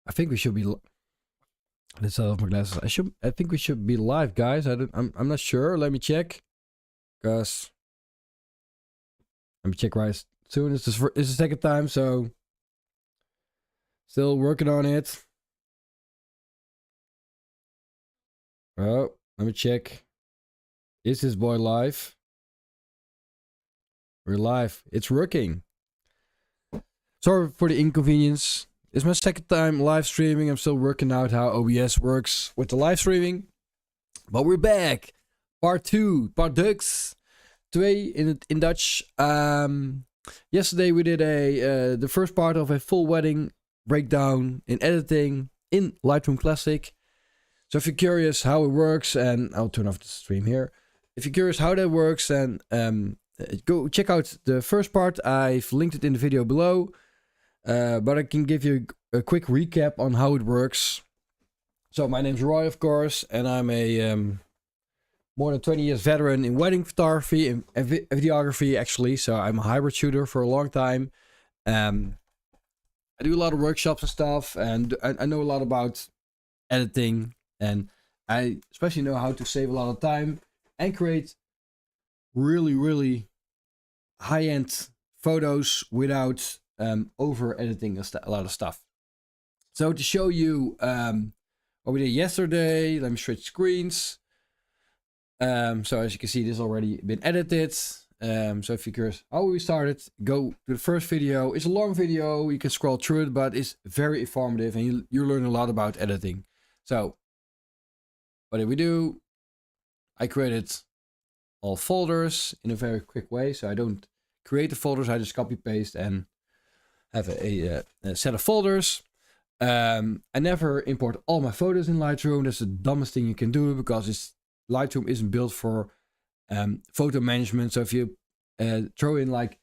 I think we should be. Let's set off my glasses. I think we should be live, guys. I'm not sure. Let me check. Cause let me check right soon. It's the second time, so still working on it. Oh, let me check. Is this boy live? We're live. It's working. Sorry for the inconvenience. It's my second time live streaming. I'm still working out how OBS works with the live streaming. But we're back. Part 2. Part 2 in Dutch. Yesterday we did the first part of a full wedding breakdown in editing in Lightroom Classic. So if you're curious how it works, and I'll turn off the stream here. If you're curious how that works, then go check out the first part. I've linked it in the video below. But I can give you a quick recap on how it works. So my name's Roy, of course, and I'm a more than 20 years veteran in wedding photography and videography, actually. So I'm a hybrid shooter for a long time. I do a lot of workshops and stuff, and I know a lot about editing, and I especially know how to save a lot of time and create really, really high-end photos without over editing a lot of stuff. So to show you what we did yesterday, let me switch screens. So as you can see, this has already been edited. So if you're curious how we started, go to the first video. It's a long video, you can scroll through it, but it's very informative and you learn a lot about editing. So what did we do? I created all folders in a very quick way. So I don't create the folders, I just copy paste and have a set of folders. I never import all my photos in Lightroom. That's the dumbest thing you can do, because Lightroom isn't built for photo management. So if you throw in like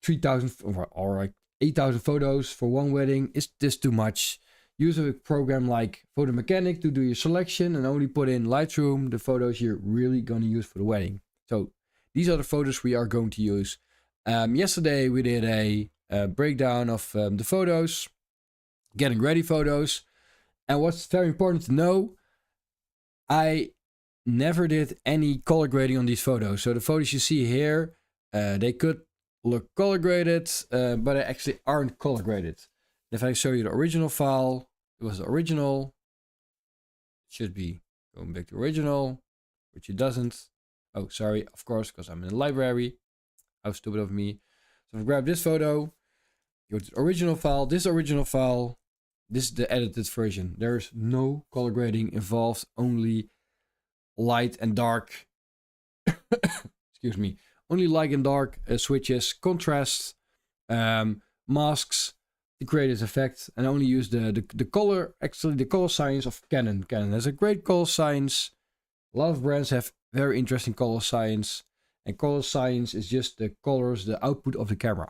3,000 or like 8,000 photos for one wedding, it's just too much. Use a program like Photo Mechanic to do your selection and only put in Lightroom the photos you're really going to use for the wedding. So these are the photos we are going to use. Yesterday we did a breakdown of the photos, getting ready photos. And what's very important to know, I never did any color grading on these photos. So the photos you see here, they could look color graded, but they actually aren't color graded. If I show you the original file, it was the original. It should be going back to original, which it doesn't. Oh, sorry, of course, because I'm in the library. How stupid of me. So if I grab this photo, go to the original file, this is the edited version. There's no color grading involved, only light and dark. Excuse me. Only light and dark switches, contrasts, masks to create this effect, and only use the color, actually the color science of Canon. Canon has a great color science. A lot of brands have very interesting color science, and color science is just the colors, the output of the camera.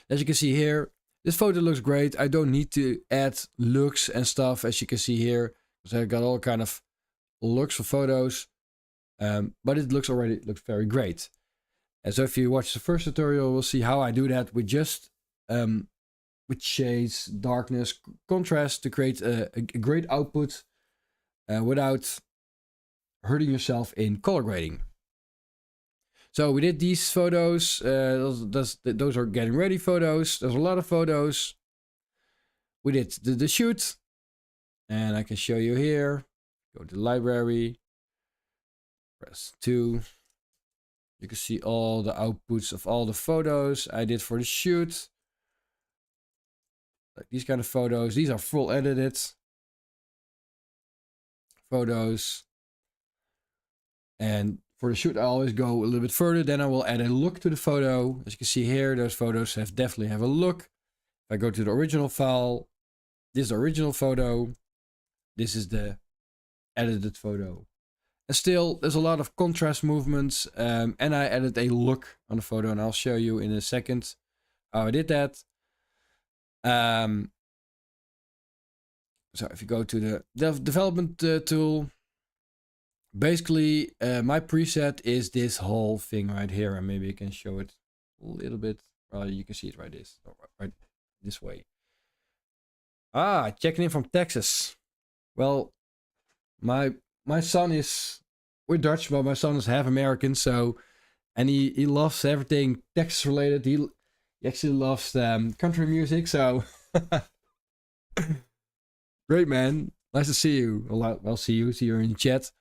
As you can see here, this photo looks great. I don't need to add looks and stuff, as you can see here, because I got all kind of looks for photos, but it looks very great. And so if you watch the first tutorial, we'll see how I do that with just with shades, darkness, contrast to create a great output without hurting yourself in color grading. So we did these photos. Those are getting ready photos. There's a lot of photos. We did the shoot, and I can show you here. Go to the library, press 2. You can see all the outputs of all the photos I did for the shoot. Like these kind of photos. These are full edited photos. And for the shoot, I always go a little bit further. Then I will add a look to the photo. As you can see here, those photos definitely have a look. If I go to the original file, this is the original photo. This is the edited photo. And still, there's a lot of contrast movements. And I added a look on the photo, and I'll show you in a second how I did that. So if you go to the development tool, basically my preset is this whole thing right here, and maybe I can show it a little bit. Well, you can see it right this way. Ah, checking in from Texas. Well, my my son is, we're Dutch, but my son is half American, so, and he loves everything Texas related. He actually loves country music, so great, man. Nice to see you. I'll see you. See you in the chat.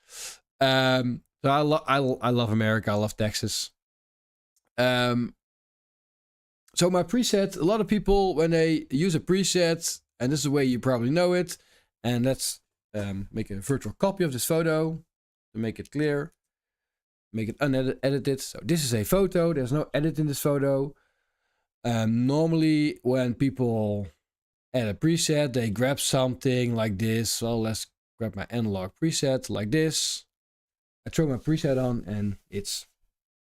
So I love America. I love Texas. Um, so my preset. A lot of people when they use a preset, and this is the way you probably know it. And let's make a virtual copy of this photo to make it clear. Make it unedited. So this is a photo. There's no edit in this photo. Normally when people add a preset, they grab something like this. So let's grab my analog preset like this. I throw my preset on and it's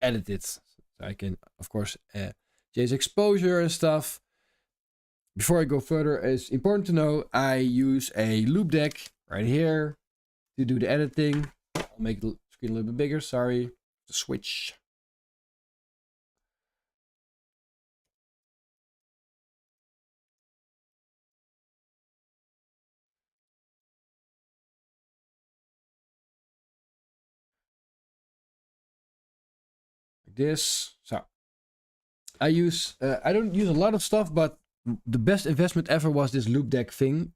edited. So I can, of course, change exposure and stuff. Before I go further, it's important to know I use a loop deck right here to do the editing. I'll make the screen a little bit bigger. Sorry, the switch. Like this. So I don't use a lot of stuff, but the best investment ever was this loop deck thing,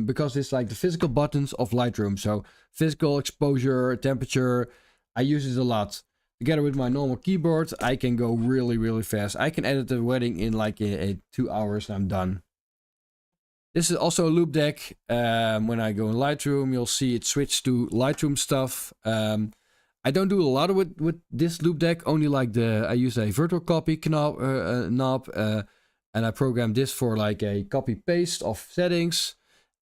because it's like the physical buttons of Lightroom. So physical exposure, temperature, I use it a lot. Together with my normal keyboard, I can go really, really fast. I can edit the wedding in like 2 hours and I'm done. This is also a loop deck. When I go in Lightroom, you'll see it switch to Lightroom stuff. I don't do a lot with this loop deck. Only like I use a virtual copy knob, and I program this for like a copy paste of settings,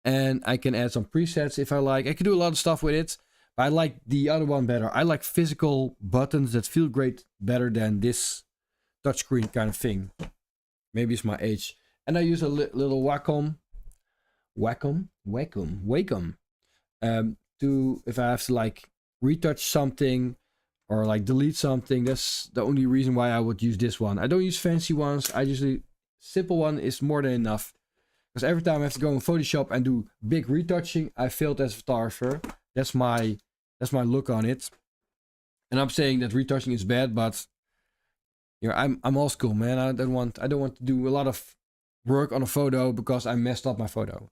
and I can add some presets if I like. I can do a lot of stuff with it, but I like the other one better. I like physical buttons that feel great better than this touchscreen kind of thing. Maybe it's my age. And I use a little Wacom, to, if I have to like retouch something or like delete something. That's the only reason why I would use this one. I don't use fancy ones. I usually, simple one is more than enough, because every time I have to go in Photoshop and do big retouching, I failed as a photographer. That's my look on it. And I'm saying that retouching is bad, but you know, I'm old school, man. I don't want to do a lot of work on a photo because I messed up my photo.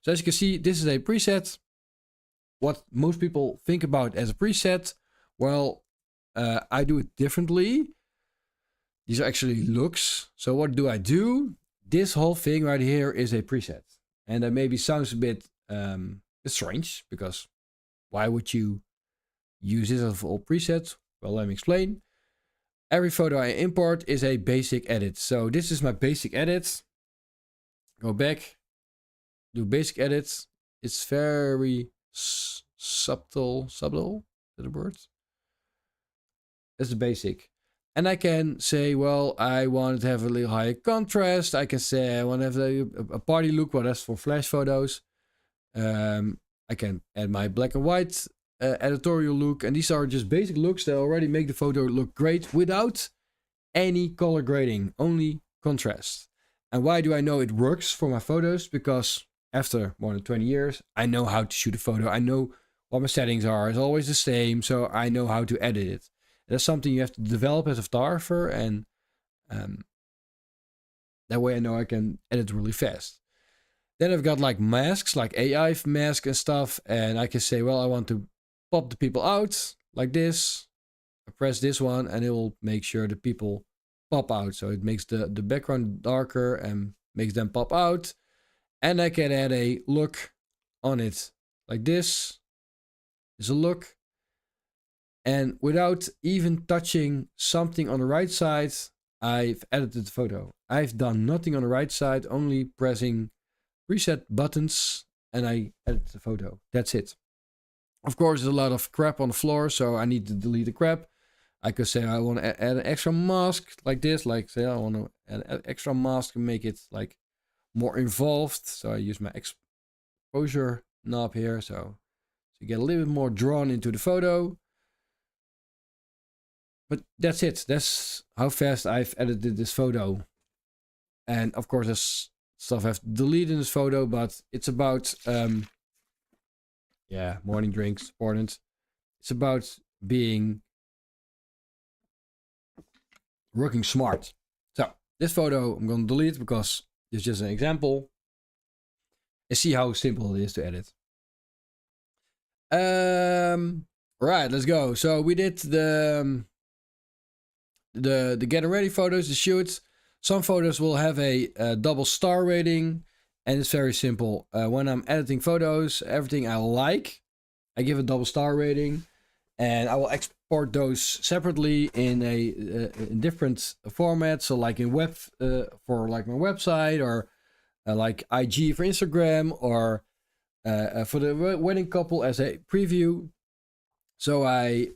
So as you can see, this is a preset. What most people think about as a preset, well, I do it differently. These are actually looks. So what do I do? This whole thing right here is a preset. And that maybe sounds a bit strange, because why would you use this as all presets? Well, let me explain. Every photo I import is a basic edit. So this is my basic edit. Go back, do basic edits. It's very subtle, is that the word? That's the basic. And I can say, well, I want to have a little higher contrast. I can say I want to have a party look. Well, that's for flash photos. I can add my black and white editorial look. And these are just basic looks that already make the photo look great without any color grading, only contrast. And why do I know it works for my photos? Because after more than 20 years, I know how to shoot a photo. I know what my settings are. It's always the same, so I know how to edit it. That's something you have to develop as a photographer, and that way I know I can edit really fast. Then I've got like masks, like AI mask and stuff, and I can say, well, I want to pop the people out like this. I press this one and it will make sure the people pop out. So it makes the background darker and makes them pop out. And I can add a look on it like this. Is a look. And without even touching something on the right side, I've edited the photo. I've done nothing on the right side, only pressing preset buttons, and I edit the photo. That's it. Of course, there's a lot of crap on the floor, so I need to delete the crap. I could say I want to add an extra mask like this, like say I want to add an extra mask and make it like more involved. So I use my exposure knob here, so you get a little bit more drawn into the photo. But that's it. That's how fast I've edited this photo. And of course, there's stuff I have to delete in this photo, but it's about yeah, morning drinks, important. It's about working smart. So this photo I'm gonna delete because it's just an example. And see how simple it is to edit. Right, let's go. So we did the getting ready photos, the shoots. Some photos will have a double star rating, and it's very simple. When I'm editing photos, everything I like, I give a double star rating, and I will export those separately in in different formats. So like in web for like my website, or like IG for Instagram, or for the wedding couple as a preview. So I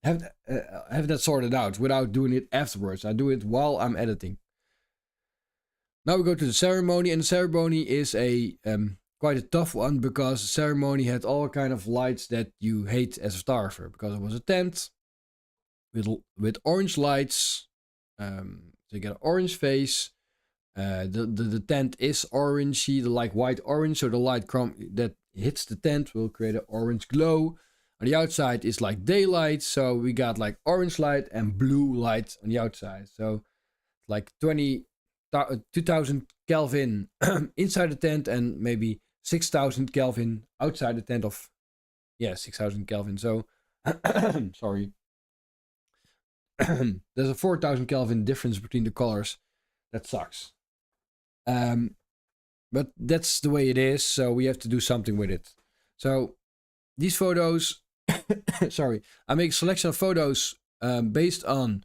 have that sorted out without doing it afterwards. I do it while I'm editing. Now we go to the ceremony, and the ceremony is a quite a tough one because the ceremony had all kind of lights that you hate as a photographer, because it was a tent with orange lights. So you get an orange face. The tent is orangey, like white orange, so the light that hits the tent will create an orange glow. On the outside is like daylight, so we got like orange light and blue light on the outside. So like 2000 Kelvin inside the tent, and maybe 6000 Kelvin outside the tent of, yeah, 6000 Kelvin. So, sorry. There's a 4000 Kelvin difference between the colors. That sucks. But that's the way it is, so we have to do something with it. So these photos, sorry, I make a selection of photos based on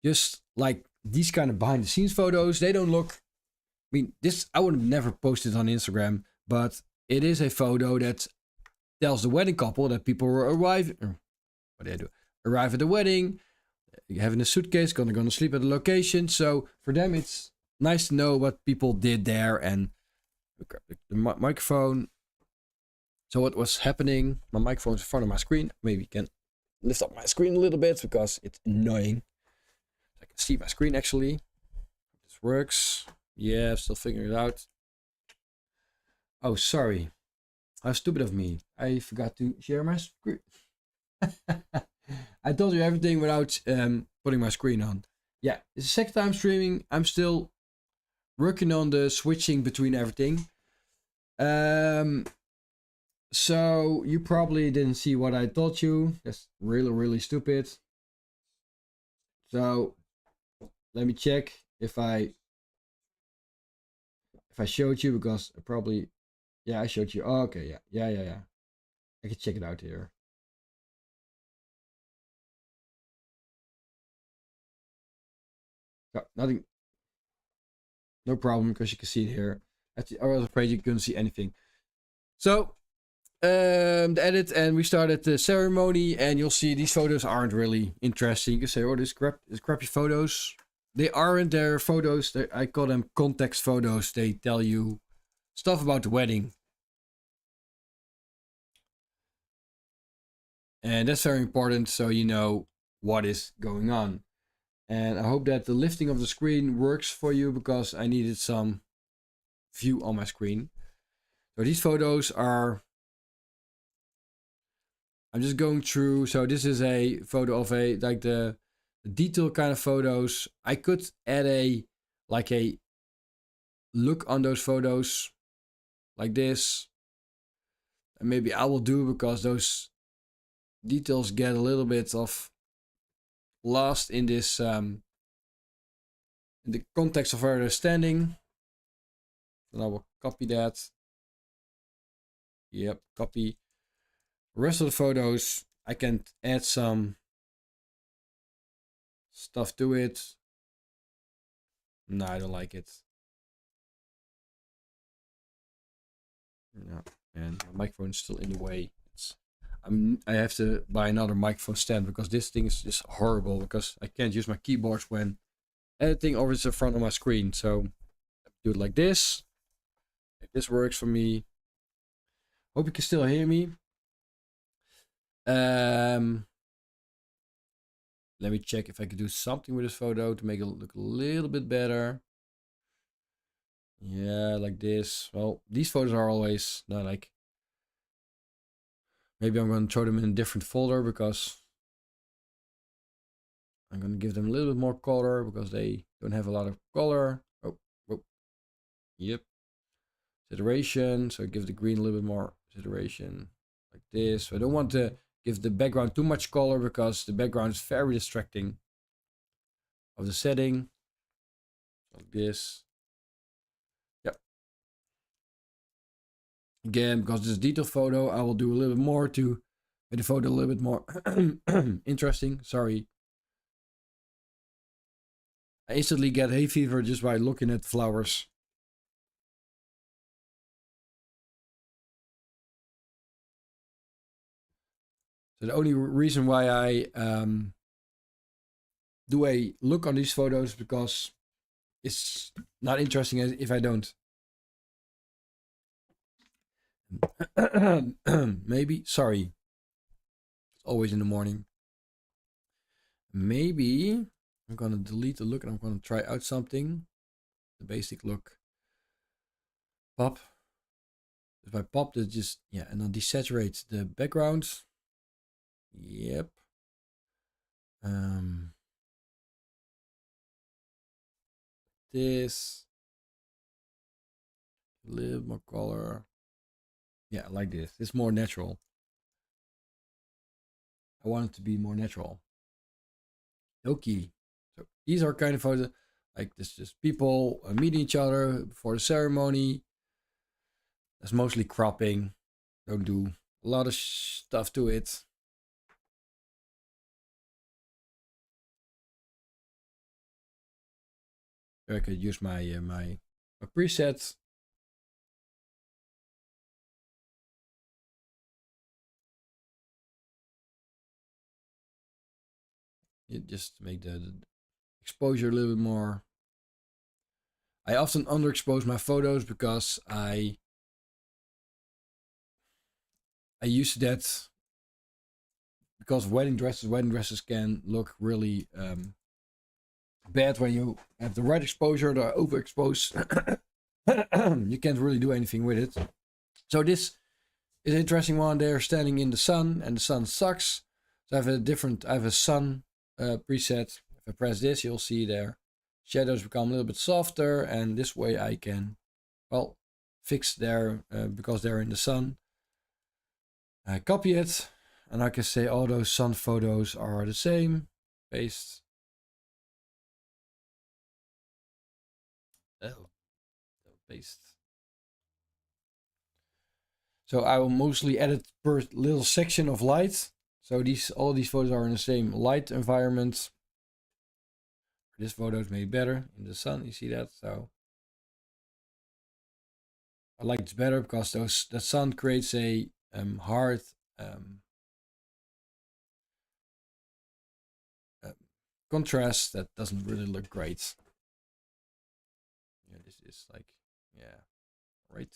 just like these kind of behind the scenes photos. They don't look, I mean, this I would have never posted on Instagram, but it is a photo that tells the wedding couple that people will arrive. What do I do? Arrive at the wedding, having a suitcase, gonna sleep at the location. So for them, it's nice to know what people did there. And the microphone. So what was happening? My microphone's in front of my screen. Maybe you can lift up my screen a little bit because it's annoying. I can see my screen actually. This works. Yeah, I'm still figuring it out. Oh, sorry. How stupid of me. I forgot to share my screen. I told you everything without putting my screen on. Yeah, it's the second time streaming. I'm still working on the switching between everything. So you probably didn't see what I told you. That's really stupid. So let me check if I showed you, because I probably, yeah, I showed you. Oh, okay, yeah. I can check it out here. Oh, nothing, no problem, because you can see it here. I was afraid you couldn't see anything. So the edit, and we started the ceremony, and you'll see these photos aren't really interesting. You can say, oh, these crappy photos. They aren't. Their photos. I call them context photos. They tell you stuff about the wedding. And that's very important, so you know what is going on. And I hope that the lifting of the screen works for you, because I needed some view on my screen. So these photos are, I'm just going through. So this is a photo of a, like the detail kind of photos. I could add a look on those photos like this. And maybe I will do, because those details get a little bit of lost in this in the context of where they're standing. And I will copy that. Yep, copy. The rest of the photos, I can add some stuff to it. No, I don't like it. No, and my microphone is still in the way. I have to buy another microphone stand, because this thing is just horrible, because I can't use my keyboards when editing over the front of my screen. So do it like this. If this works for me. Hope you can still hear me. Let me check if I can do something with this photo to make it look a little bit better. Yeah, like this. Well, these photos are always not like. Maybe I'm going to throw them in a different folder because I'm going to give them a little bit more color because they don't have a lot of color. Oh, oh. Yep. Saturation. So give the green a little bit more saturation like this. So I don't want to give the background too much color because the background is very distracting of the setting. Like this. Yep. Again, because this is a detail photo, I will do a little bit more to make the photo a little bit more interesting. Sorry. I instantly get hay fever just by looking at flowers. So the only reason why I do a look on these photos because it's not interesting if I don't. Maybe, sorry, it's always in the morning. Maybe I'm gonna delete the look and I'm gonna try out something. The basic look. Pop. If I pop this just, yeah, and then desaturate the background. Yep. This. A little more color. Yeah, like this. It's more natural. I want it to be more natural. Okay. So these are kind of photos like this, just people meeting each other before the ceremony. That's mostly cropping. Don't do a lot of stuff to it. I could use my presets. Just make the exposure a little bit more. I often underexpose my photos because I use that because of wedding dresses. Wedding dresses can look really bad when you have the right exposure. They're overexposed. You can't really do anything with it. So this is an interesting one. They're standing in the sun and the sun sucks. So I have a sun preset. If I press this, you'll see their shadows become a little bit softer, and this way I can, well, fix their, because they're in the sun. I copy it, and I can say all those sun photos are the same. Paste. Oh, paste. So I will mostly edit per little section of light. So all these photos are in the same light environment. This photo is made better in the sun. You see that? So I like it better because the sun creates a hard contrast that doesn't really look great. Yeah, this is like, yeah, right.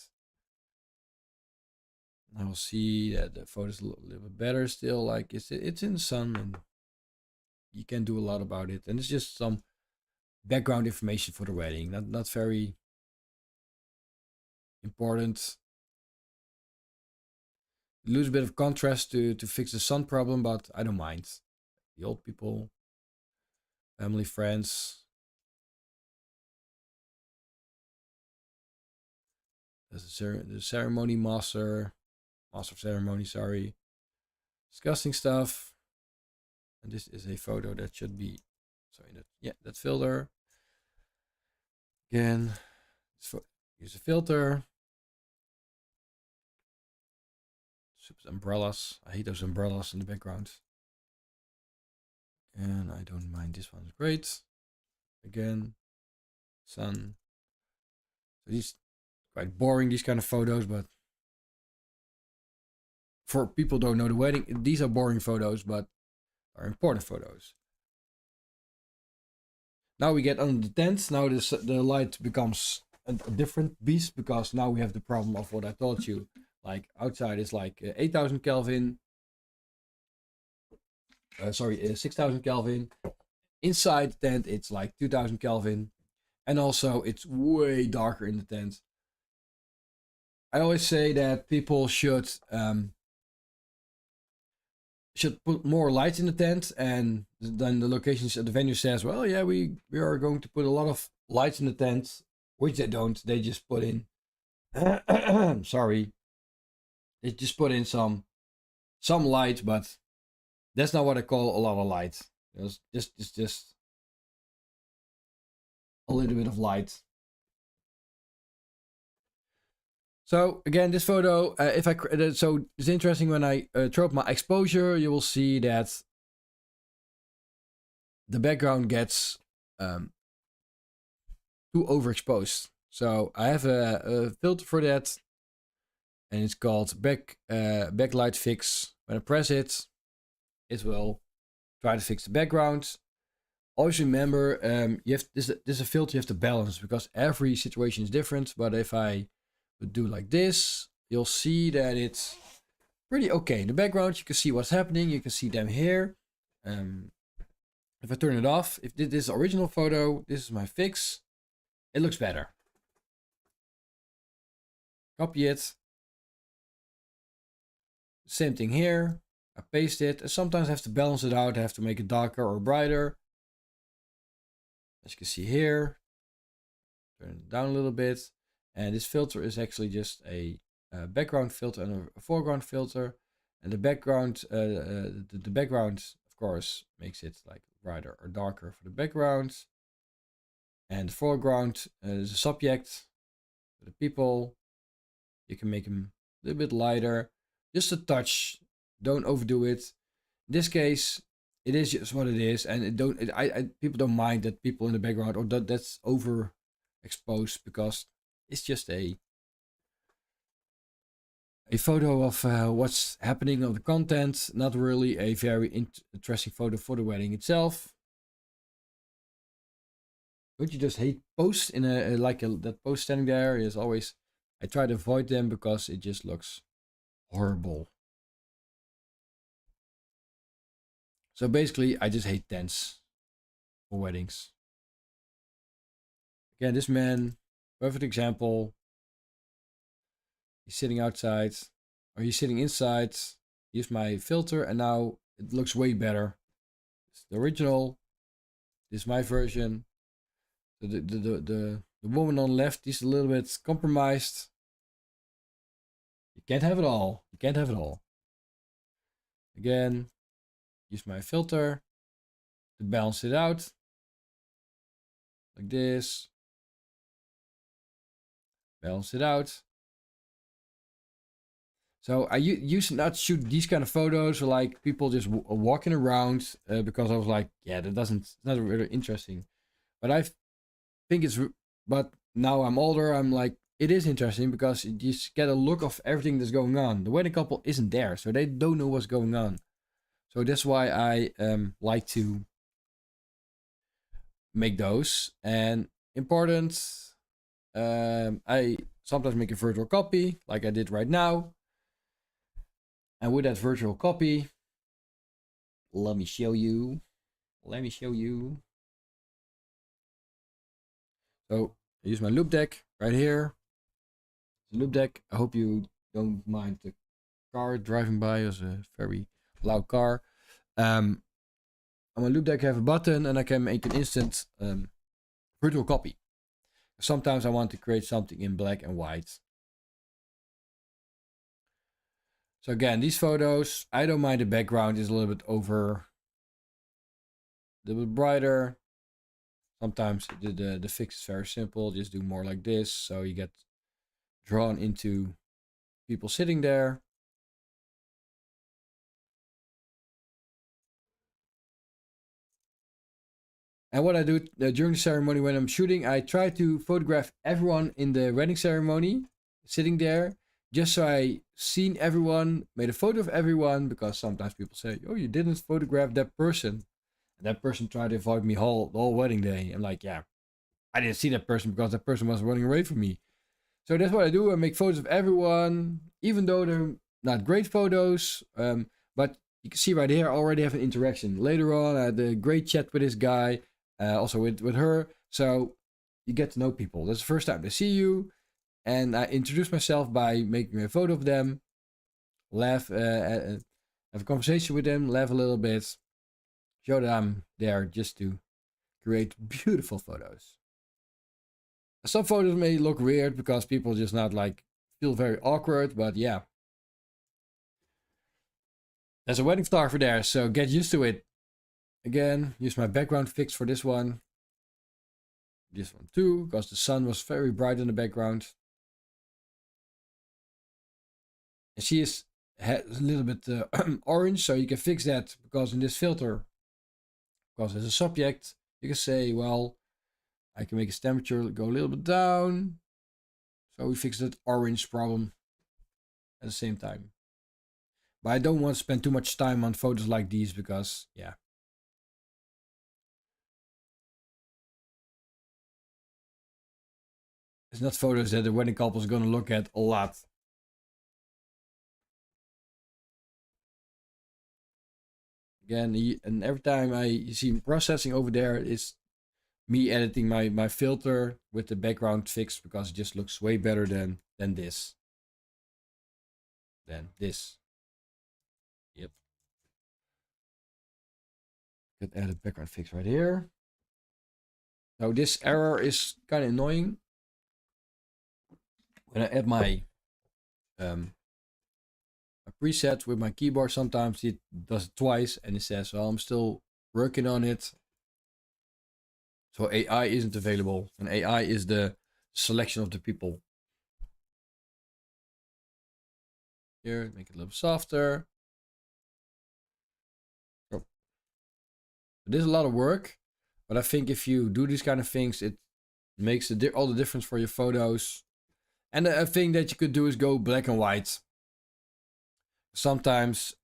I will see that the photo's a little bit better still. Like it's in the sun and you can do a lot about it. And it's just some background information for the wedding. Not very important. Lose a bit of contrast to fix the sun problem, but I don't mind. The old people, family, friends. There's the ceremony master of ceremony, sorry. Disgusting stuff. And this is a photo that should be, sorry, that filter. Again, use a filter. Super umbrellas. I hate those umbrellas in the background. And I don't mind, this one's great. Again, sun. So these quite boring, these kind of photos, but for people who don't know the wedding, these are boring photos, but are important photos. Now we get under the tent. Now the light becomes a different beast because now we have the problem of what I told you. Like outside is like 8,000 Kelvin. Sorry, 6,000 Kelvin. Inside the tent it's like 2,000 Kelvin. And also, it's way darker in the tent. I always say that people should put more lights in the tent, and then the locations at the venue says, well, yeah, we are going to put a lot of lights in the tent, which they don't. They just put in sorry, they just put in some light, but that's not what I call a lot of light. It's just a little bit of light. So again, this photo, so it's interesting. When I throw up my exposure, you will see that the background gets too overexposed. So I have a filter for that, and it's called backlight fix. When I press it, it will try to fix the background. Always remember, you have this is a filter you have to balance, because every situation is different. But if I would do like this, you'll see that it's pretty okay. In the background, you can see what's happening. You can see them here. If I turn it off, if this is original photo, this is my fix, it looks better. Copy it. Same thing here. I paste it. And sometimes I have to balance it out. I have to make it darker or brighter. As you can see here, turn it down a little bit. And this filter is actually just a background filter and a foreground filter. And the background, the background, of course, makes it like brighter or darker for the background. And the foreground is a subject for the people. You can make them a little bit lighter, just a touch. Don't overdo it. In this case, it is just what it is, and people don't mind that people in the background or that's overexposed, because it's just a photo of what's happening of the content, not really a very interesting photo for the wedding itself. Don't you just hate posts in that post standing there is always, I try to avoid them because it just looks horrible. So basically, I just hate tents for weddings. Again, this man, perfect example. He's sitting outside, or he's sitting inside. Use my filter, and now it looks way better. It's the original. This is my version. The woman on the left is a little bit compromised. You can't have it all. You can't have it all. Again, use my filter to balance it out. Like this. Balance it out. So I used to not shoot these kind of photos, or like people just walking around, because I was like, yeah, it's not really interesting. But I think but now I'm older, I'm like, it is interesting, because you just get a look of everything that's going on. The wedding couple isn't there, so they don't know what's going on. So that's why I like to make those. And important, I sometimes make a virtual copy, like I did right now. And with that virtual copy, let me show you. So I use my loop deck right here. The loop deck. I hope you don't mind the car driving by. It's a very loud car. On my loop deck, I have a button, and I can make an instant virtual copy. Sometimes I want to create something in black and white. So again, these photos, I don't mind the background is a little bit brighter. Sometimes the fix is very simple. Just do more like this, so you get drawn into people sitting there. And what I do during the ceremony when I'm shooting, I try to photograph everyone in the wedding ceremony sitting there, just so I seen everyone, made a photo of everyone, because sometimes people say, oh, you didn't photograph that person. And that person tried to avoid me the whole wedding day. I'm like, yeah, I didn't see that person because that person was running away from me. So that's what I do. I make photos of everyone, even though they're not great photos. But you can see right here, I already have an interaction. Later on, I had a great chat with this guy, also with her. So you get to know people. That's the first time they see you. And I introduce myself by making a photo of them, laugh, have a conversation with them, laugh a little bit, show that I'm there just to create beautiful photos. Some photos may look weird because people just not like feel very awkward, but yeah. There's a wedding photographer there, so get used to it. Again, use my background fix for this one. This one too, because the sun was very bright in the background. And she is a little bit orange, so you can fix that because in this filter, because as a subject, you can say, well, I can make its temperature go a little bit down. So we fix that orange problem at the same time. But I don't want to spend too much time on photos like these because, yeah. It's not photos that the wedding couple is going to look at a lot. Again, and every time you see processing over there is me editing my filter with the background fixed because it just looks way better than this. Yep. Could add a background fix right here. Now this error is kind of annoying. When I add my a preset with my keyboard, sometimes it does it twice and it says, well, I'm still working on it. So AI isn't available, and AI is the selection of the people. Here, make it a little softer. Oh. It is a lot of work, but I think if you do these kind of things, it makes all the difference for your photos. And a thing that you could do is go black and white. Sometimes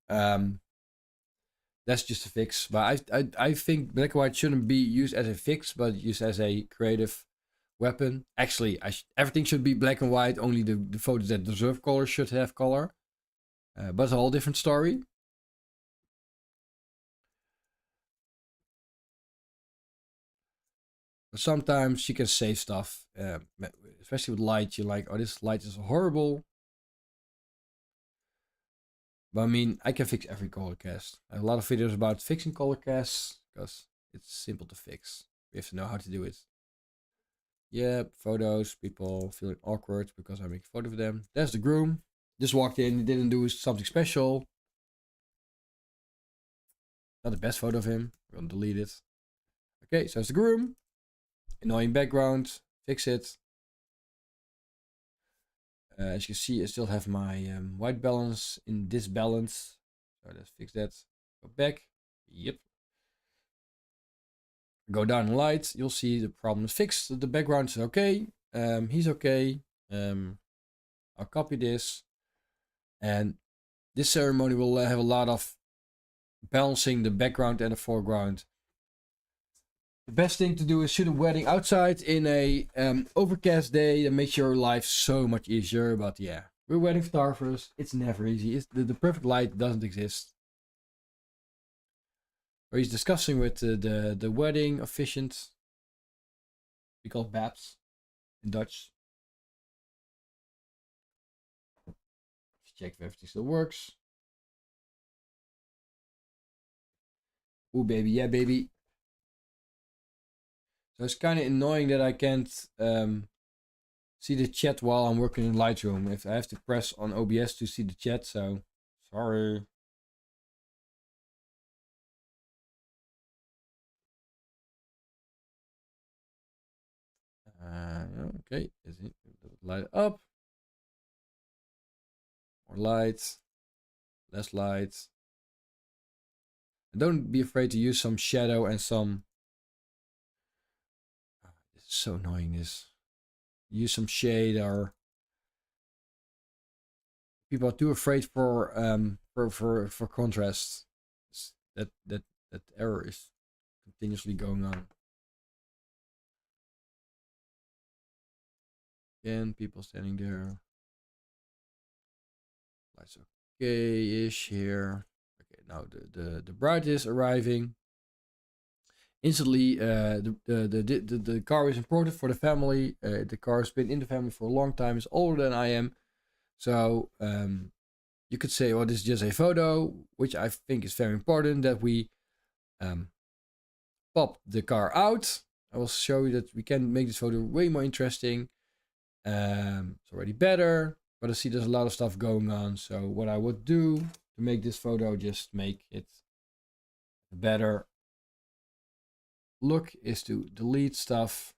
that's just a fix, but I think black and white shouldn't be used as a fix, but used as a creative weapon. Actually, everything should be black and white. Only the photos that deserve color should have color. But it's a whole different story. But sometimes you can save stuff, especially with light. You're like, oh, this light is horrible. But I mean, I can fix every color cast. I have a lot of videos about fixing color casts because it's simple to fix. We have to know how to do it. Yep, photos, people feeling awkward because I make a photo of them. There's the groom. Just walked in, he didn't do something special. Not the best photo of him. We're gonna delete it. Okay, so it's the groom. Annoying background. Fix it. As you can see, I still have my white balance in disbalance. So let's fix that. Go back. Yep. Go down in light. You'll see the problem is fixed. The background is okay. He's okay. I'll copy this. And this ceremony will have a lot of balancing the background and the foreground. The best thing to do is shoot a wedding outside in a overcast day. That makes your life so much easier. But yeah, we're wedding photographers. It's never easy. The perfect light doesn't exist. Or he's discussing with the wedding officiant. We call Babs in Dutch. Let's check if everything still works. Ooh, baby. Yeah, baby. So it's kind of annoying that I can't see the chat while I'm working in Lightroom. If I have to press on OBS to see the chat, so sorry. Okay, light up. More light, less light. And don't be afraid to use some shadow and some. It's so annoying. This use some shade, or people are too afraid for contrast. That error is continuously going on. Again, people standing there. Lights okay-ish here. Okay, now the bride is arriving. instantly the car is important for the family. The car has been in the family for a long time. It's older than I am. So you could say, well, this is just a photo, which I think is very important that we pop the car out. I will show you that we can make this photo way more interesting. It's already better, but I see there's a lot of stuff going on. So what I would do to make this photo just make it better look is to delete stuff.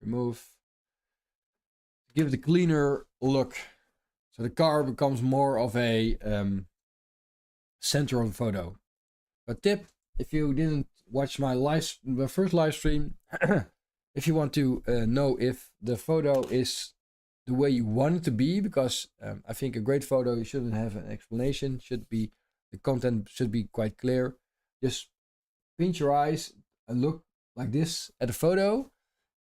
Remove. Give it a cleaner look. So the car becomes more of a center of the photo. But tip, if you didn't watch my first live stream, if you want to know if the photo is the way you want it to be, because I think a great photo shouldn't have an explanation, the content should be quite clear. Just pinch your eyes and look like this at a photo,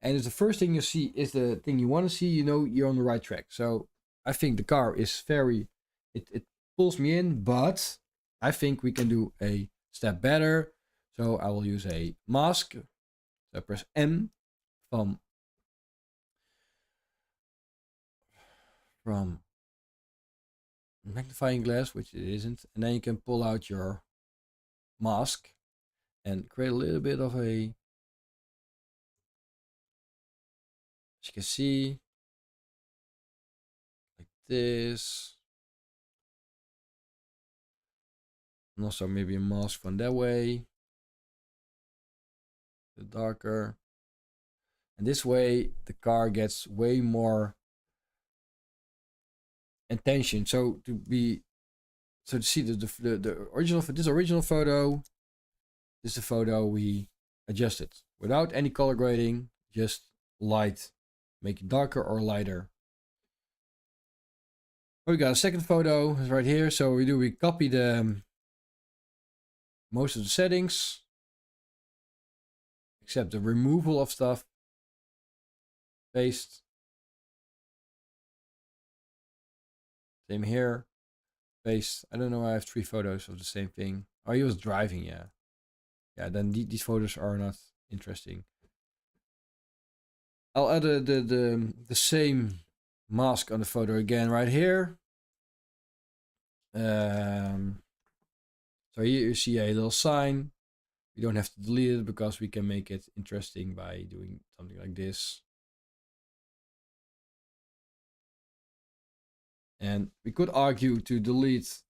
and if the first thing you see is the thing you want to see, you know you're on the right track. So I think the car is it pulls me in, but I think we can do a step better. So I will use a mask. So I press M from magnifying glass, which it isn't, and then you can pull out your mask and create a little bit of a, as you can see, like this. And also maybe a mask from that way, the darker. And this way the car gets way more attention. So to see the original, this original photo, this is the photo we adjusted without any color grading, just light, make it darker or lighter. We got a second photo right here. So we copy the most of the settings, except the removal of stuff. Paste. Same here. Paste. I don't know. I have 3 photos of the same thing. Oh, he was driving. Yeah. Yeah. Then these photos are not interesting. I'll add the same mask on the photo again right here. So here you see a little sign. We don't have to delete it because we can make it interesting by doing something like this. And we could argue to delete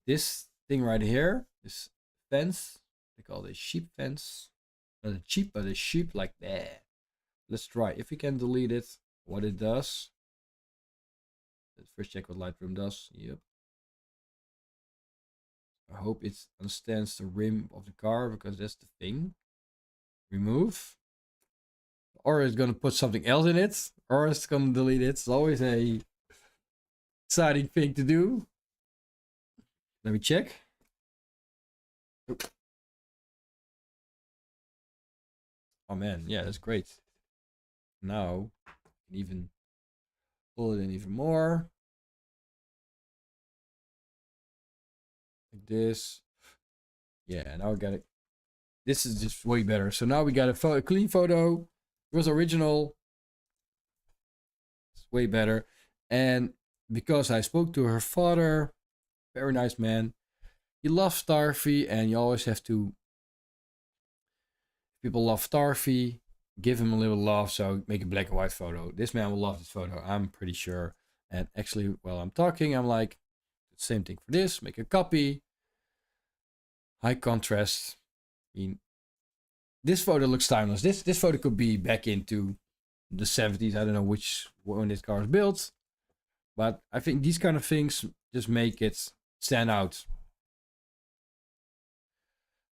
this thing right here, this fence. They call it a sheep fence. Not a sheep, but a sheep like that. Let's try if we can delete it, what it does. Let's first check what Lightroom does. Yep. I hope it understands the rim of the car, because that's the thing. Remove. Or it's gonna put something else in it, or it's gonna delete it. It's always a exciting thing to do. Let me check. Oh man, yeah, that's great. Now, even pull it in even more. Like this. Yeah, now I got it. This is just way better. So now we got a clean photo. It was original. It's way better. And because I spoke to her father, very nice man. He loves Starfy, and you always have to. People love Starfy, give him a little love. So make a black and white photo. This man will love this photo, I'm pretty sure. And actually, while I'm talking, I'm like, same thing for this. Make a copy. High contrast. I mean, this photo looks timeless. This photo could be back into the 70s. I don't know when this car was built, but I think these kind of things just make it stand out.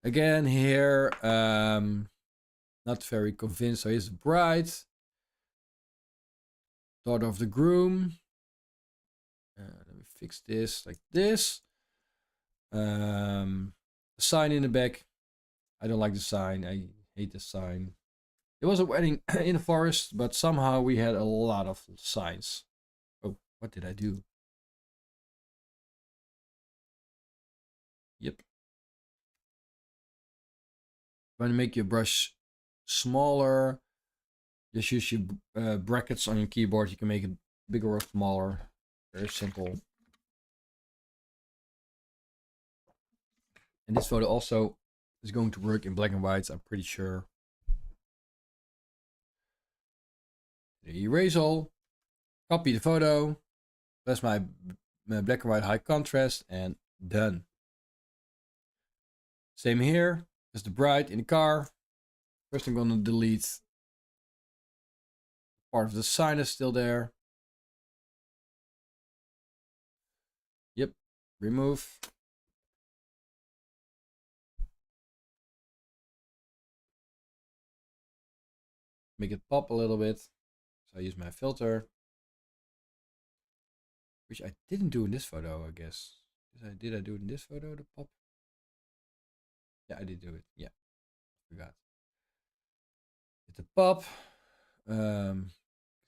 Again here, not very convinced. So here's the bride, daughter of the groom. Let me fix this like this. The sign in the back. I don't like the sign. I hate the sign. It was a wedding in the forest, but somehow we had a lot of signs. Oh, what did I do? Yep. When you make your brush smaller, just use your brackets on your keyboard. You can make it bigger or smaller. Very simple. And this photo also is going to work in black and white, I'm pretty sure. Erase all, copy the photo, that's my black and white high contrast, and done. Same here, as the bride in the car. First I'm gonna delete part of the sign is still there. Yep, remove. Make it pop a little bit. So I use my filter. Which I didn't do in this photo, I guess. Did I do it in this photo, the pop? Yeah, I did do it. Yeah, forgot. Hit the pop.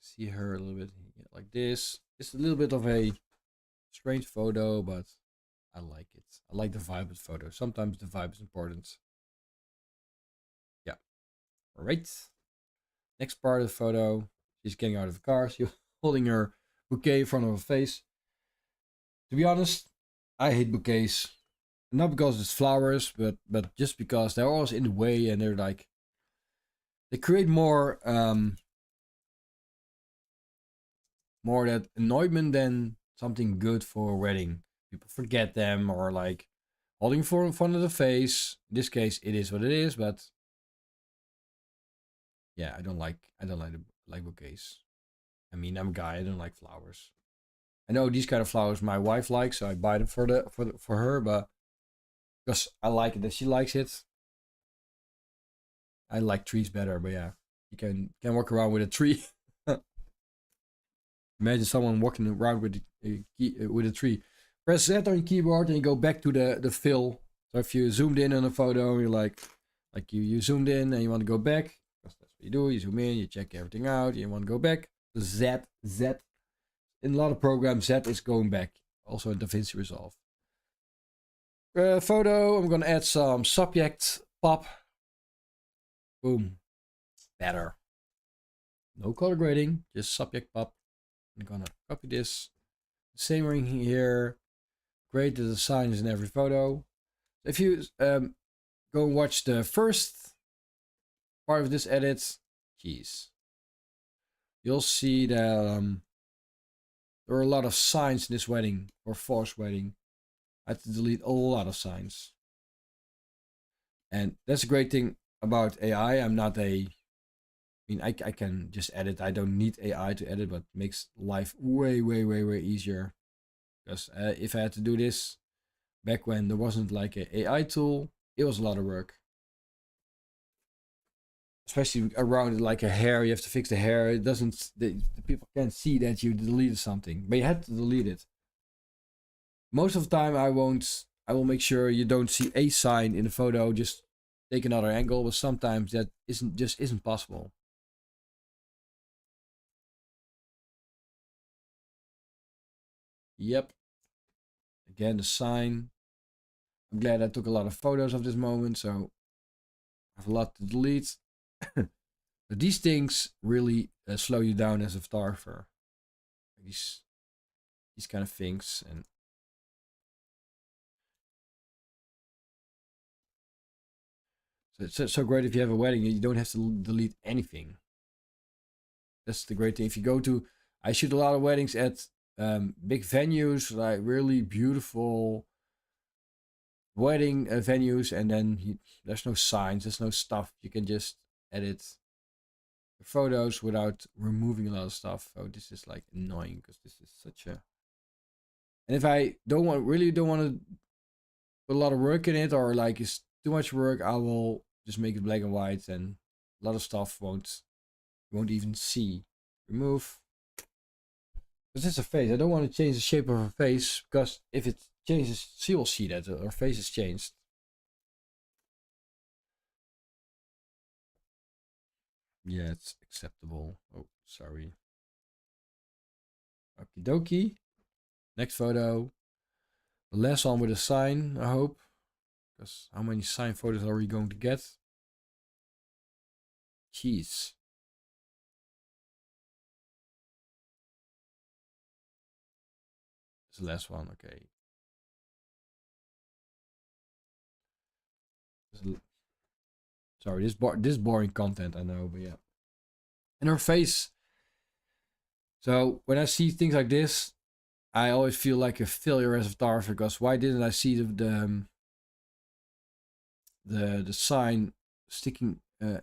See her a little bit like this. It's a little bit of a strange photo, but I like it. I like the vibe of the photo. Sometimes the vibe is important. Yeah. All right. Next part of the photo. She's getting out of the car. She's holding her bouquet in front of her face. To be honest, I hate bouquets. Not because it's flowers, but just because they're always in the way and they're like they create more more that annoyment than something good for a wedding. People forget them or like holding for in front of the face. In this case, it is what it is, but yeah, I don't like like bouquets. I mean, I'm a guy. I don't like flowers. I know these kind of flowers my wife likes, so I buy them for her. But because I like it that she likes it, I like trees better. But yeah, you can walk around with a tree. Imagine someone walking around with a tree. Press Z on your keyboard and you go back to the fill. So if you zoomed in on a photo, you're like you zoomed in and you want to go back. That's what you do. You zoom in, you check everything out, you want to go back. Z. In a lot of programs, Z is going back. Also in DaVinci Resolve. Photo, I'm gonna add some subject pop. Boom. Better. No color grading, just subject pop. I'm gonna copy this. Same ring here. Great, the sign is in every photo. If you go and watch the first part of this edit, geez, you'll see that there are a lot of signs in this wedding or forced wedding. I had to delete a lot of signs. And that's a great thing about AI. I mean, I can just edit. I don't need AI to edit, but it makes life way easier. Because if I had to do this back when there wasn't like an AI tool, it was a lot of work. Especially around like a hair, you have to fix the hair. It doesn't, the people can't see that you deleted something, but you had to delete it. Most of the time, I will make sure you don't see a sign in the photo. Just take another angle, but sometimes that isn't possible. Yep. Again, the sign. I'm glad I took a lot of photos of this moment, so I have a lot to delete. But these things really slow you down as a photographer. These kind of things, and so it's so great if you have a wedding and you don't have to delete anything. That's the great thing. If you go to, I shoot a lot of weddings at big venues, like really beautiful wedding venues, and then there's no signs, there's no stuff. You can just edit the photos without removing a lot of stuff. Oh, this is like annoying because this is such a. And if I really don't want to put a lot of work in it, or like it's too much work, I will just make it black and white, and a lot of stuff won't even see. Remove. This is a face. I don't want to change the shape of her face because if it changes, she will see that her face is changed. Yeah, it's acceptable. Oh, sorry. Okie dokie. Next photo. The last one with a sign, I hope. Because how many signed photos are we going to get? Jeez. It's the last one, okay. Sorry, this boring content, I know, but yeah. And her face. So when I see things like this, I always feel like a failure as a photographer, because why didn't I see the sign sticking to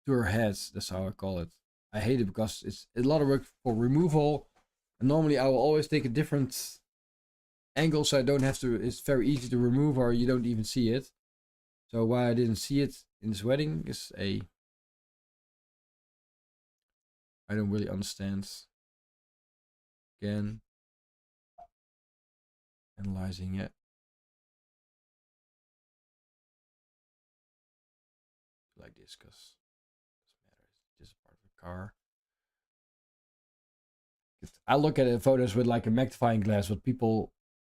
her head? That's how I call it. I hate it because it's a lot of work for removal. And normally I will always take a different angle, so I don't have to. It's very easy to remove, or you don't even see it. So why I didn't see it in this wedding is I don't really understand. Again, analyzing it like this, because it doesn't matter. It's just part of the car. I look at the photos with like a magnifying glass, but people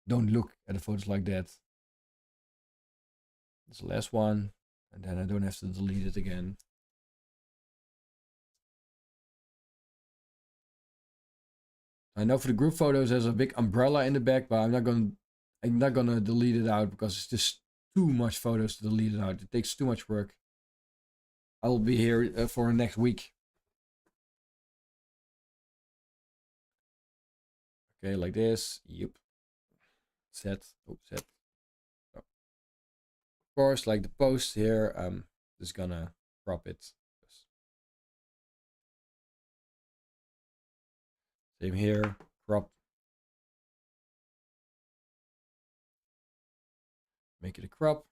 don't look at the photos like that. It's the last one, and then I don't have to delete it again. I know for the group photos there's a big umbrella in the back, but I'm not gonna delete it out because it's just too much photos to delete it out. It takes too much work. I will be here for next week. Okay, like this. Yep. Set. Oh, set. Oh. Of course, like the post here, I'm just gonna crop it. Same here. Crop. Make it a crop.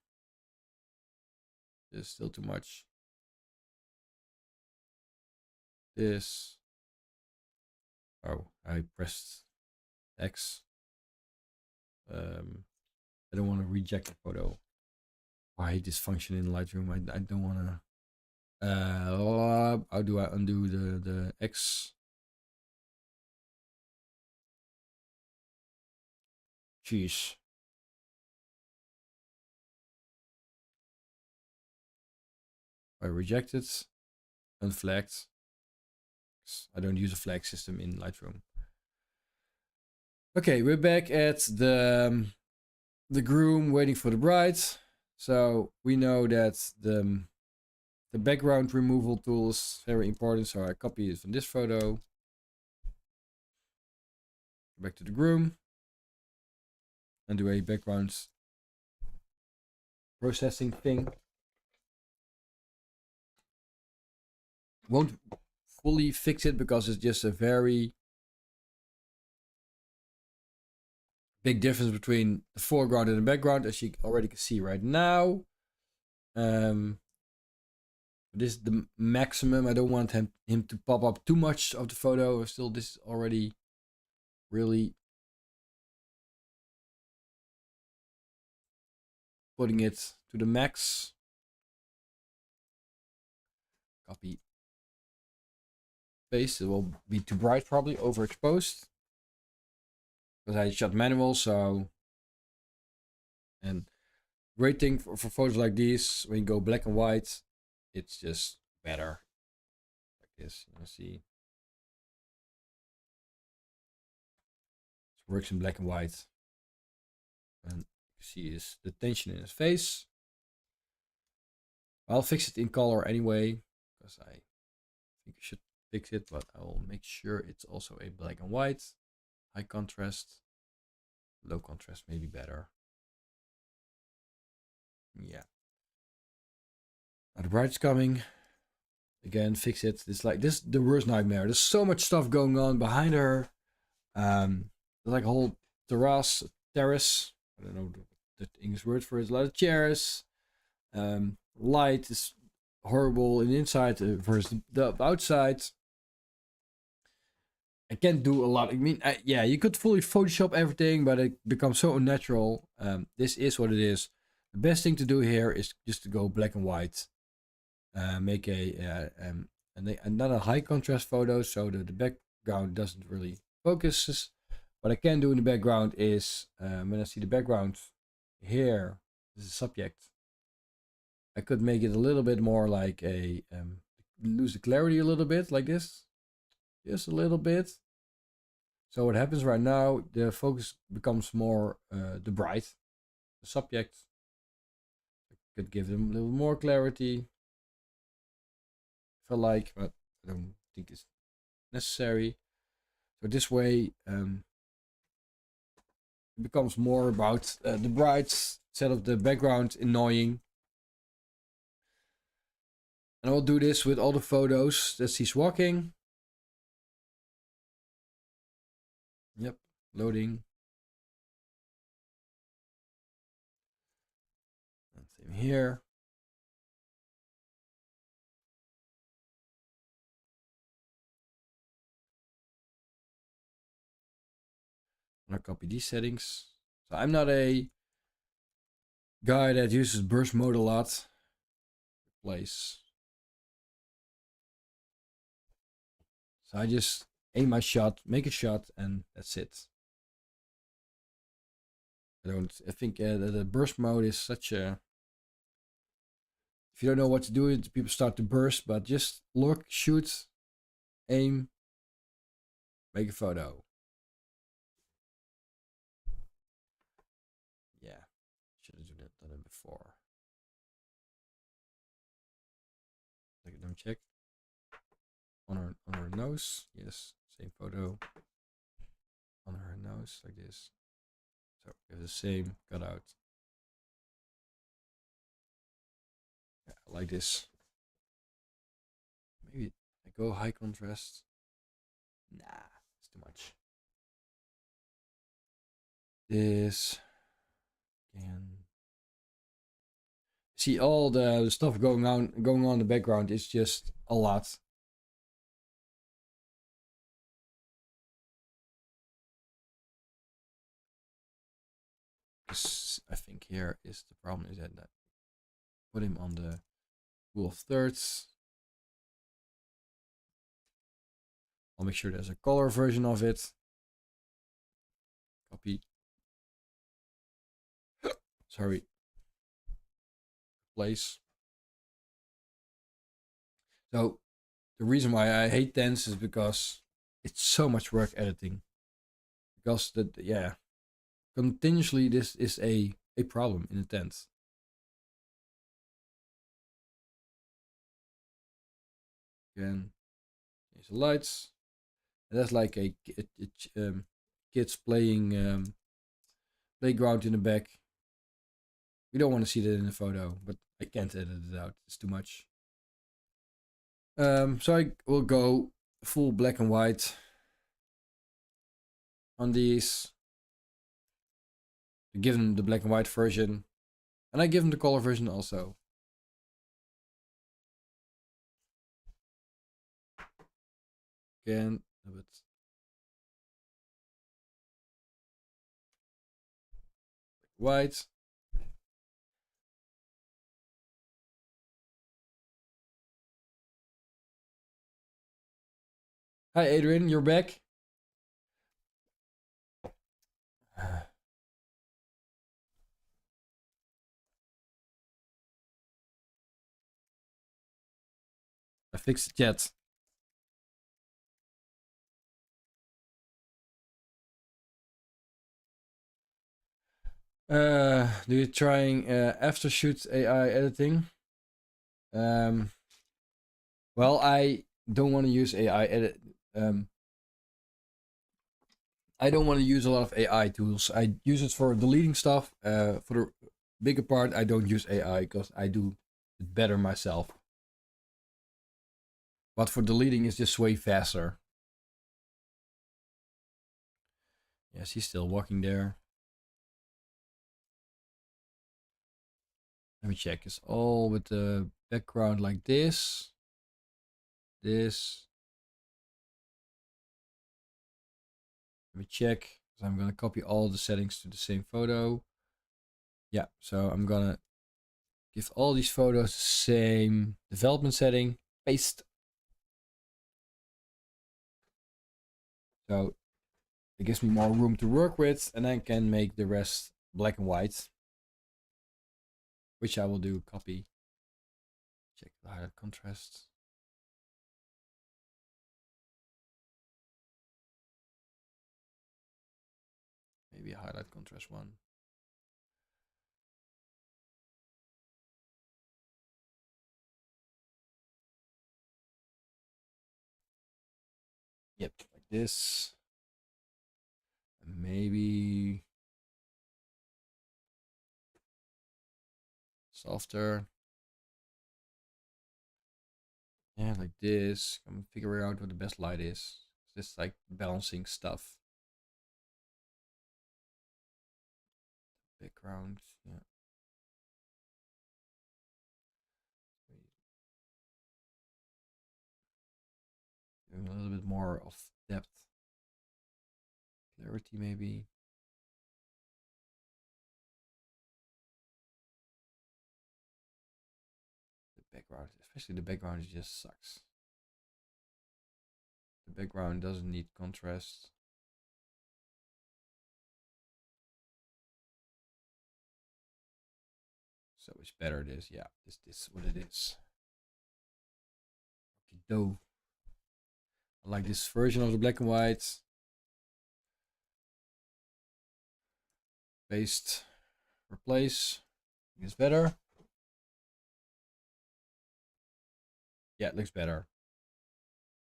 This is still too much. This. Oh, I pressed X. I don't want to reject the photo. I hate this function in Lightroom. I don't want to. How do I undo the X? Jeez. I reject it. Unflagged. I don't use a flag system in Lightroom. Okay, we're back at the groom waiting for the bride. So we know that the background removal tool is very important. So I copy it from this photo. Back to the groom. And do a background processing thing. Won't fully fix it because it's just a very big difference between the foreground and the background, as you already can see right now. This is the maximum. I don't want him to pop up too much of the photo. Still, this is already really putting it to the max. Copy. Paste. It will be too bright, probably overexposed. Because I shot manual, so. And great thing for photos like these, when you go black and white, it's just better. Like this, you see. It works in black and white. And you see is the tension in his face. I'll fix it in color anyway, because I think you should fix it, but I will make sure it's also a black and white. High contrast. Low contrast may be better. Yeah. Now the bride's coming. Again, fix it. It's like this the worst nightmare. There's so much stuff going on behind her. There's like a whole terrace. I don't know the English word for it. A lot of chairs. Light is horrible in the inside versus the outside. I can't do a lot. I mean, yeah, you could fully Photoshop everything, but it becomes so unnatural. This is what it is. The best thing to do here is just to go black and white. Make another high contrast photo so that the background doesn't really focus. What I can do in the background is when I see the background here, This is subject. I could make it a little bit more like a, lose the clarity a little bit, like this. Just a little bit. So what happens right now, the focus becomes more the bride, the subject. I could give them a little more clarity if I like, but I don't think it's necessary. So this way, it becomes more about the bride instead of the background annoying. And I'll do this with all the photos that she's walking. Yep, loading. And same here. And I'll copy these settings. So I'm not a guy that uses burst mode a lot. Replace. So I just aim my shot, make a shot, and that's it. I think the burst mode is such a. If you don't know what to do, people start to burst, but just look, shoot, aim, make a photo. Yeah, should have done it before. Let them check. On her nose, yes, same photo. On her nose, like this. So we have the same cutout. Yeah, like this. Maybe I go high contrast. Nah, it's too much. This. And see all the stuff going on in the background is just a lot. I think here is the problem is that put him on the rule of thirds. I'll make sure there's a color version of it. Copy. Sorry. Place. So the reason why I hate Tense is because it's so much work editing. Because continuously this is a problem in a Tense. Again, there's the lights. And that's like a kids playing playground in the back. We don't want to see that in the photo, but I can't edit it out. It's too much. So I will go full black and white on these. I give them the black and white version, and I give them the color version also. Again, a bit. White. Hi Adrian, you're back. I fixed the chat. Do you trying after shoot AI editing? Well, I don't want to use AI edit. I don't want to use a lot of AI tools. I use it for deleting stuff. For the bigger part, I don't use AI because I do it better myself. But for deleting, it's just way faster. Yes, he's still walking there. Let me check. It's all with the background like this. This. Let me check. So I'm going to copy all the settings to the same photo. Yeah, so I'm going to give all these photos the same development setting. Paste. So it gives me more room to work with, and I can make the rest black and white. which I will do. Copy. Check the highlight contrast. Maybe a highlight contrast one. Yep, like this. And maybe softer. Yeah, like this. I'm figuring out what the best light is. Just like balancing stuff. Background, yeah. Doing a little bit more of depth. Clarity maybe. The background, especially the background, just sucks. The background doesn't need contrast. So it's better this, yeah. This is what it is. Okay, I like this version of the black and white. Paste, replace. It's better. Yeah, it looks better.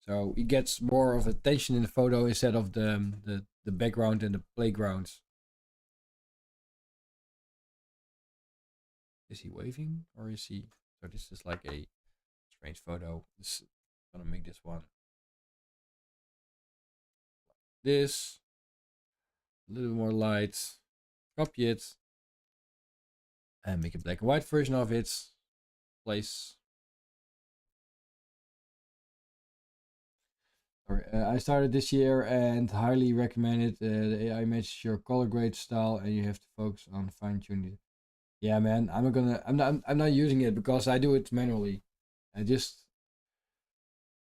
So it gets more of attention in the photo instead of the background and the playground. Is he waving or is he? So this is like a strange photo. This gonna make this one. This a little more light. Copy it and make a black and white version of it. Place. I started this year and highly recommend it. The AI matches your color grade style, and you have to focus on fine tuning it. Yeah, man, I'm not using it because I do it manually. I just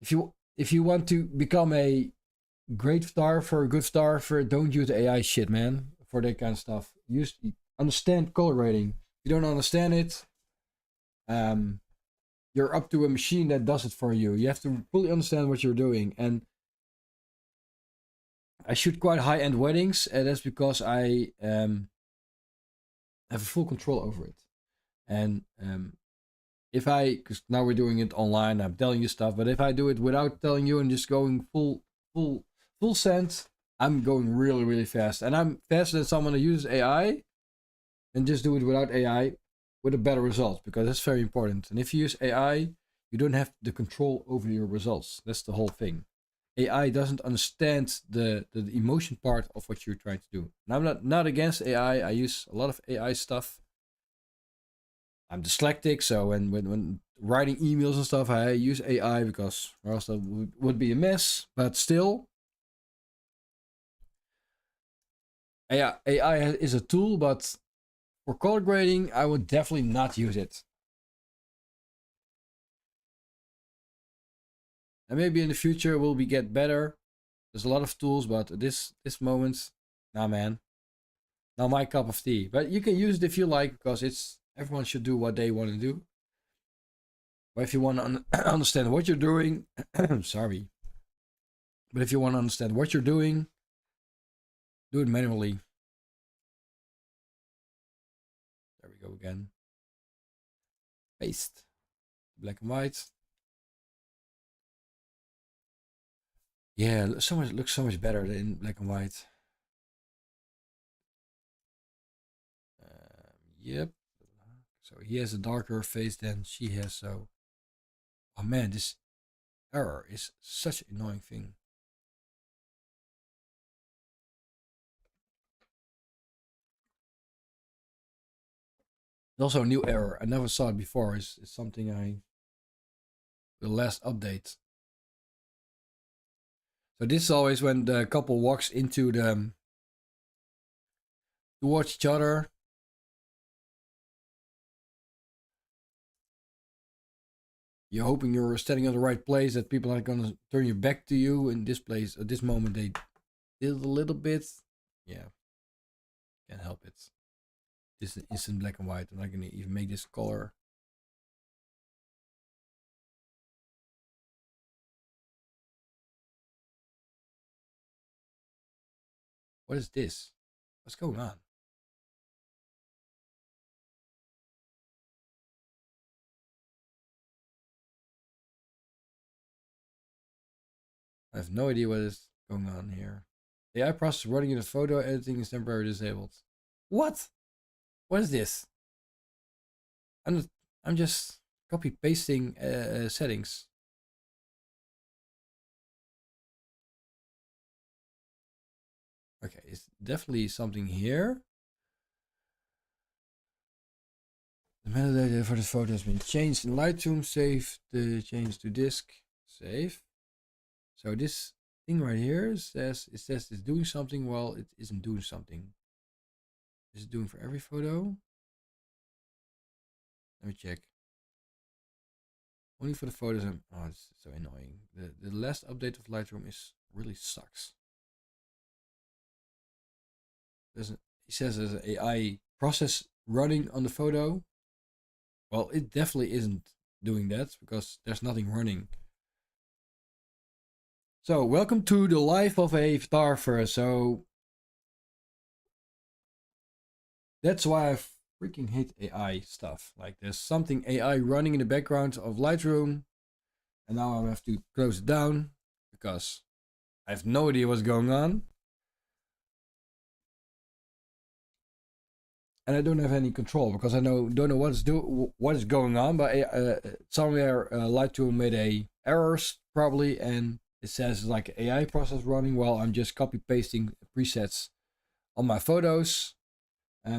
if you want to become a great photographer, a good photographer, don't use AI shit, man, for that kind of stuff. Understand color grading. If you don't understand it, you're up to a machine that does it for you. You have to fully understand what you're doing. And I shoot quite high-end weddings, and that's because I have full control over it. And because now we're doing it online, I'm telling you stuff. But if I do it without telling you and just going full send, I'm going really, really fast. And I'm faster than someone who uses AI and just do it without AI with a better result, because that's very important. And if you use AI, you don't have the control over your results. That's the whole thing. AI doesn't understand the emotion part of what you're trying to do. And I'm not against AI. I use a lot of AI stuff. I'm dyslexic, so when writing emails and stuff, I use AI because or else that would be a mess. But still, AI is a tool, but for color grading, I would definitely not use it. And maybe in the future it will get better. There's a lot of tools, but at this moment, nah, man, not my cup of tea. But you can use it if you like, because everyone should do what they want to do. But if you want to understand what you're doing, sorry. But if you want to understand what you're doing, do it manually. There we go again. Paste. Black and white. Yeah, looks so much better in black and white. Yep. So he has a darker face than she has. So, oh man, this error is such an annoying thing. Also a new error. I never saw it before. It's something the last update. So this is always when the couple walks into the to watch each other. You're hoping you're standing in the right place, that people are gonna turn your back to you. In this place, at this moment, they did a little bit. Yeah, can't help it. this is in black and white. I'm not gonna even make this color. What is this? What's going on? I have no idea what is going on here. The AI process running in the photo editing is temporarily disabled. What? What is this? I'm just copy pasting settings. Okay, it's definitely something here. The metadata for the photo has been changed in Lightroom. Save the change to disk. Save. So this thing right here says it's doing something. Well, it isn't doing something. Is it doing for every photo? Let me check. Only for the photos. Oh, it's so annoying. The last update of Lightroom is really sucks. It says there's an AI process running on the photo. Well, it definitely isn't doing that because there's nothing running. So, welcome to the life of a photographer. So, that's why I freaking hate AI stuff. Like, there's something AI running in the background of Lightroom, and now I have to close it down because I have no idea what's going on. And I don't have any control because I don't know what is going on. But somewhere Lightroom made a errors probably, and it says like AI process running while I'm just copy pasting presets on my photos.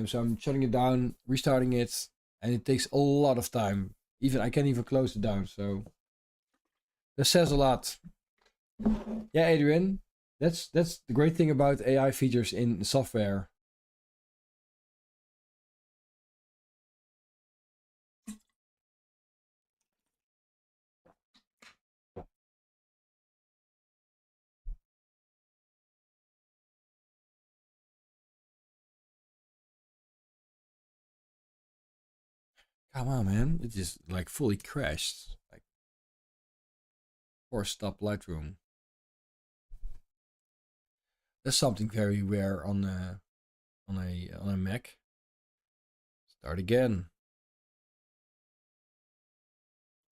So I'm shutting it down, restarting it, and it takes a lot of time. Even I can't even close it down. So that says a lot. Yeah, Adrian, that's the great thing about AI features in software. Come on, man. It just like fully crashed. Like, force stop Lightroom. That's something very rare on a Mac. Start again.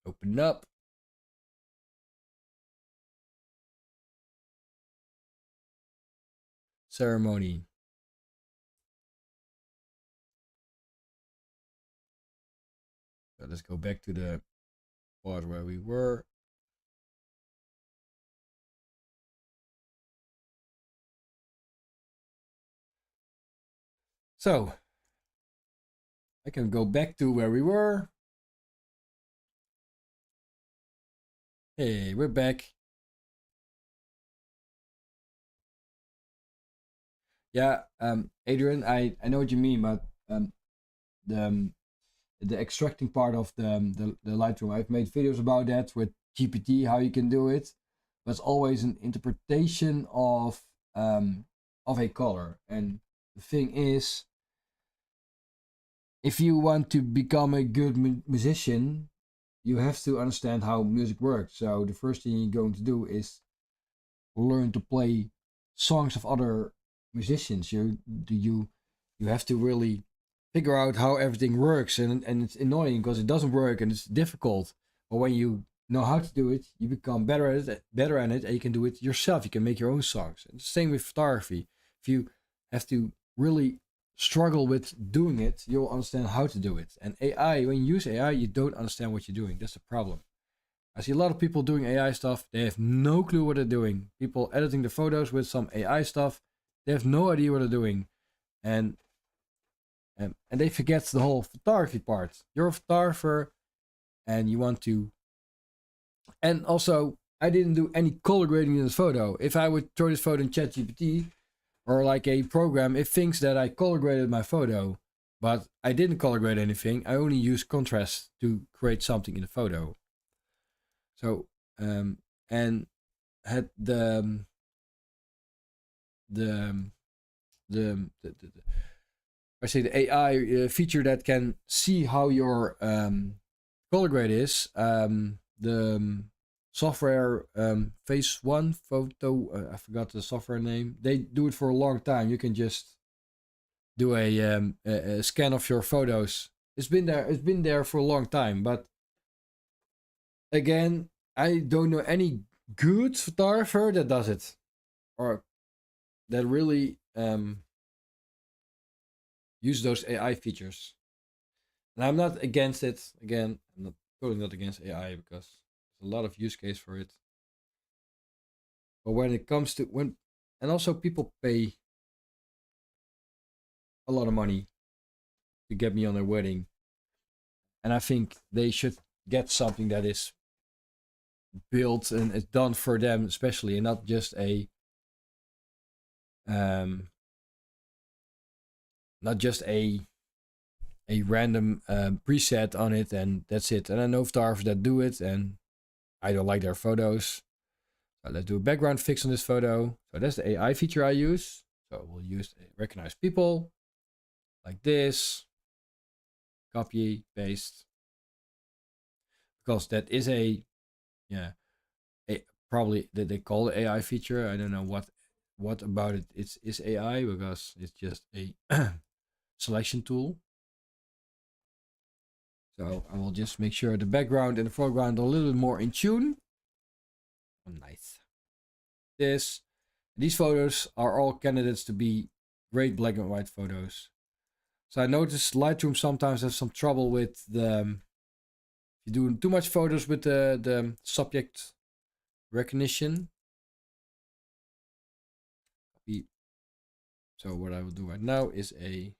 Open up. Ceremony. So let's go back to the part where we were. So I can go back to where we were. Hey, we're back. Yeah, Adrian, I know what you mean, but the extracting part of the Lightroom, I've made videos about that with GPT, how you can do it. But it's always an interpretation of a color. And the thing is, if you want to become a good musician, you have to understand how music works. So the first thing you're going to do is learn to play songs of other musicians. You have to really figure out how everything works, and it's annoying because it doesn't work and it's difficult. But when you know how to do it, you become better at it, and you can do it yourself. You can make your own songs. And the same with photography. If you have to really struggle with doing it, you'll understand how to do it. And AI, when you use AI, you don't understand what you're doing. That's the problem. I see a lot of people doing AI stuff. They have no clue what they're doing. People editing the photos with some AI stuff. They have no idea what they're doing. And they forget the whole photography part. You're a photographer and you want to. And also, I didn't do any color grading in this photo. If I would throw this photo in ChatGPT or like a program, it thinks that I color graded my photo. But I didn't color grade anything. I only used contrast to create something in the photo. So, and had the the I say the AI feature that can see how your color grade is. The software Phase One Photo. I forgot the software name. They do it for a long time. You can just do a scan of your photos. It's been there. It's been there for a long time. But again, I don't know any good photographer that does it, or that really use those AI features. And I'm not against it. Again, I'm not totally not against AI because there's a lot of use case for it. But when it comes to and also people pay a lot of money to get me on their wedding, and I think they should get something that is built and is done for them, especially, and not just um, not just a random preset on it and that's it. And I know photographers that do it, and I don't like their photos. So let's do a background fix on this photo. So that's the AI feature I use. So we'll use recognize people like this. Copy, paste. Because that is a probably that they call it AI feature. I don't know what about it is AI, because it's just a selection tool. So I will just make sure the background and the foreground are a little bit more in tune. Oh, nice. These photos are all candidates to be great black and white photos. So I noticed Lightroom sometimes has some trouble with the if you do too much photos with the subject recognition. So what I will do right now is a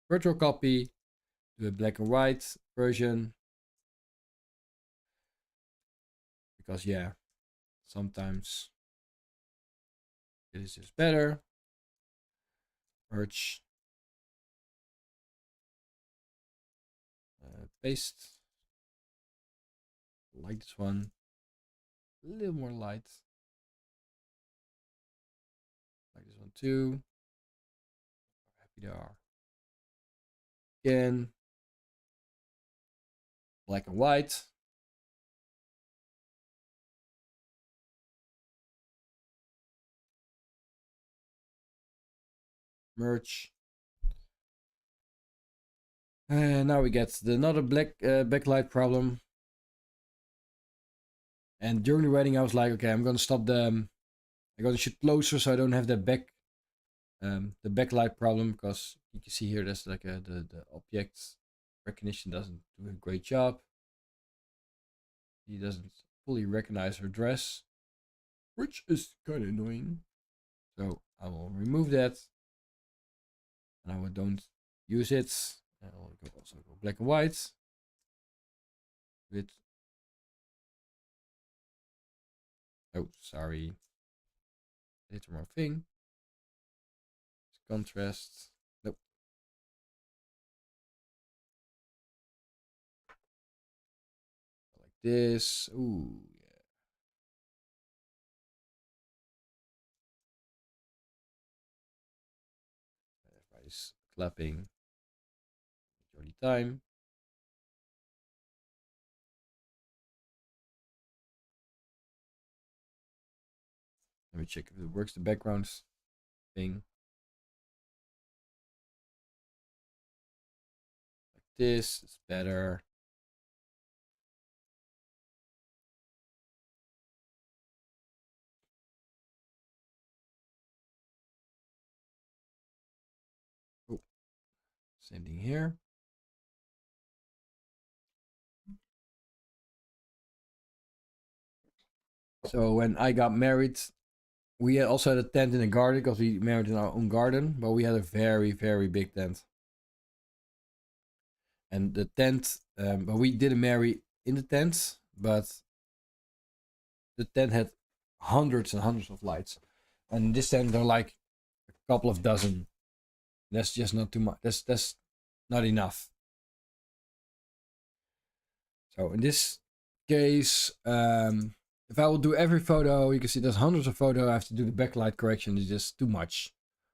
virtual copy, do a black and white version. Because yeah, sometimes it is just better. Merge. Paste. Like this one. A little more light. Like this one too. Happy they are. Again. Black and white. Merge. And now we get another black backlight problem. And during the wedding, I was like, okay, I'm gonna stop I'm gonna shoot closer so I don't have that the backlight problem, because you can see here there's like the object recognition doesn't do a great job. He doesn't fully recognize her dress, which is kind of annoying. So I will remove that, and I don't use it. I will also go black and white with. Oh, sorry. Did the wrong thing. Contrast. Nope. Like this. Ooh, yeah. Everybody's clapping. Majority time. Let me check if it works. The background thing. Like this. It's better. Oh, same thing here. So when I got married, we also had a tent in the garden because we married in our own garden, but we had a very, very big tent. And the tent, but we didn't marry in the tent, but the tent had hundreds and hundreds of lights. And this tent, there are like a couple of dozen. That's just not too much. That's not enough. So in this case, if I will do every photo, you can see there's hundreds of photos. I have to do the backlight correction. It's just too much.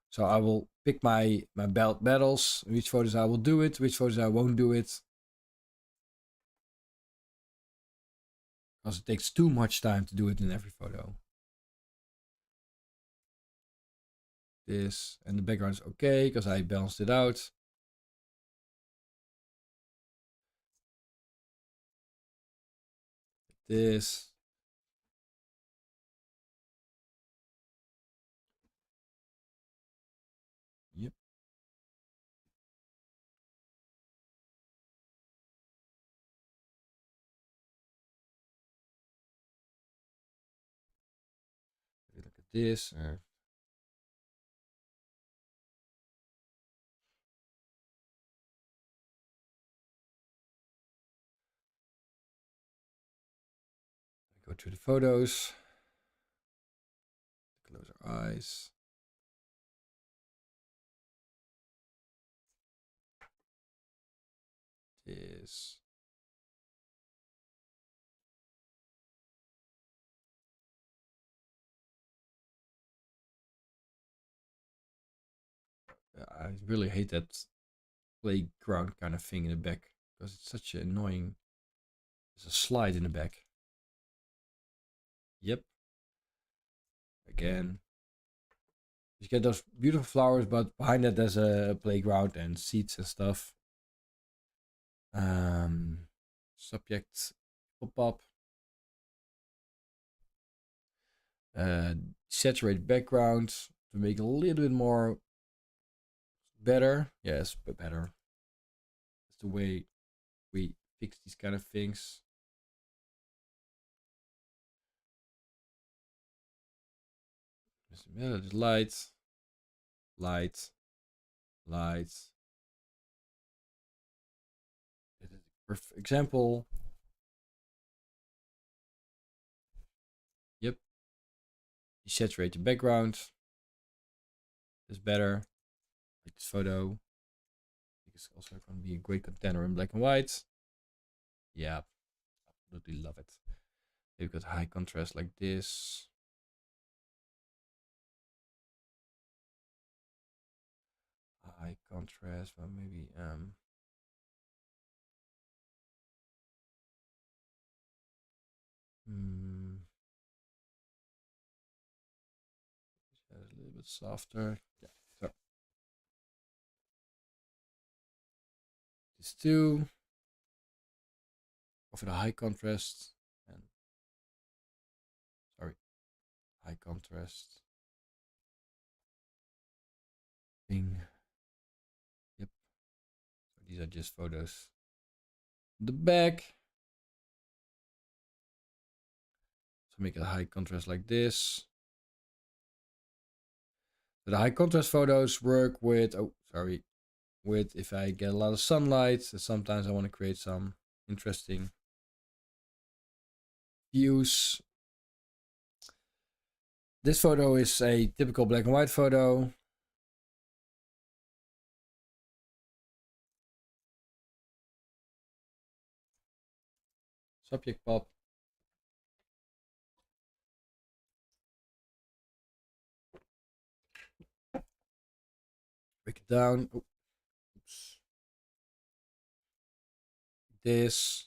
So I will pick my battles, which photos I will do it, which photos I won't do it. Because it takes too much time to do it in every photo. This, and the background is okay, because I balanced it out. This. Yep. Look at this. Go to the photos. Close our eyes. This. I really hate that playground kind of thing in the back, because it's such an annoying. There's a slide in the back. Yep. Again. You get those beautiful flowers, but behind that there's a playground and seats and stuff. Subject pop-up. Saturate background to make it a little bit more better. Yes, but better. That's the way we fix these kind of things. There's light, light, light. For example. Yep. Desaturate the background. It's better. Like this photo. It's also going to be a great contender in black and white. Yeah, absolutely love it. You've got high contrast like this. High contrast, but maybe a little bit softer. Yeah. So these two. Go for the high contrast and high contrast. Bing. Yep. So these are just photos. The back. So make a high contrast like this. So the high contrast photos work with with if I get a lot of sunlight. Sometimes I want to create some interesting views. This photo is a typical black and white photo. Subject pop. Break it down. Oops. This.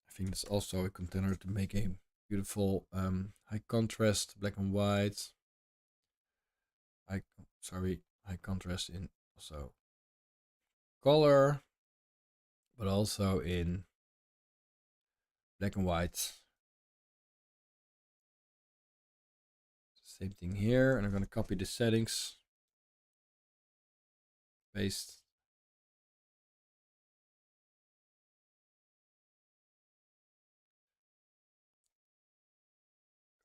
I think it's also a container to make a beautiful high contrast black and white. High contrast in also color, but also in black and white. Same thing here, and I'm going to copy the settings. Paste.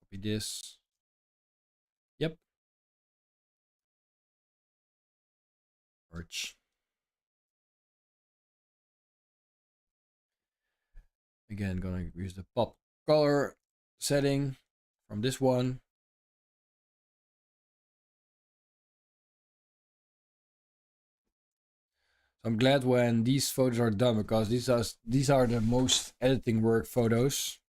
Copy this. Yep. Merge. Again, gonna use the pop color setting from this one. So I'm glad when these photos are done, because these are the most editing work photos.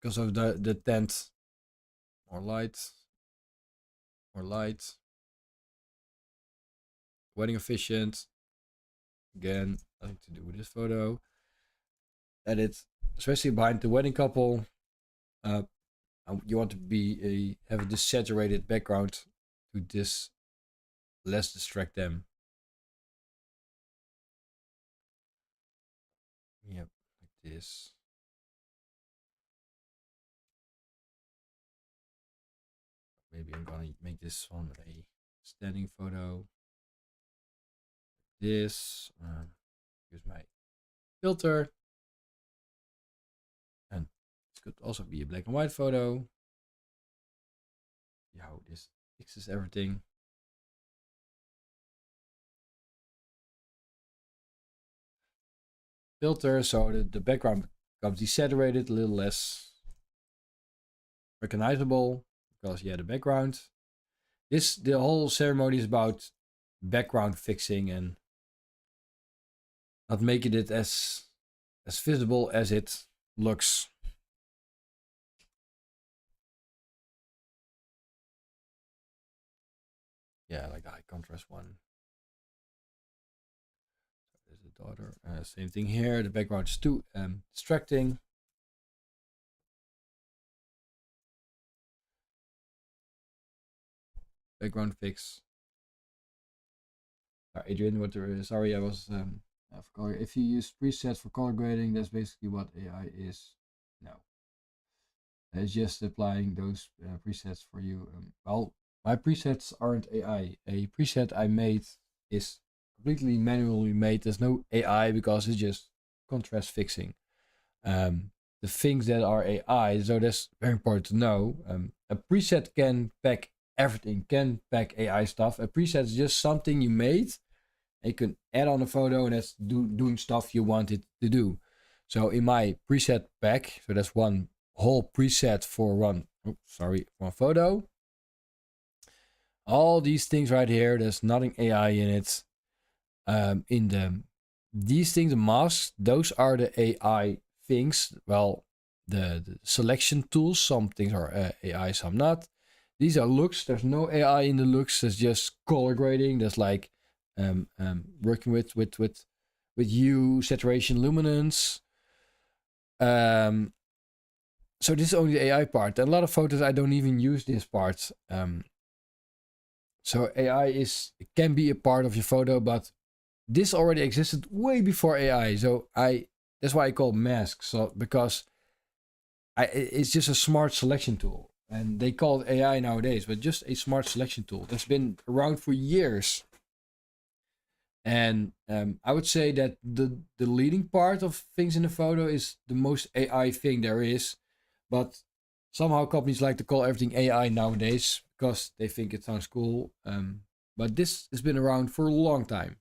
Because of the tint. More light. More light. Wedding efficient. Again, nothing to do with this photo. Edit, especially behind the wedding couple. You want to be have a desaturated background to less distract them. Yep, like this. Maybe I'm gonna make this one a standing photo. This. Use my filter. And this could also be a black and white photo. Yeah, this fixes everything. Filter, so the background becomes desaturated, a little less recognizable because yeah, the background. The whole ceremony is about background fixing and not making it as visible as it looks. Yeah, like the high contrast one. There's the daughter. Same thing here. The background is too distracting. Background fix. Adrian, sorry, I was for color. If you use presets for color grading, that's basically what AI is. No, it's just applying those presets for you. Well, my presets aren't AI. A preset I made is completely manually made. There's no AI because it's just contrast fixing. The things that are AI, so that's very important to know. A preset can pack everything, can pack AI stuff. A preset is just something you made. You can add on a photo and that's doing stuff you want it to do. So in my preset pack, so that's one whole preset for one photo. All these things right here, there's nothing AI in it. These things, the masks, those are the AI things. Well, the selection tools, some things are AI, some not. These are looks. There's no AI in the looks. There's just color grading. There's like working with hue, saturation, luminance. So this is only the AI part. And a lot of photos I don't even use this part. So AI can be a part of your photo, but this already existed way before AI. So that's why I call masks. So because it's just a smart selection tool, and they call it AI nowadays, but just a smart selection tool that's been around for years. And I would say that the leading part of things in a photo is the most AI thing there is, but somehow companies like to call everything AI nowadays because they think it sounds cool. But this has been around for a long time.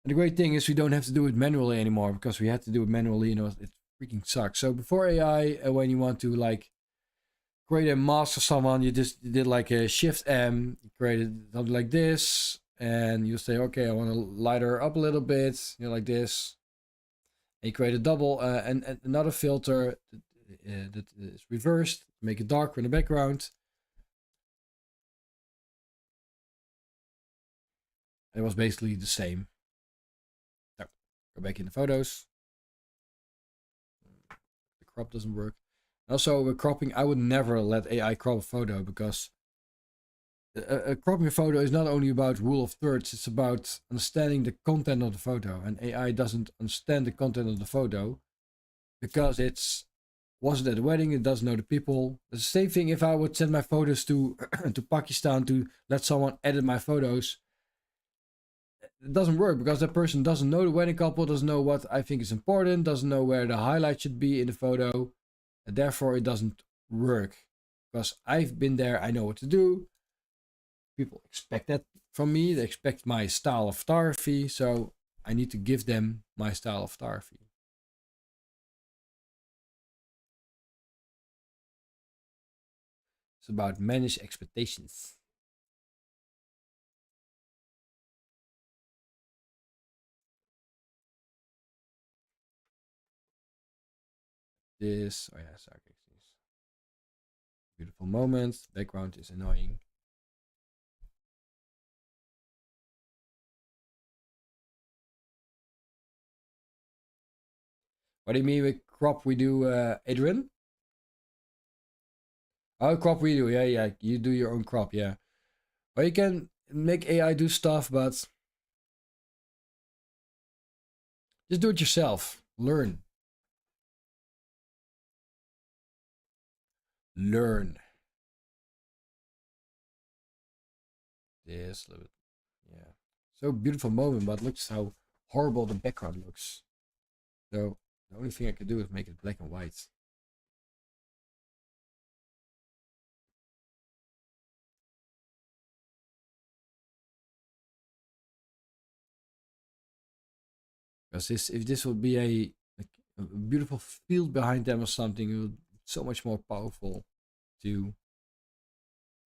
And the great thing is we don't have to do it manually anymore because we had to do it manually. It freaking sucks. So before AI, when you want to like create a mask for someone, you did like a Shift M, you created something like this, and you say, okay, I want to light her up a little bit, like this. And you create a double and another filter that is reversed, make it darker in the background. It was basically the same. Now, go back in the photos. The crop doesn't work. Also, with cropping, I would never let AI crop a photo because cropping a photo is not only about rule of thirds, it's about understanding the content of the photo. And AI doesn't understand the content of the photo because wasn't at the wedding, it doesn't know the people. It's the same thing if I would send my photos to to Pakistan to let someone edit my photos. It doesn't work because that person doesn't know the wedding couple, doesn't know what I think is important, doesn't know where the highlight should be in the photo, and therefore it doesn't work. Because I've been there, I know what to do. People expect that from me. They expect my style of photography, so I need to give them my style of photography. It's about manage expectations. Oh yeah, sorry. Beautiful moment. Background is annoying. What do you mean with crop we do, Adrian? Oh, crop we do. Yeah, yeah. You do your own crop. Yeah. Or you can make AI do stuff, but just do it yourself. Learn. Learn. This little bit. Yeah. So beautiful moment, but look how horrible the background looks. So the only thing I can do is make it black and white. Because if this would be a beautiful field behind them or something, it would be so much more powerful to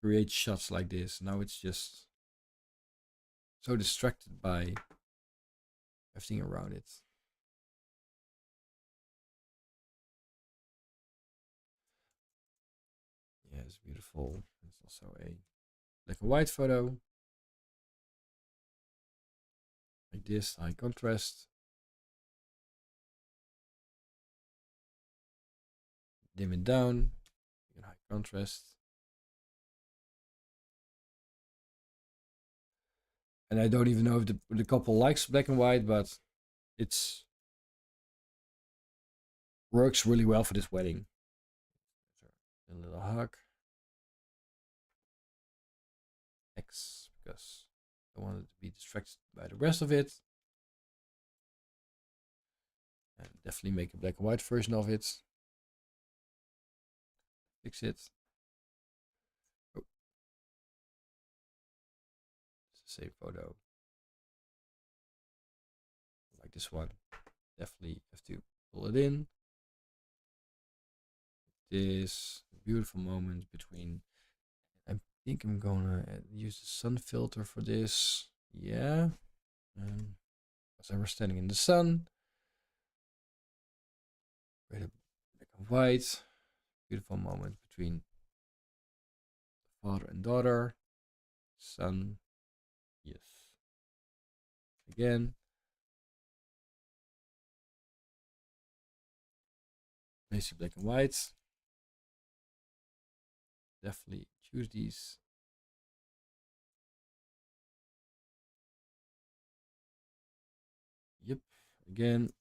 create shots like this. Now it's just so distracted by everything around it. Yeah, it's beautiful. It's also a black and white photo. Like this, high contrast. Dim it down. High contrast. And I don't even know if the couple likes black and white, but it's works really well for this wedding. A little hug. X, because I wanted to be distracted by the rest of it. And definitely make a black and white version of it. Fix it. Oh. It's the same photo. Like this one. Definitely have to pull it in. This beautiful moment between. I think I'm gonna use the sun filter for this. Yeah. As I was standing in the sun. Black and white. Beautiful moment between father and daughter. Sun. Yes. Again. Basic black and white. Definitely choose these. Yep. Again.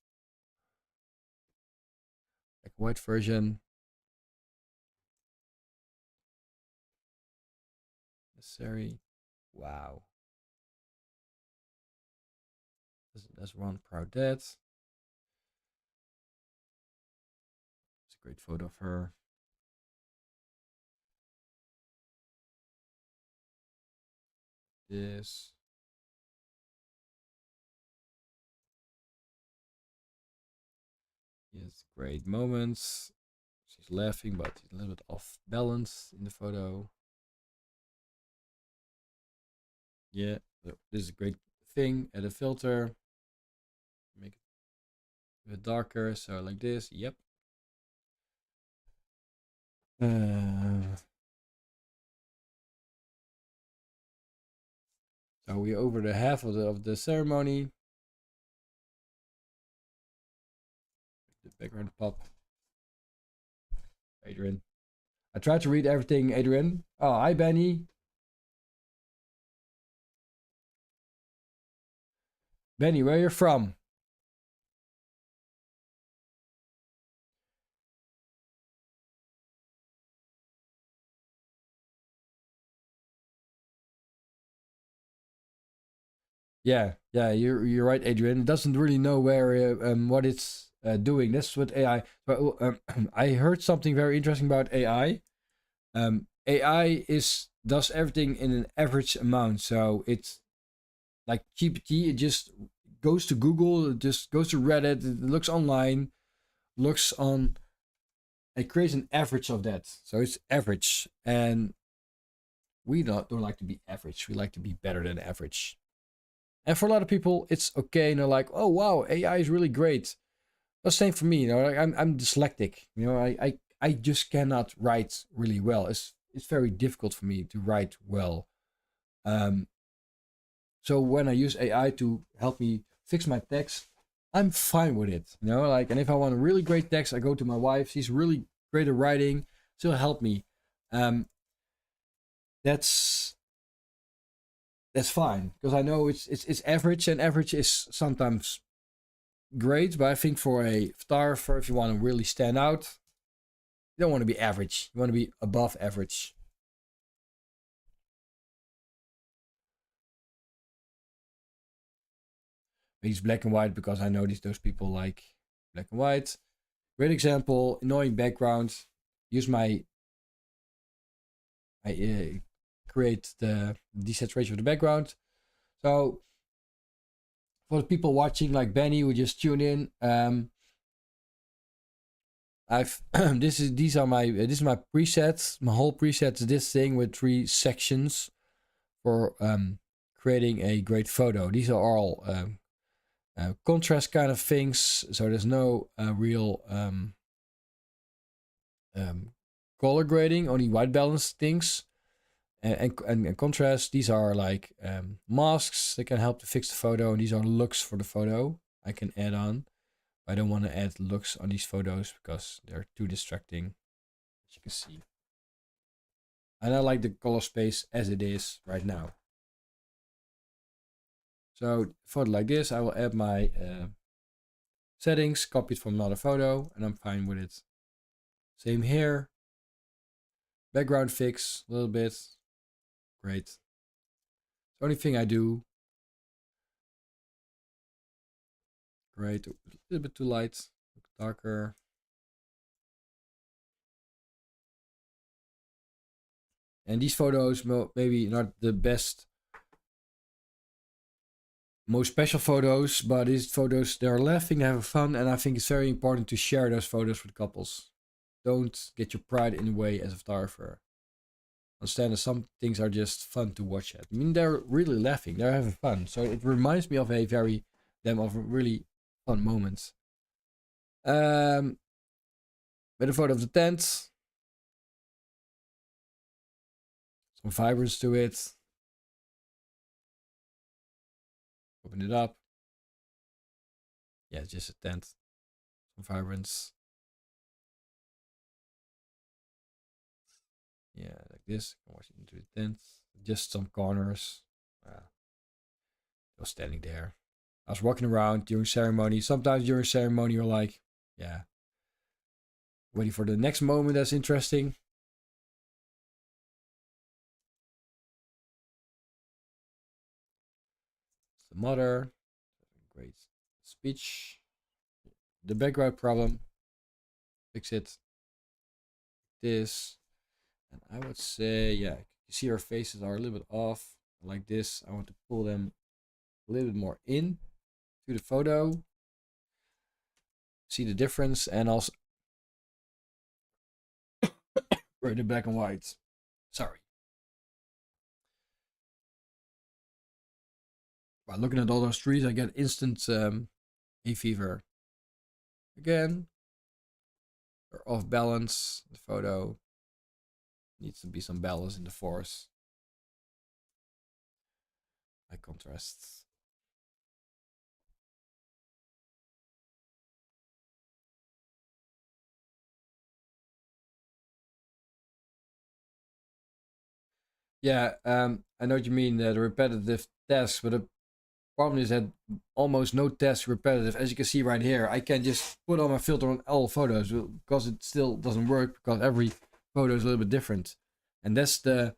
Black and white version. Necessary. Wow. That's Ron Proudet. It's a great photo of her. This. Yes, great moments. She's laughing, but a little bit off balance in the photo. Yeah, this is a great thing. Add a filter. Make it a bit darker. So like this. Yep. So we're over the half of the ceremony. The background pop. Adrian. I tried to read everything, Adrian. Oh, hi, Benny. Benny, where you from? Yeah, yeah, you're right, Adrian. It doesn't really know where what it's doing. That's what AI. But I heard something very interesting about AI. AI does everything in an average amount. So it's like GPT. It just goes to Google. It just goes to Reddit. It looks online. Looks on. It creates an average of that. So it's average, and we don't like to be average. We like to be better than average. And for a lot of people, it's okay. And they're like, oh wow, AI is really great. The same for me. Like I'm dyslexic. I just cannot write really well. It's very difficult for me to write well. So when I use AI to help me fix my text, I'm fine with it. Like, and if I want a really great text, I go to my wife. She's really great at writing. She'll help me. Um, that's fine because I know it's average, and average is sometimes great. But I think for a photographer, if you want to really stand out, you don't want to be average. You want to be above average. It's black and white because I noticed those people like black and white. Great example, annoying background. Use my, I create the desaturation of the background. So for the people watching like Benny who just tune in, I've this is my presets. My whole preset is this thing with 3 sections for creating a great photo. These are all contrast kind of things, so there's no real color grading, only white balance things. And contrast, these are like masks that can help to fix the photo, and these are looks for the photo I can add on. I don't want to add looks on these photos because they're too distracting, as you can see. And I like the color space as it is right now. So photo like this, I will add my settings, copy it from another photo, and I'm fine with it. Same here. Background fix a little bit. Great. The only thing I do. Great. A little bit too light. Darker. And these photos, maybe not the best, most special photos, but these photos, they're laughing, having fun, and I think it's very important to share those photos with couples. Don't get your pride in the way as a photographer. Understand that some things are just fun to watch at. I mean, they're really laughing, they're having fun. So it reminds me of a really fun moments. With a photo of the tent. Some vibrance to it. Open it up. Yeah, it's just a tent. Some vibrance. Yeah, like this. I can watch it into the tent. Just some corners. I was standing there. I was walking around during ceremony. Sometimes during ceremony, you're like, yeah, waiting for the next moment that's interesting. It's the mother. Great speech. The background problem. Fix it. This. And I would say, yeah, you see our faces are a little bit off. Like this. I want to pull them a little bit more in to the photo. See the difference, and also right, the black and white. Sorry. By looking at all those trees, I get instant hay fever. Again, they're off balance. The photo needs to be some balance in the force. High contrast. Yeah, I know what you mean, the repetitive tasks, but the problem is that almost no task repetitive. As you can see right here, I can just put on my filter on all photos because it still doesn't work because every photo is a little bit different. And that's the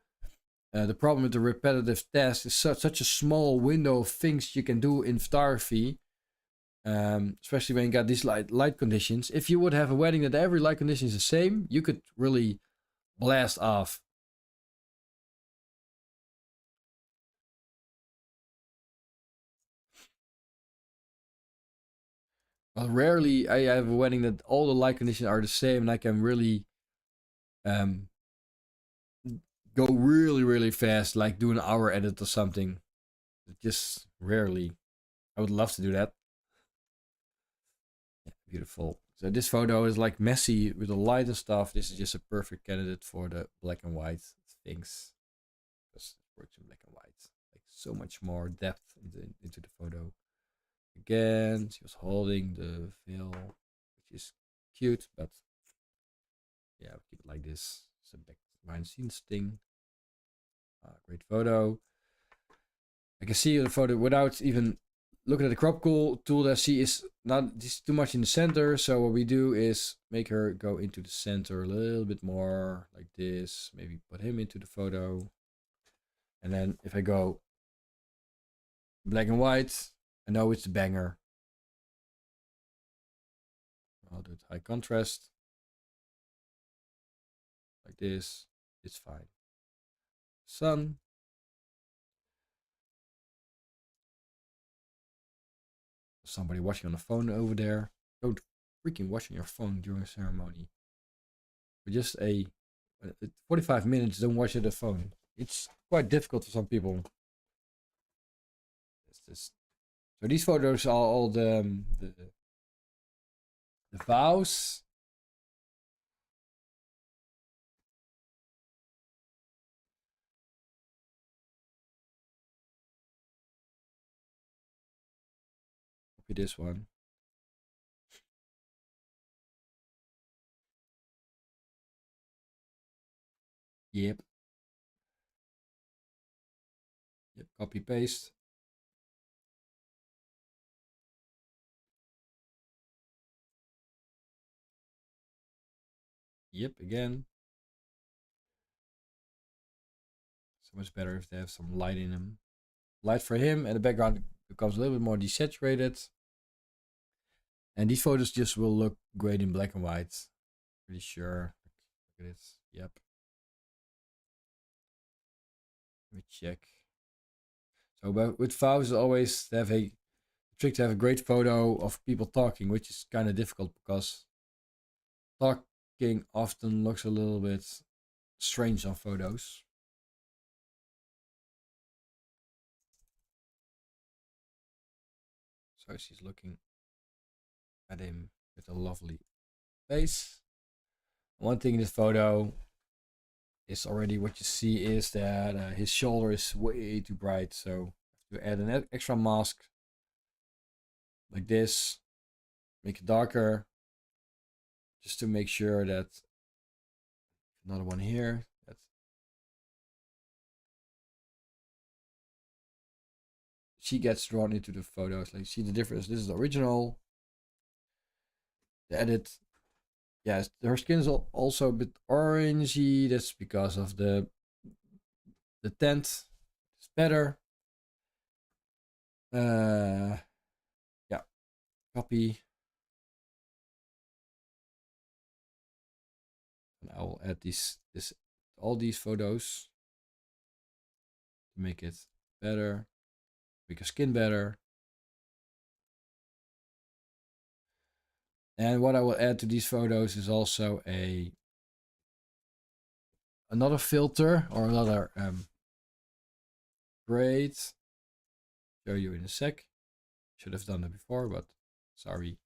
problem with the repetitive task is such a small window of things you can do in photography, especially when you got these light conditions. If you would have a wedding that every light condition is the same, you could really blast off. But rarely I have a wedding that all the light conditions are the same and I can really um, go really fast, like do an hour edit or something. Just rarely. I would love to do that. Yeah, beautiful. So this photo is like messy with the light and stuff. This is just a perfect candidate for the black and white things. Because it works in black and white. Like so much more depth into the photo. Again, she was holding the veil, which is cute, but yeah, I'll keep it like this. It's a back behind the scenes thing. Great photo. I can see the photo without even looking at the crop tool that she is not just too much in the center. So what we do is make her go into the center a little bit more like this. Maybe put him into the photo. And then if I go black and white, I know it's a banger. I'll do it high contrast. Like this. It's fine. Sun. Somebody watching on the phone over there. Don't freaking watch on your phone during a ceremony. But just a 45 minutes, don't watch at the phone. It's quite difficult for some people. It's just, so these photos are all the vows. Copy this one. Yep. Yep. Copy paste. Yep. Again. So much better if they have some light in them. Light for him, and the background becomes a little bit more desaturated. And these photos just will look great in black and white. Pretty sure. Look at this. Yep. Let me check. So with vows, always have a trick to have a great photo of people talking, which is kind of difficult because talking often looks a little bit strange on photos. So she's looking at him with a lovely face. One thing in this photo is already what you see is that his shoulder is way too bright. So to add an extra mask like this, make it darker, just to make sure that another one here. That's she gets drawn into the photos. Like see the difference. This is the original. The edit. Yes, her skin is also a bit orangey. That's because of the tint. It's better. Yeah, copy. And I will add all these photos to make it better, make your skin better. And what I will add to these photos is also another filter or another great. Show you in a sec. Should have done it before, but sorry.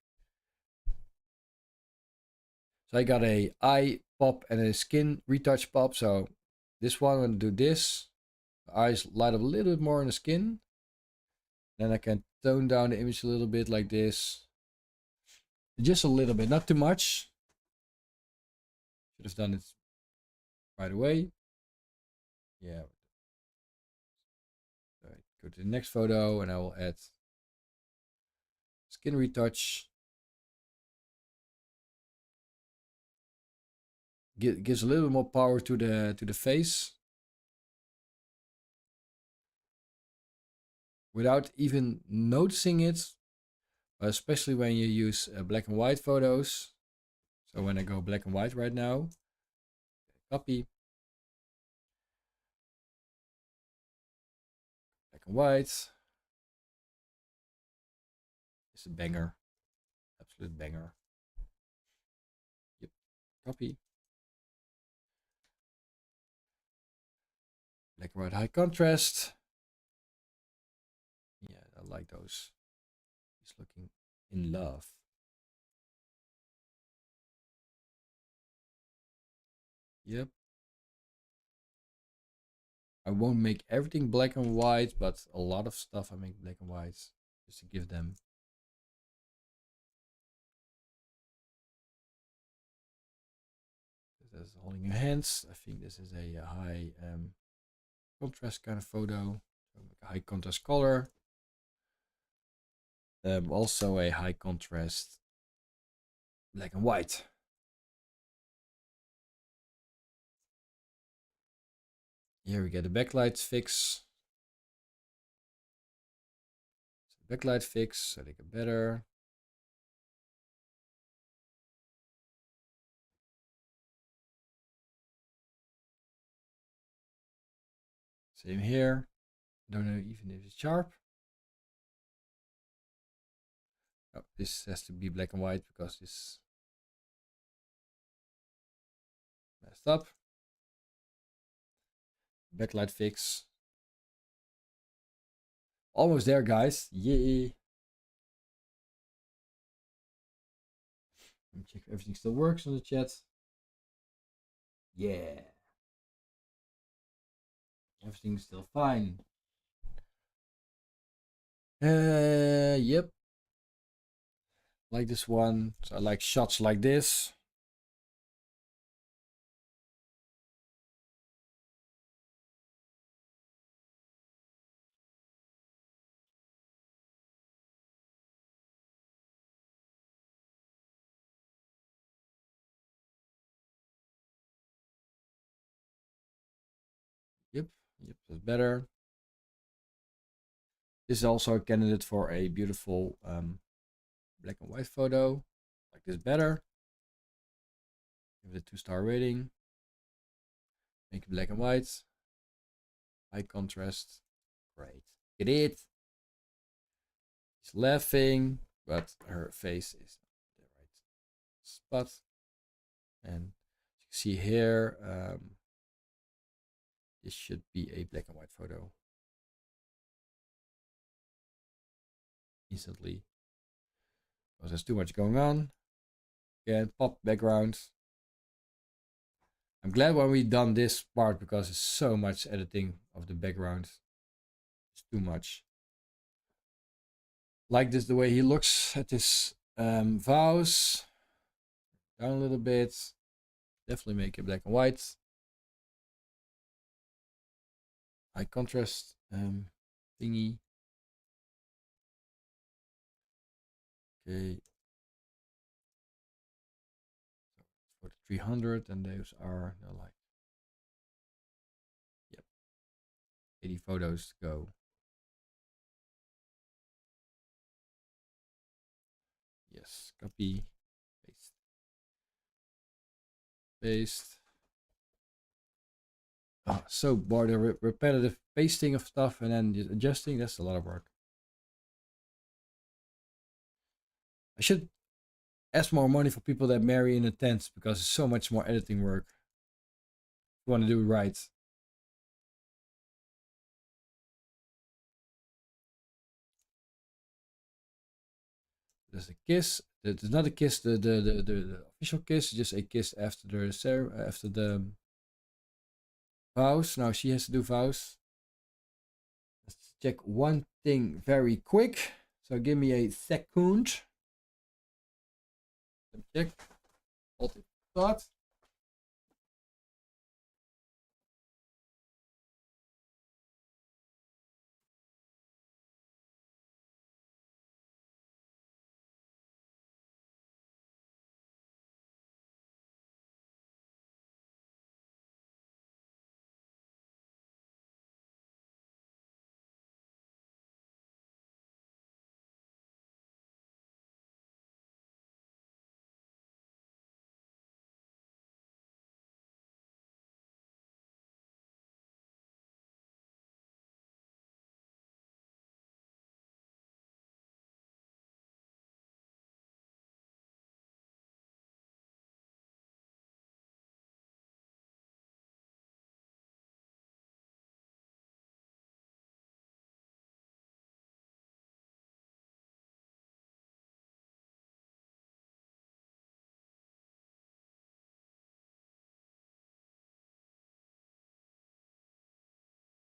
So I got a eye pop and a skin retouch pop. So this one, I'm going to do this. The eyes light up a little bit more in the skin. Then I can tone down the image a little bit like this. Just a little bit, not too much. Should have done it right away. Yeah. Right. Go to the next photo and I will add skin retouch. Gives a little bit more power to the face. Without even noticing it, especially when you use black and white photos. So when I go black and white right now, copy, black and white. It's a banger, absolute banger. Yep, copy. Black and white high contrast. Yeah, I like those. He's looking in love. Yep. I won't make everything black and white, but a lot of stuff I make black and white just to give them. This is holding your hands. I think this is a high contrast kind of photo. So make a high contrast color. Also a high contrast black and white. Here we get a backlight fix. So backlight fix, so they get better. Same here. Don't know even if it's sharp. Oh, this has to be black and white because this messed up. Backlight fix. Almost there, guys. Yay. Let me check if everything still works on the chat. Yeah. Everything's still fine. Yep. Like this one. So I like shots like this. Yep. Yep, that's better. This is also a candidate for a beautiful black and white photo. Like this better. Give it a 2-star rating. Make it black and white. High contrast. Great. Get it. She's laughing, but her face is not the right spot. And you see here, this should be a black and white photo. Instantly. Because there's too much going on. Again, pop background. I'm glad when we done this part because it's so much editing of the background. It's too much. Like this, the way he looks at his vows. Down a little bit. Definitely make it black and white. High contrast thingy. Okay. For the 300, and those are like, yep, 80 photos to go. Yes, copy, paste, paste. Oh, so bored of repetitive pasting of stuff and then just adjusting. That's a lot of work. I should ask more money for people that marry in a tent because it's so much more editing work. If you want to do it right. There's a kiss. There's not a kiss. The official kiss, just a kiss after the vows. Now she has to do vows. Let's check one thing very quick. So give me a second. Let me check. Hold it. Thought.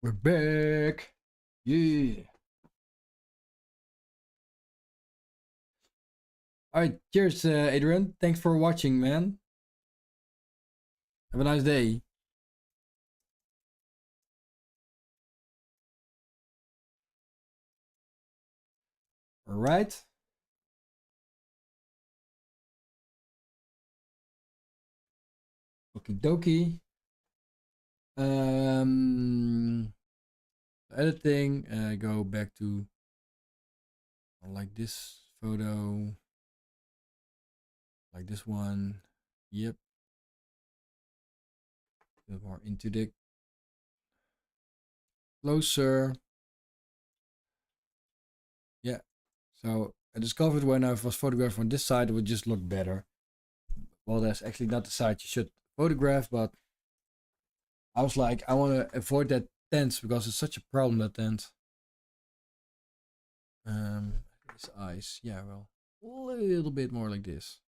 We're back. Yeah. All right. Cheers, Adrian. Thanks for watching, man. Have a nice day. All right. Okie dokie. Editing. Go back to like this photo, like this one. Yep. A bit more into the closer. Yeah. So I discovered when I was photographed on this side, it would just look better. Well, that's actually not the side you should photograph, but I was like, I want to avoid that tense because it's such a problem, that tense. His eyes, yeah, well, a little bit more like this.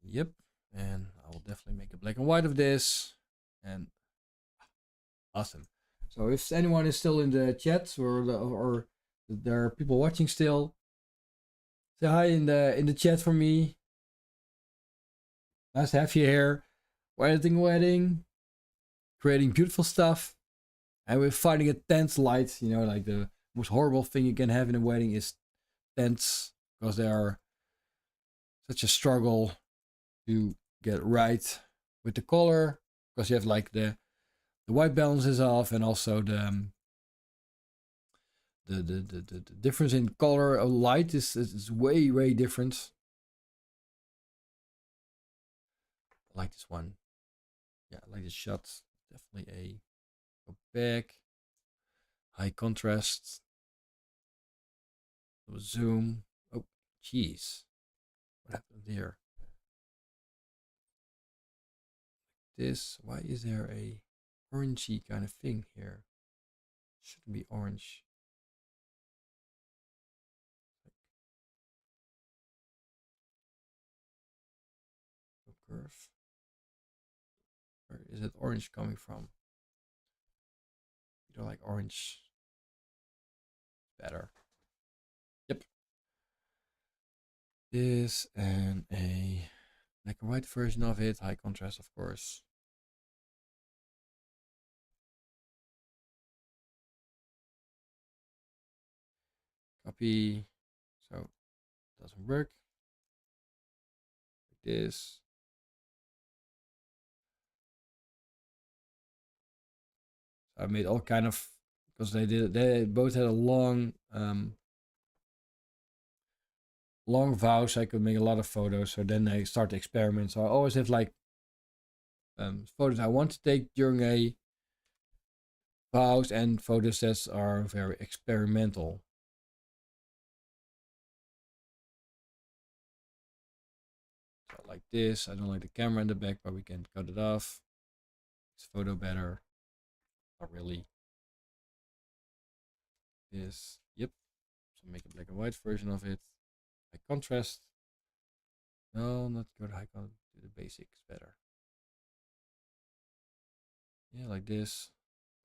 Yep, and I will definitely make a black and white of this, and awesome. So if anyone is still in the chat or there are people watching still, say hi in the chat for me. Nice to have you here. We're editing a wedding, creating beautiful stuff, and we're finding a tense light. You know, like the most horrible thing you can have in a wedding is tents because they are such a struggle to get right with the color because you have like the white balance is off and also the difference in color of light is way different. I like this one. Yeah, I like this shot. Definitely a go back. High contrast. Zoom. Oh, jeez. What happened here? This. Why is there a orangey kind of thing here? Shouldn't be orange. Curve. Where is that orange coming from? You don't like orange. Better. Yep. This and a black and white version of it. High contrast, of course. Copy. So it doesn't work. Like this. So I made all kind of because they both had a long vows. I could make a lot of photos. So then I start to experiment. So I always have like photos I want to take during a vows and photos that are very experimental. So like this. I don't like the camera in the back, but we can cut it off. This photo better. Not really. This. Yep. So make a black and white version of it. High contrast. No, not good high contrast. Do the basics better. Yeah, like this.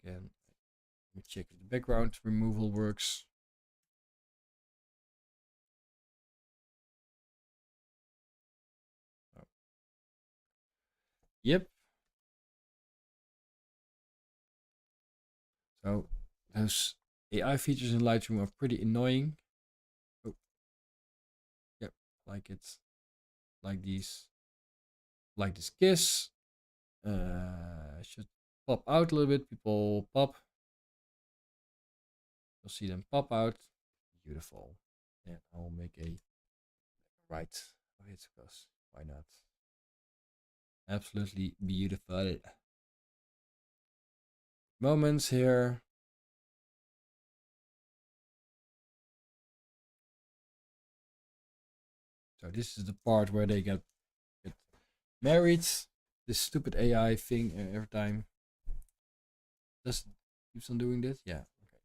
Again, let me check if the background removal works. Oh. Yep. So those AI features in Lightroom are pretty annoying. Oh, yep, like it's like these, like this kiss. Should pop out a little bit. People pop. You'll see them pop out. Beautiful. And I'll make a right of it because why not? Absolutely beautiful moments here. So this is the part where they get married. This stupid AI thing every time. Just keeps on doing this. Yeah. Okay.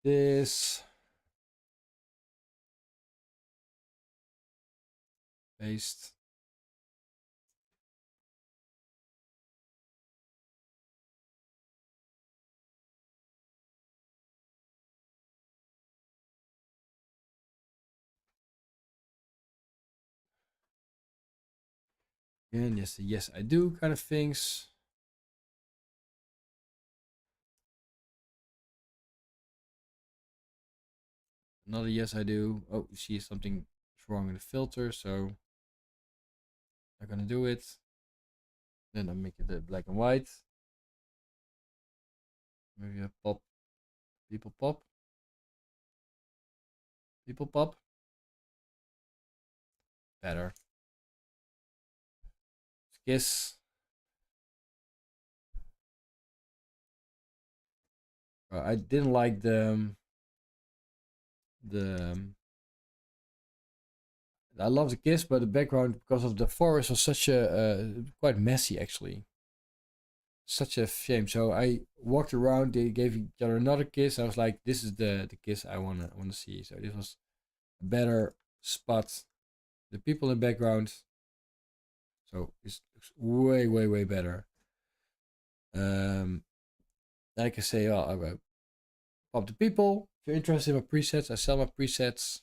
This. Paste. And yes, yes I do kind of things. Another yes I do. Oh, you see something wrong in the filter, so I'm gonna do it. Then I make it black and white. Maybe a pop. People pop. People pop. Better. Kiss. I didn't like the I love the kiss, but the background because of the forest was such a quite messy actually. Such a shame. So I walked around. They gave each other another kiss. I was like, "This is the kiss I wanna see." So this was a better spot. The people in the background. So it's way better. Like I say, oh, I will pop the people. If you're interested in my presets, I sell my presets.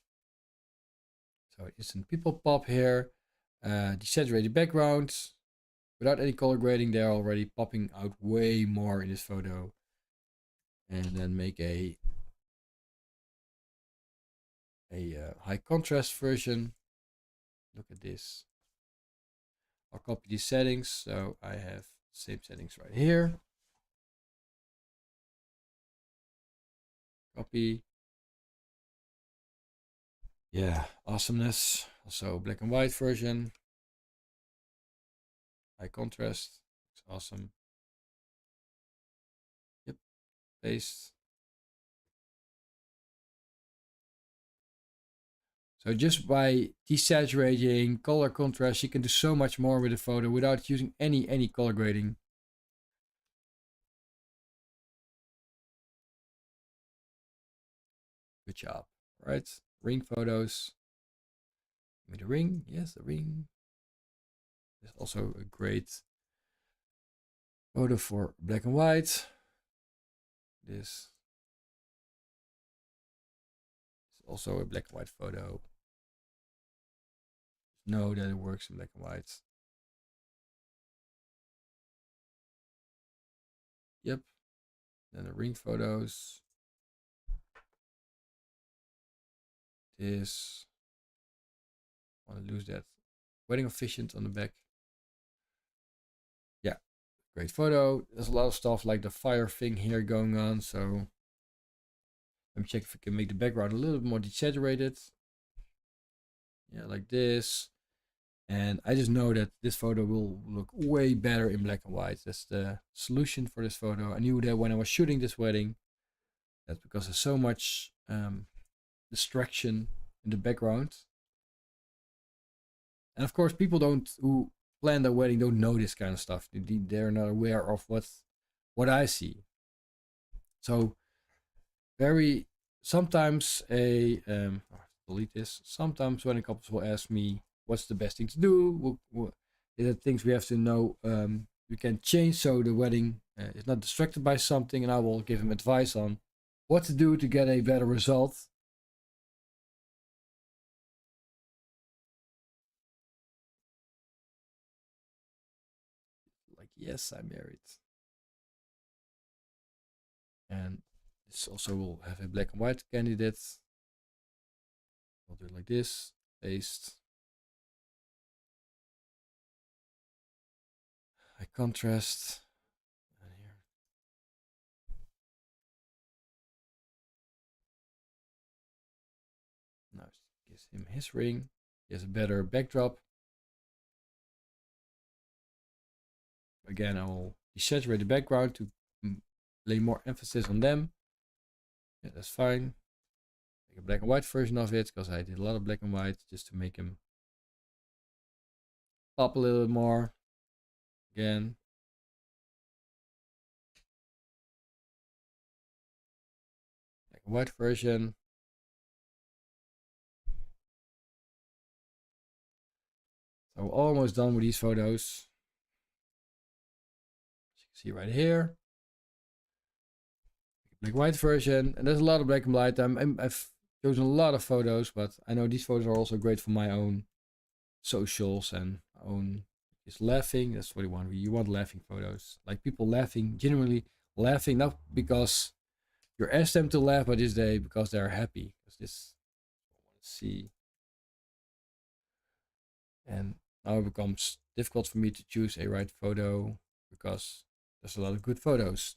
So instant people pop here. Desaturated backgrounds. Without any color grading, they're already popping out way more in this photo. And then make a high contrast version. Look at this. I'll copy these settings. So I have the same settings right here. Copy. Yeah, awesomeness. Also black and white version. High contrast. It's awesome. Yep. Paste. So just by desaturating, color contrast, you can do so much more with a photo without using any color grading. Good job. All right, ring photos. Give me the ring. Yes, the ring. There's also a great photo for black and white. This is also a black and white photo. Know that it works in black and white. Yep. Then the ring photos. This. I want to lose that wedding officiant on the back. Yeah, great photo. There's a lot of stuff like the fire thing here going on. So let me check if I can make the background a little bit more desaturated. Yeah, like this. And I just know that this photo will look way better in black and white. That's the solution for this photo. I knew that when I was shooting this wedding. That's because there's so much distraction in the background. And of course, people who plan their wedding don't know this kind of stuff. They're not aware of what I see. So very sometimes delete this. Sometimes wedding couples will ask me, "What's the best thing to do? There are things we have to know. We can change so the wedding is not distracted by something," and I will give him advice on what to do to get a better result. Like, yes, I'm married. And this also will have a black and white candidate. I'll do it like this. Paste. High contrast. And here. Now gives him his ring. He has a better backdrop. Again, I will desaturate the background to lay more emphasis on them. Yeah, that's fine. Make a black and white version of it because I did a lot of black and white just to make him pop a little bit more. Again. Black and white version. So we're almost done with these photos. As you can see right here. Black and white version. And there's a lot of black and white. I've chosen a lot of photos, but I know these photos are also great for my own socials and own is laughing. That's what you want. You want laughing photos, like people laughing, genuinely laughing, not because you ask them to laugh, but is they because they are happy. Because this I want to see, and now it becomes difficult for me to choose a right photo because there's a lot of good photos.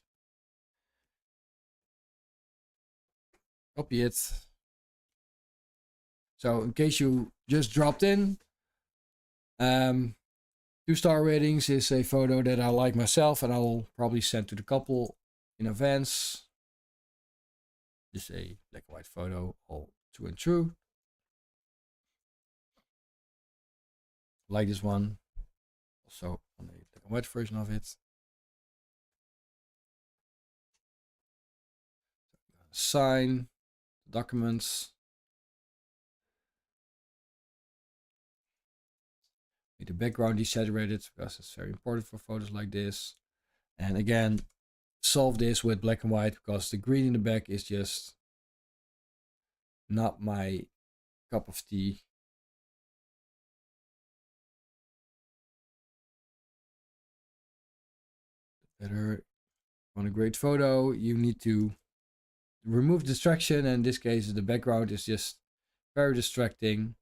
Copy it. So in case you just dropped in, 2-star ratings is a photo that I like myself, and I will probably send to the couple in advance. Just a black and white photo, all true and true. Like this one. Also on a black and white version of it. Sign documents. Make the background desaturated because it's very important for photos like this. And again, solve this with black and white because the green in the back is just not my cup of tea. Better on a great photo, you need to remove distraction, and in this case the background is just very distracting.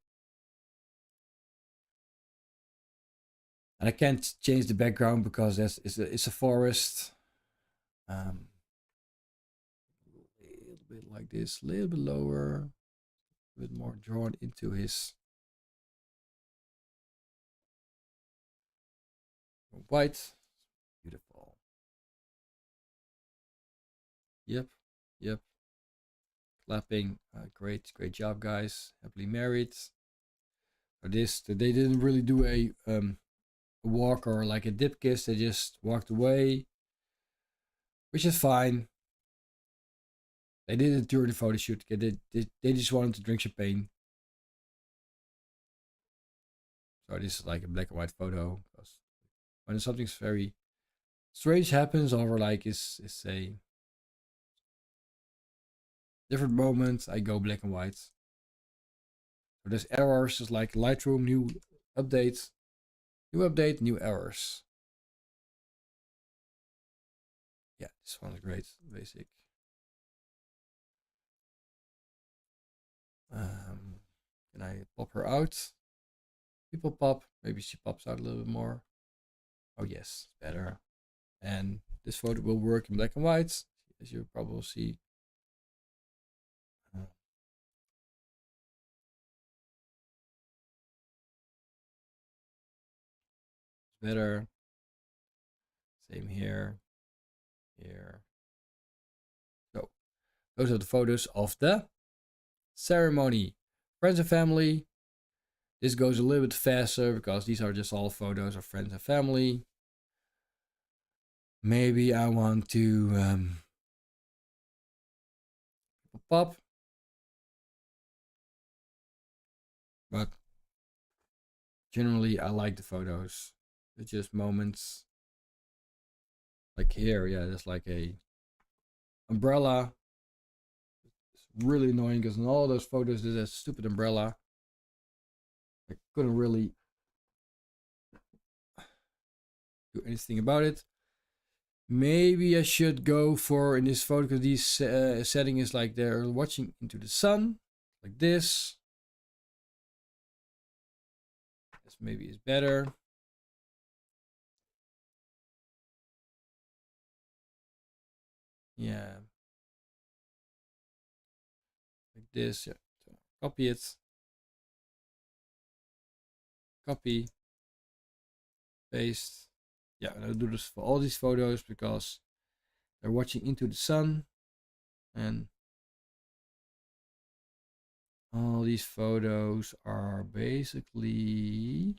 And I can't change the background because it's a forest. A little bit like this, a little bit lower, a bit more drawn into his white. Beautiful. Yep, yep. Clapping. Great job, guys. Happily married. For this, they didn't really do a walk or like a dip kiss. They just walked away, which is fine. They did it during the photo shoot. They just wanted to drink champagne. So this is like a black and white photo. Because when something's very strange happens, or like is a different moment, I go black and white. So there's errors, just like Lightroom, new update, new errors. Yeah, this one is great, basic. Can I pop her out? People pop, maybe she pops out a little bit more. Oh yes, better. And this photo will work in black and white, as you probably see. Better. Same here. Here. So those are the photos of the ceremony. Friends and family. This goes a little bit faster because these are just all photos of friends and family. Maybe I want to pop. But generally I like the photos. It's just moments. Like here, yeah, there's like a umbrella. It's really annoying because in all those photos there's a stupid umbrella. I couldn't really do anything about it. Maybe I should go for, in this photo, because this setting is like they're watching into the sun, like this. This maybe is better. Yeah. Like this. Yeah. So copy it. Copy. Paste. Yeah, and I'll do this for all these photos because they're watching into the sun. And all these photos are basically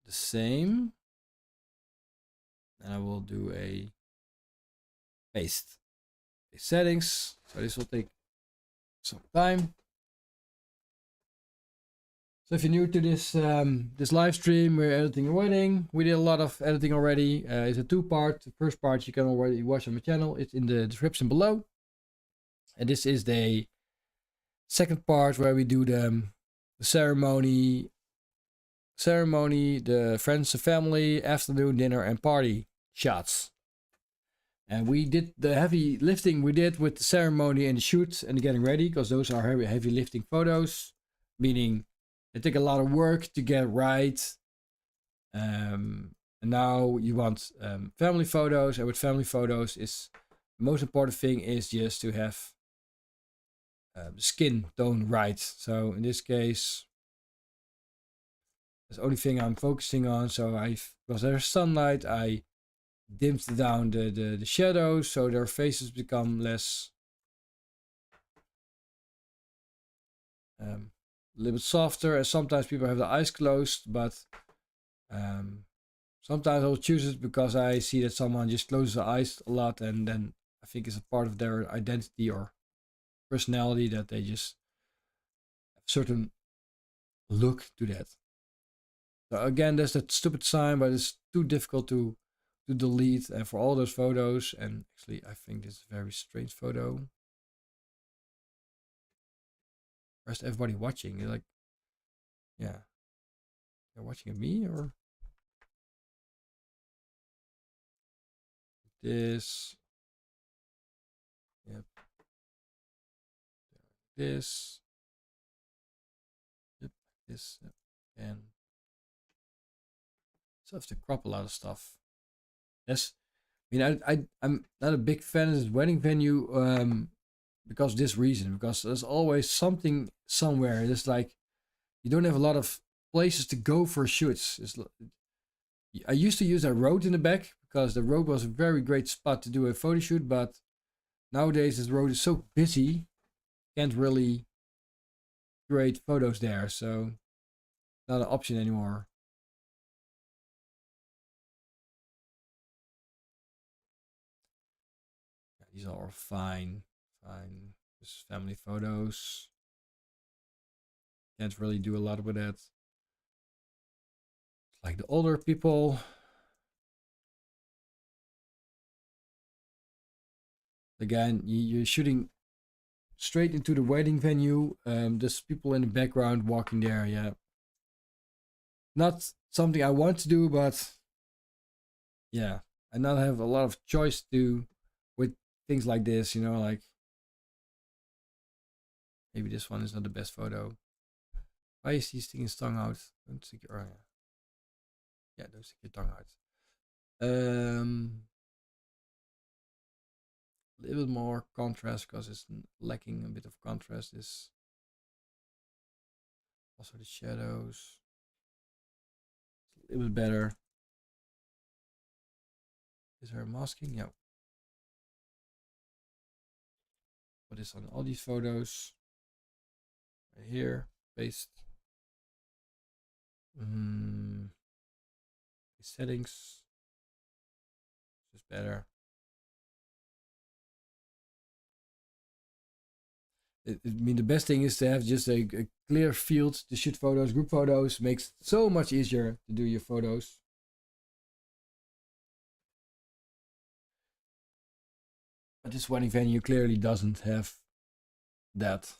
the same. And I will do a paste. Settings. So this will take some time. So if you're new to this live stream, we're editing a wedding. We did a lot of editing already. It's a 2-part. The first part you can already watch on my channel. It's in the description below. And this is the second part where we do the ceremony ceremony, the friends and family, afternoon dinner, and party shots. And we did the heavy lifting we did with the ceremony and the shoot and the getting ready, because those are heavy lifting photos, meaning they take a lot of work to get right. And now you want family photos, and with family photos is the most important thing is just to have the skin tone right. So in this case, that's the only thing I'm focusing on. So because there's sunlight, I dimmed down the shadows so their faces become less a little bit softer. And sometimes people have the eyes closed, but sometimes I'll choose it because I see that someone just closes their eyes a lot, and then I think it's a part of their identity or personality that they just have a certain look to that. So again, there's that stupid sign, but it's too difficult to delete. And for all those photos, and actually I think this is a very strange photo. Where's everybody watching? You're like, yeah, they're watching at me or this. Yep. This. Yep. This. Yep. And so I have to crop a lot of stuff. Yes. I mean, I'm not a big fan of this wedding venue because of this reason. Because there's always something somewhere. It's like you don't have a lot of places to go for shoots. I used to use that road in the back because the road was a very great spot to do a photo shoot, but nowadays this road is so busy, can't really create photos there, so not an option anymore. Yeah, these are all fine, just family photos. Can't really do a lot with that. Like the older people. Again, you're shooting straight into the wedding venue. There's people in the background walking there. Yeah, not something I want to do, but yeah, I now have a lot of choice to with things like this. You know, like maybe this one is not the best photo. Why is he sticking his tongue out? Don't stick your, oh, yeah, don't stick your tongue out. A little bit more contrast because it's lacking a bit of contrast. Is also the shadows a little bit better. Is there masking? Yeah. Put this on all these photos. Right here, paste. Settings. Just better. I mean, the best thing is to have just a clear field to shoot photos. Group photos makes it so much easier to do your photos. But this wedding venue clearly doesn't have that.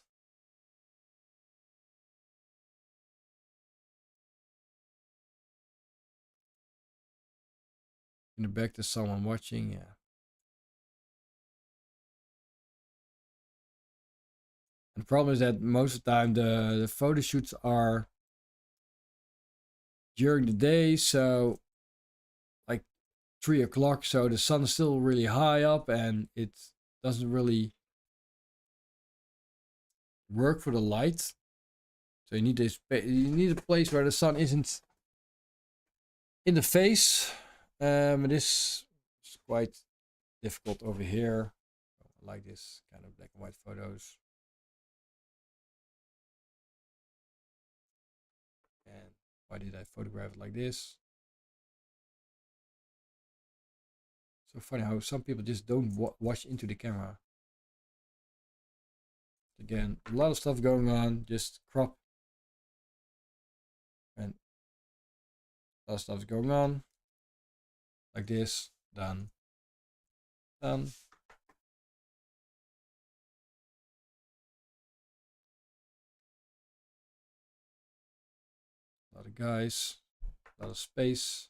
In the back, there's someone watching. Yeah. And the problem is that most of the time the photo shoots are during the day, so like 3 o'clock, so the sun's still really high up and it doesn't really work for the light. So you need a place where the sun isn't in the face. This is quite difficult over here. I like this kind of black and white photos. And why did I photograph it like this? So funny how some people just don't watch into the camera. Again, a lot of stuff going on. Just crop. And a lot of stuff going on. Like this. Done. Done. A lot of guys, a lot of space.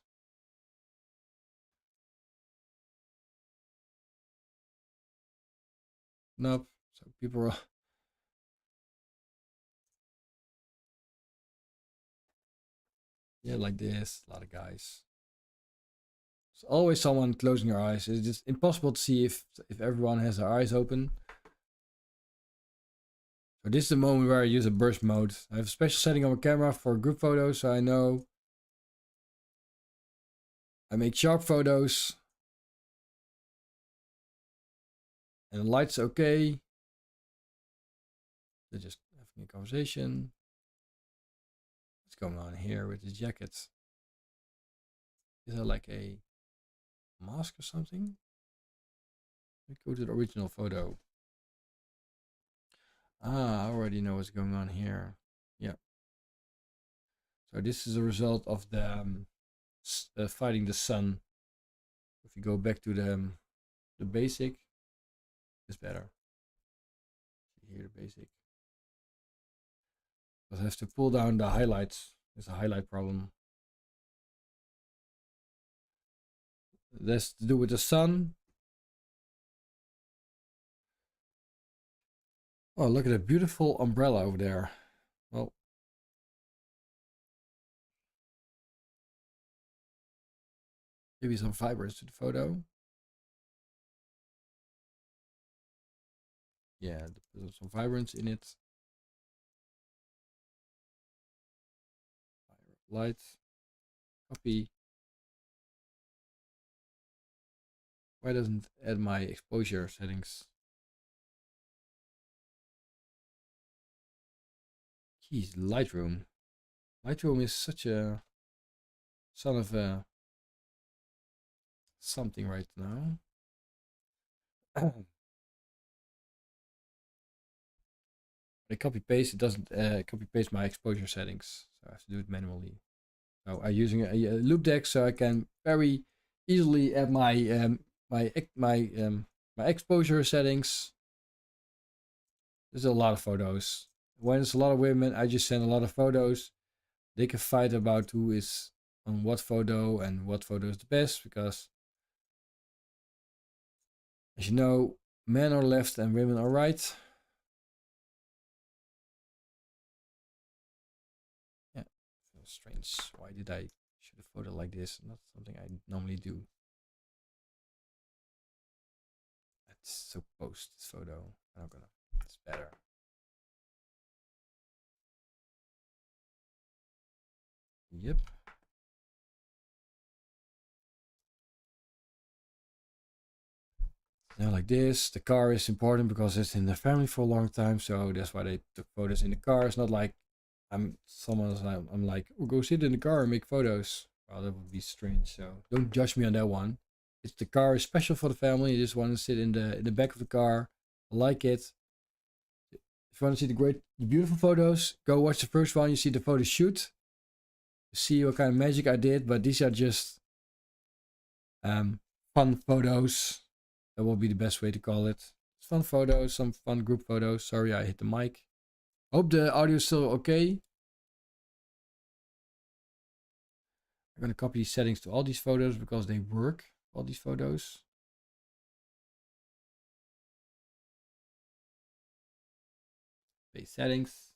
Nope. So people are. Yeah, like this. A lot of guys. There's always someone closing their eyes. It's just impossible to see if everyone has their eyes open. So this is the moment where I use a burst mode. I have a special setting on my camera for group photos, so I know I make sharp photos. And the light's okay. They're just having a conversation. What's going on here with the jacket? Is that like a mask or something? Let's go to the original photo. Ah, I already know what's going on here. Yeah. So this is a result of the fighting the sun. If you go back to the basic, it's better. Here the basic. But I have to pull down the highlights. There's a highlight problem. That's to do with the sun. Oh, look at that beautiful umbrella over there. Well, maybe some fibers to the photo. Yeah, there's some vibrance in it. Light, copy. Why doesn't it add my exposure settings? Jeez, Lightroom. Lightroom is such a son of a something right now. I copy paste, it doesn't copy paste my exposure settings, so I have to do it manually. So I'm using a loop deck, so I can very easily add my exposure settings. There's a lot of photos. When there's a lot of women, I just send a lot of photos. They can fight about who is on what photo and what photo is the best, because as you know, men are left and women are right. Yeah, feels strange. Why did I shoot a photo like this? Not something I normally do. Let's so post this photo. I'm not gonna. It's better. Yep. Now like this, the car is important because it's in the family for a long time, so that's why they took photos in the car. It's not like I'm like, oh, go sit in the car and make photos. Well, that would be strange. So don't judge me on that one. It's the car is special for the family. You just want to sit in the back of the car, I like it. If you want to see the beautiful photos, go watch the first one. You see the photo shoot. You see what kind of magic I did, but these are just fun photos. That will be the best way to call it. Fun photos, some fun group photos. Sorry, I hit the mic. Hope the audio is still okay. I'm gonna copy these settings to all these photos because they work. All these photos. Paste settings.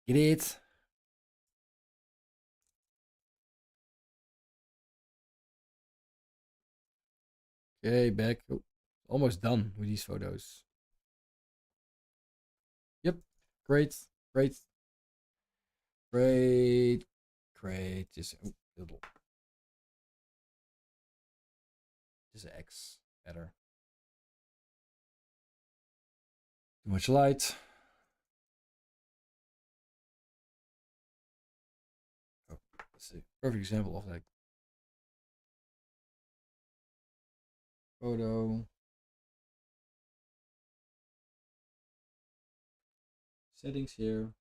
Get it. Okay, back. Oh, almost done with these photos. Yep. Great. Great. Great. Great. Just little. Just X. Better. Too much light. Oh, that's a perfect example of that photo. Settings here.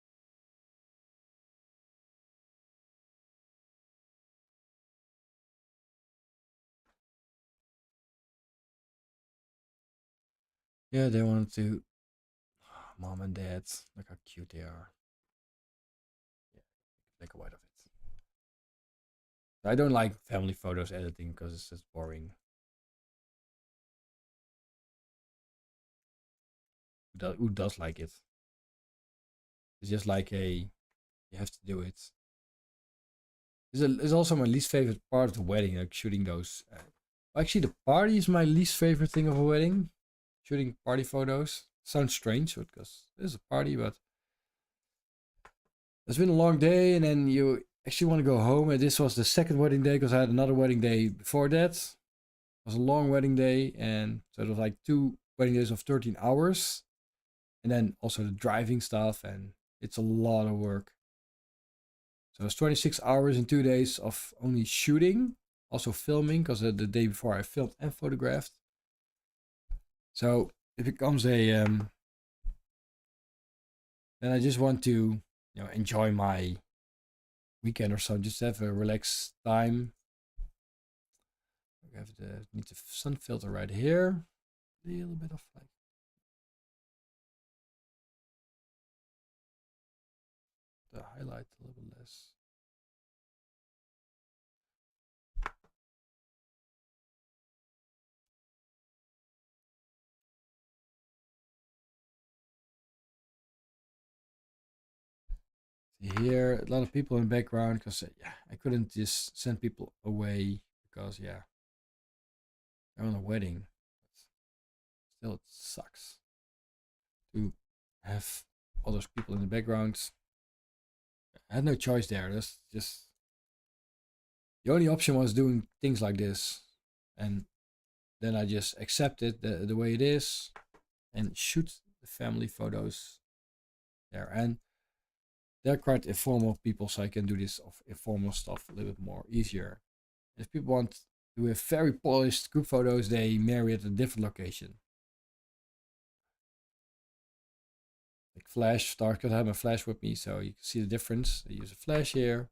Yeah, they wanted to. Mom and dad, look how cute they are. Yeah, make a white of it. I don't like family photos editing because it's just boring. Who does like it? It's just like a, you have to do it. It's also my least favorite part of the wedding, like shooting those. Actually, the party is my least favorite thing of a wedding. Shooting party photos. Sounds strange because it's a party, but it's been a long day, and then you actually want to go home. And this was the second wedding day because I had another wedding day before that. It was a long wedding day, and so it was like 2 wedding days of 13 hours, and then also the driving stuff, and it's a lot of work. So it's 26 hours in 2 days of only shooting, also filming, because the day before I filmed and photographed. So it becomes a then I just want to enjoy my weekend or so, just have a relaxed time. We have need the sun filter right here. A little bit of like the highlight a little bit less. See here, a lot of people in the background because yeah, I couldn't just send people away because yeah, they're on a wedding. But still, it sucks to have all those people in the background. I had no choice there. That's just the only option was doing things like this, and then I just accept it the way it is and shoot the family photos there. And they're quite informal people, so I can do this of informal stuff a little bit more easier. If people want to have very polished group photos, they marry at a different location. Like flash, start because I have my flash with me, so you can see the difference. I use a flash here.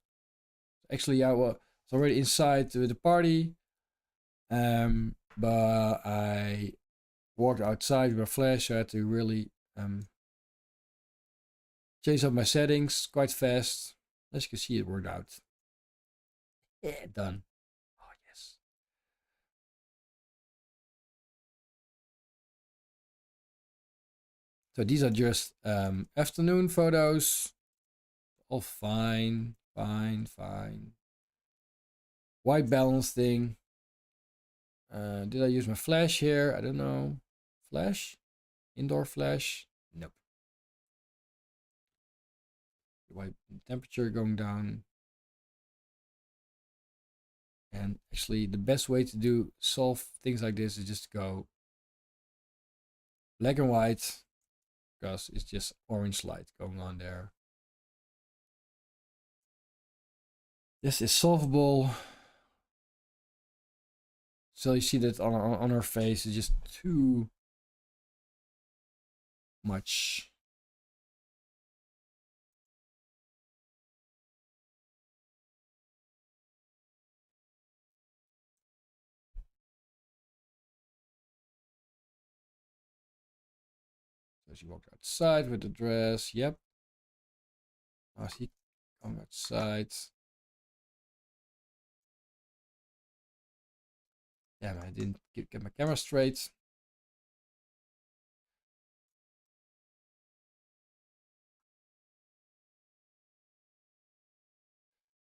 Actually, I was already inside with the party, but I walked outside with my flash, so I had to really change up my settings quite fast. As you can see, it worked out. Yeah, done. Oh, yes. So these are just afternoon photos. All fine, fine, fine. White balance thing. Did I use my flash here? I don't know. Flash? Indoor flash? Nope. White temperature going down. And actually, the best way to solve things like this is just go black and white, because it's just orange light going on there. This is solvable. So you see that on her face is just too much. So she walked outside with the dress. Yep. Oh, she come outside. Yeah, I didn't get my camera straight.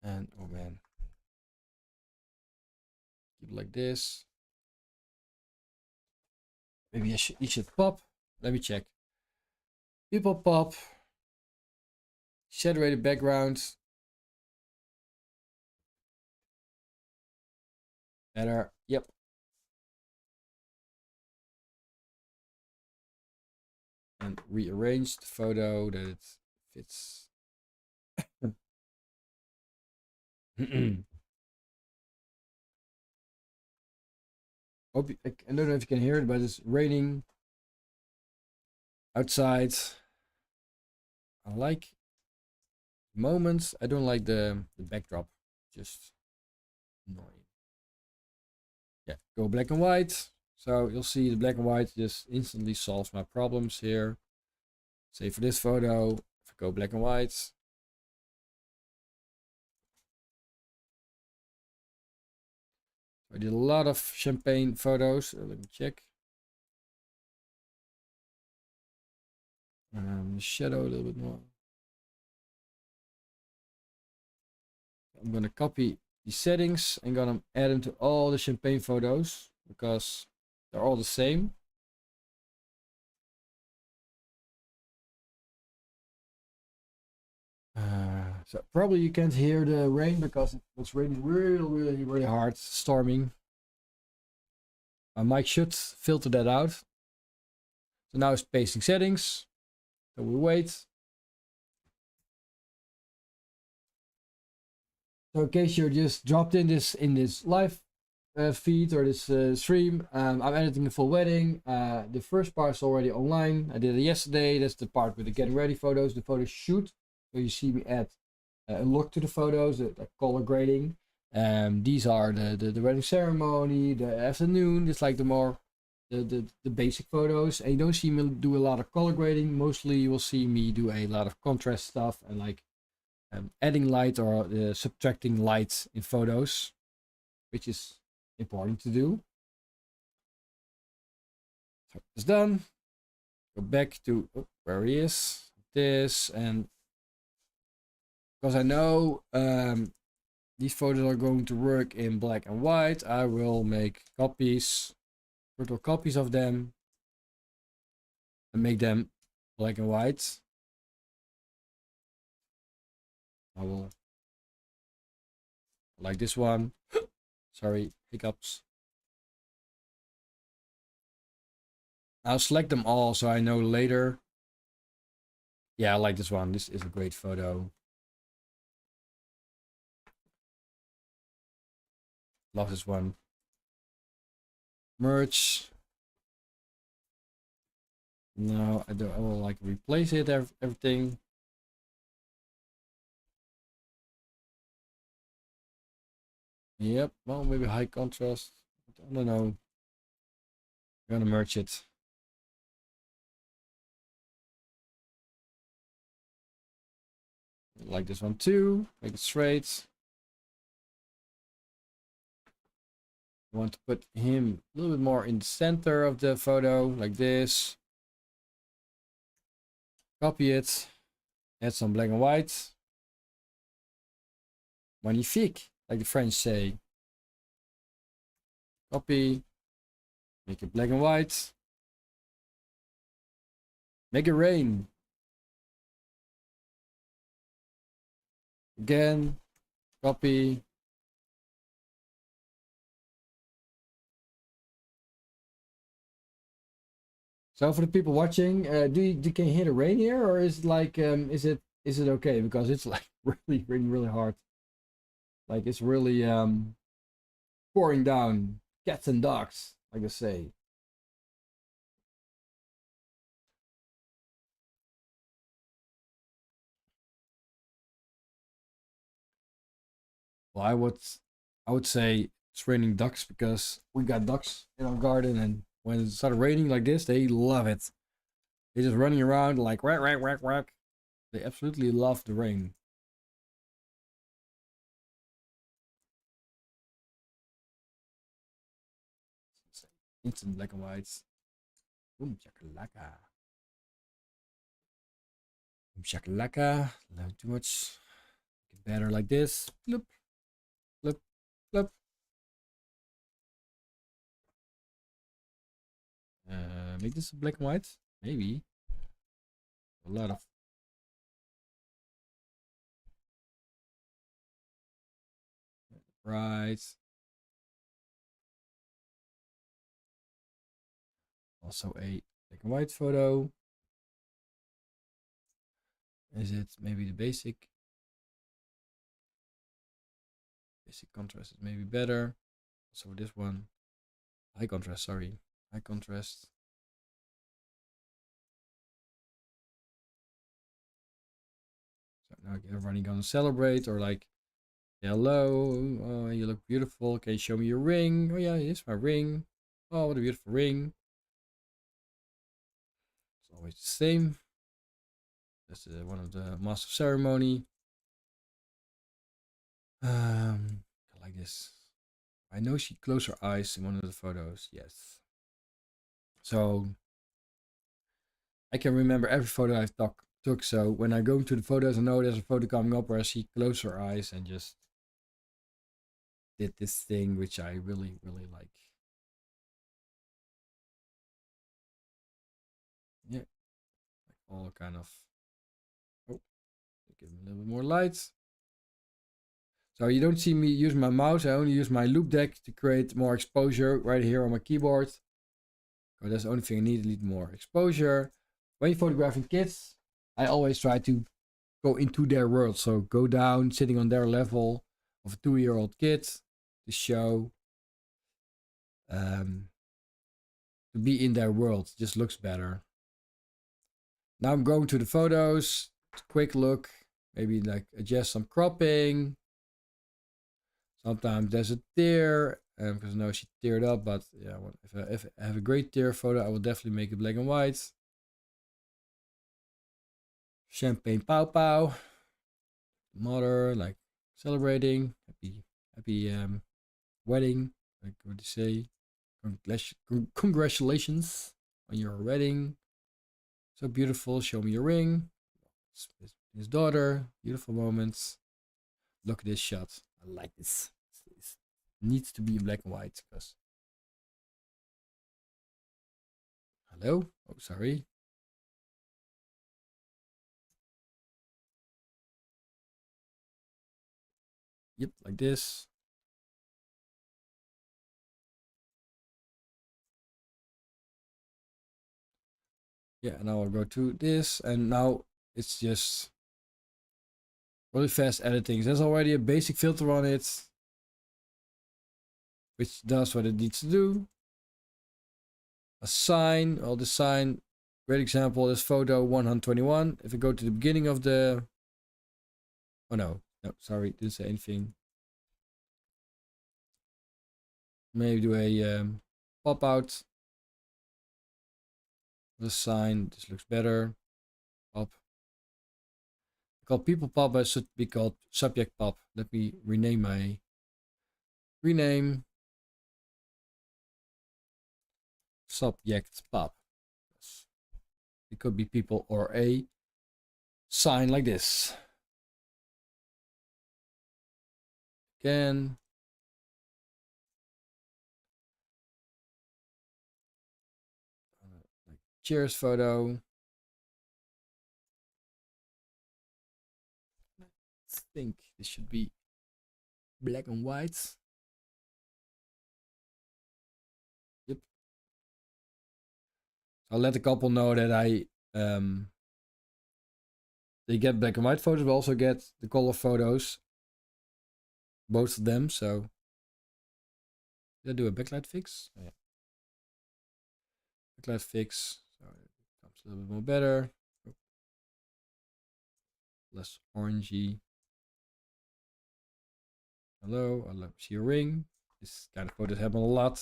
And oh man, keep it like this. Maybe you should pop. Let me check. People pop. Saturated background. Better. Yep. And rearrange the photo that it fits. Hope I don't know if you can hear it, but it's raining outside. I like moments. I don't like the backdrop. Just annoying. Yeah, go black and white. So you'll see the black and white just instantly solves my problems here. Say for this photo, if I go black and white. I did a lot of champagne photos. Let me check. The shadow a little bit more. I'm gonna copy the settings and gonna add them to all the champagne photos because they're all the same. So probably you can't hear the rain because it was raining really hard, storming. My mic should filter that out. So now it's pasting settings. So we wait. So in case you're just dropped in this live feed or this stream, I'm editing the full wedding. The first part is already online. I did it yesterday. That's the part with the getting ready photos, the photo shoot. So you see me add a look to the photos, the color grading. These are the wedding ceremony, the afternoon. It's like the more the basic photos. And you don't see me do a lot of color grading. Mostly you will see me do a lot of contrast stuff and like adding light or subtracting light in photos, which is important to do. So it's done. Go back to where he is. This, and because I know these photos are going to work in black and white, I will make copies, virtual copies of them, and make them black and white. I will like this one. Sorry, hiccups. I'll select them all so I know later. Yeah, I like this one. This is a great photo. Love this one. Merge. No, I don't. I will like replace it. Everything. Yep. Well, maybe high contrast. I don't know. I'm gonna merge it. Like this one too. Make it straight. I want to put him a little bit more in the center of the photo, like this. Copy it. Add some black and white. Magnifique, like the French say. Copy. Make it black and white. Make it rain. Again. Copy. So for the people watching, can you hear the rain here, or is it like is it okay because it's like really raining really hard, like it's really pouring down, cats and dogs, like I say. Well, I would say it's raining ducks because we got ducks in our garden, and when it started raining like this, they love it. They're just running around like whack whack whack whack. They absolutely love the rain. Instant black and whites. Boom chakalaka. Boom shakalaka. Not too much. Get better like this. Flip, flip, flip. Make this black and white. Maybe. A lot of. Right. Also a black and white photo. Is it maybe the basic? Basic contrast is maybe better. So this one. High contrast, sorry. High contrast. So now everybody gonna celebrate or like, hello, oh, you look beautiful. Can you show me your ring? Oh yeah, here's my ring. Oh, what a beautiful ring. It's always the same. That's one of the master of ceremony. I like this. I know she closed her eyes in one of the photos. Yes. So I can remember every photo I've took. So when I go into the photos, I know there's a photo coming up where she closed her eyes and just did this thing, which I really, really like. Yeah, like all kind of. Oh, give me a little bit more light. So you don't see me use my mouse. I only use my loop deck to create more exposure right here on my keyboard. So that's the only thing I need more exposure. When you're photographing kids, I always try to go into their world. So go down, sitting on their level of a 2-year-old kid to show, to be in their world. Just looks better. Now I'm going to the photos. Quick look. Maybe like adjust some cropping. Sometimes there's a tear, because now she teared up. But yeah, if I have a great tear photo, I will definitely make it black and white. Champagne pow pow. Mother like celebrating. Happy wedding. Like what do you say? Congratulations on your wedding. So beautiful. Show me your ring. His daughter. Beautiful moments. Look at this shot. I like this. It needs to be in black and white because. Hello? Oh, sorry. Yep, like this. Yeah, now I'll go to this, and now it's just really fast editing. There's already a basic filter on it, which does what it needs to do. A sign, well, the sign, great example is photo 121. If I go to the beginning of the, oh no, sorry, didn't say anything. Maybe do a pop out. The sign, this looks better. Pop. Called people pop, but it should be called subject pop. Let me rename subject pop. Yes. It could be people or a sign like this. Again. Like cheers photo. I think this should be black and white. Yep. I'll let the couple know that they get black and white photos, but also get the color photos. Both of them, so did I do a backlight fix? Oh, yeah. Backlight fix. So it comes a little bit more better. Less orangey. Hello, I love see a ring. This kind of photos happen a lot.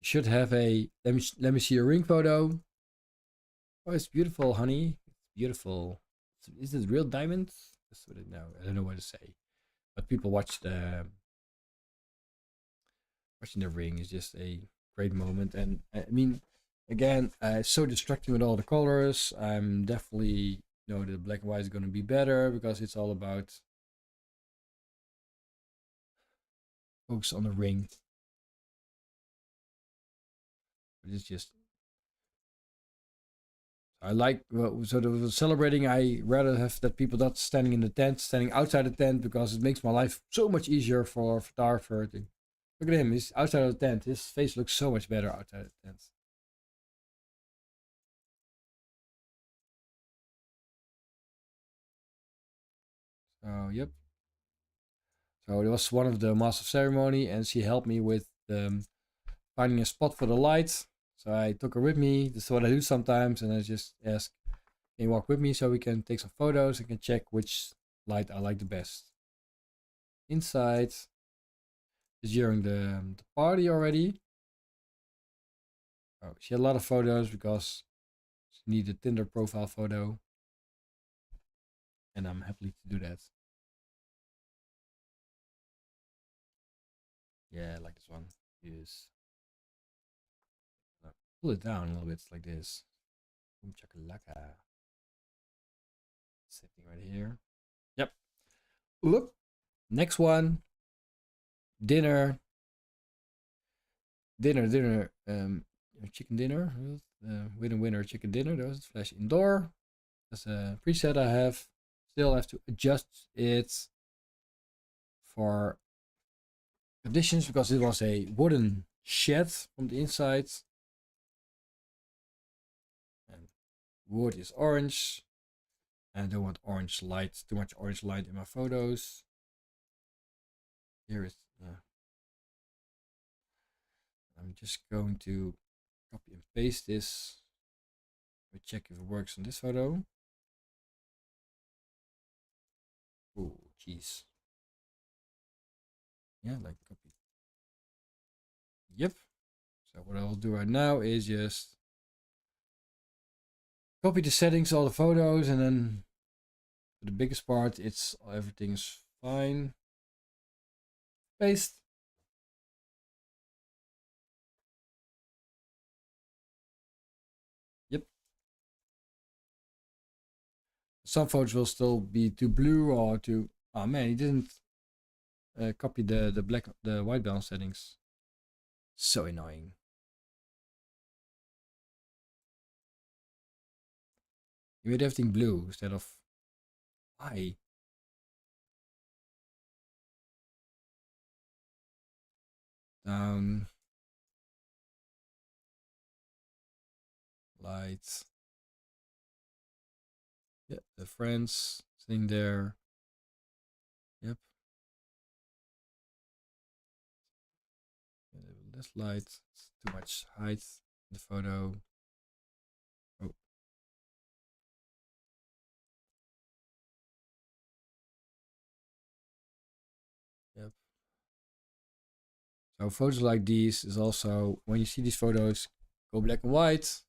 You should have a let me see your ring photo. Oh, it's beautiful, honey. It's beautiful. Is this real diamonds? That's what I don't know what to say. But people watching the ring is just a great moment. And I mean, again, it's so distracting with all the colors. I'm definitely know that black and white is going to be better because it's all about focus on the ring. But it's just I like sort of celebrating. I rather have that people not standing in the tent, standing outside the tent because it makes my life so much easier for a photographer. Look at him; he's outside of the tent. His face looks so much better outside of the tent. So yep. So it was one of the master of ceremony, and she helped me with finding a spot for the lights. So I took her with me. This is what I do sometimes, and I just ask, "Can you walk with me so we can take some photos and can check which light I like the best?" Inside is during the party already. Oh, she had a lot of photos because she needed a Tinder profile photo. And I'm happy to do that. Yeah, I like this one. Yes. Pull it down a little bit like this. Boom chakalaka. Sitting right here. Yep. Look. Next one. Dinner. Dinner. Chicken dinner. Winner chicken dinner. Those flash indoor. That's a preset I have. Still have to adjust it for conditions because it was a wooden shed from the inside. And wood is orange. And I don't want orange light, too much orange light in my photos. Here is, I'm just going to copy and paste this. We check if it works on this photo. Oh, jeez. Yeah, like copy. Yep. So what I will do right now is just copy the settings, all the photos, and then for the biggest part, it's everything's fine. Paste. Yep. Some photos will still be too blue or too. Oh man, he didn't copy the white balance settings. So annoying. You made everything blue instead of why? Down, light. Yeah, the friends sitting there. Yep. Less light. It's too much height in the photo. Oh, yep. So photos like these is also when you see these photos, go black and white.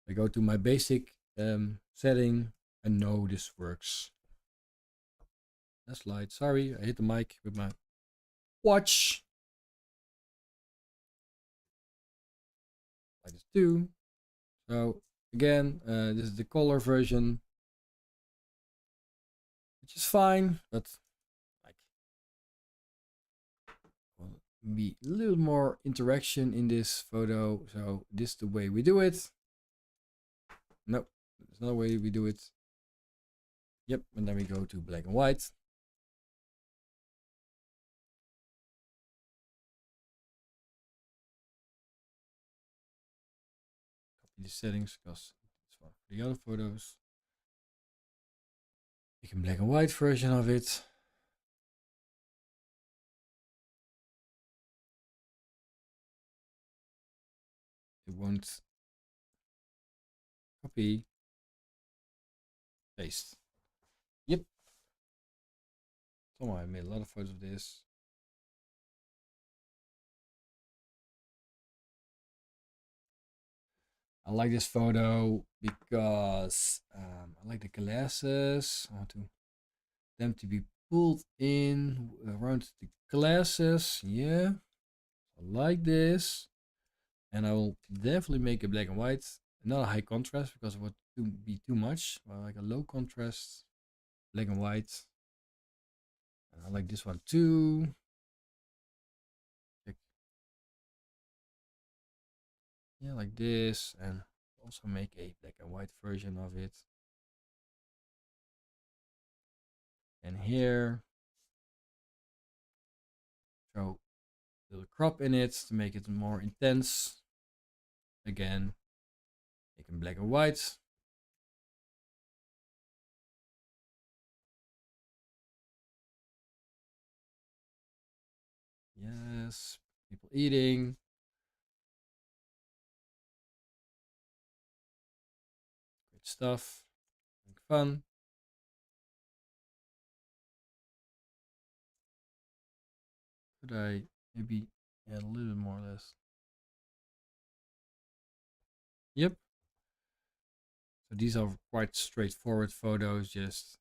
I go to my basic setting and know this works. Less light. Sorry, I hit the mic with my watch. Like this too. So again, this is the color version, which is fine, but like will be a little more interaction in this photo. So this is the way we do it. Nope, there's another way we do it. Yep, and then we go to black and white. Copy the settings because it's for the other photos. Make a black and white version of it. It won't copy, paste. Yep. Somehow I made a lot of photos of this. I like this photo because I like the glasses. I want them to be pulled in around the glasses. Yeah, I like this. And I will definitely make a black and white. Not a high contrast because it would be too much. But like a low contrast, black and white. And I like this one too. Yeah, like this. And also make a black and white version of it. And here, show a little crop in it to make it more intense. Again, make it black and white. Yes, people eating. Great stuff. Make fun. Could I maybe add a little bit more or less? Yep. So these are quite straightforward photos. Just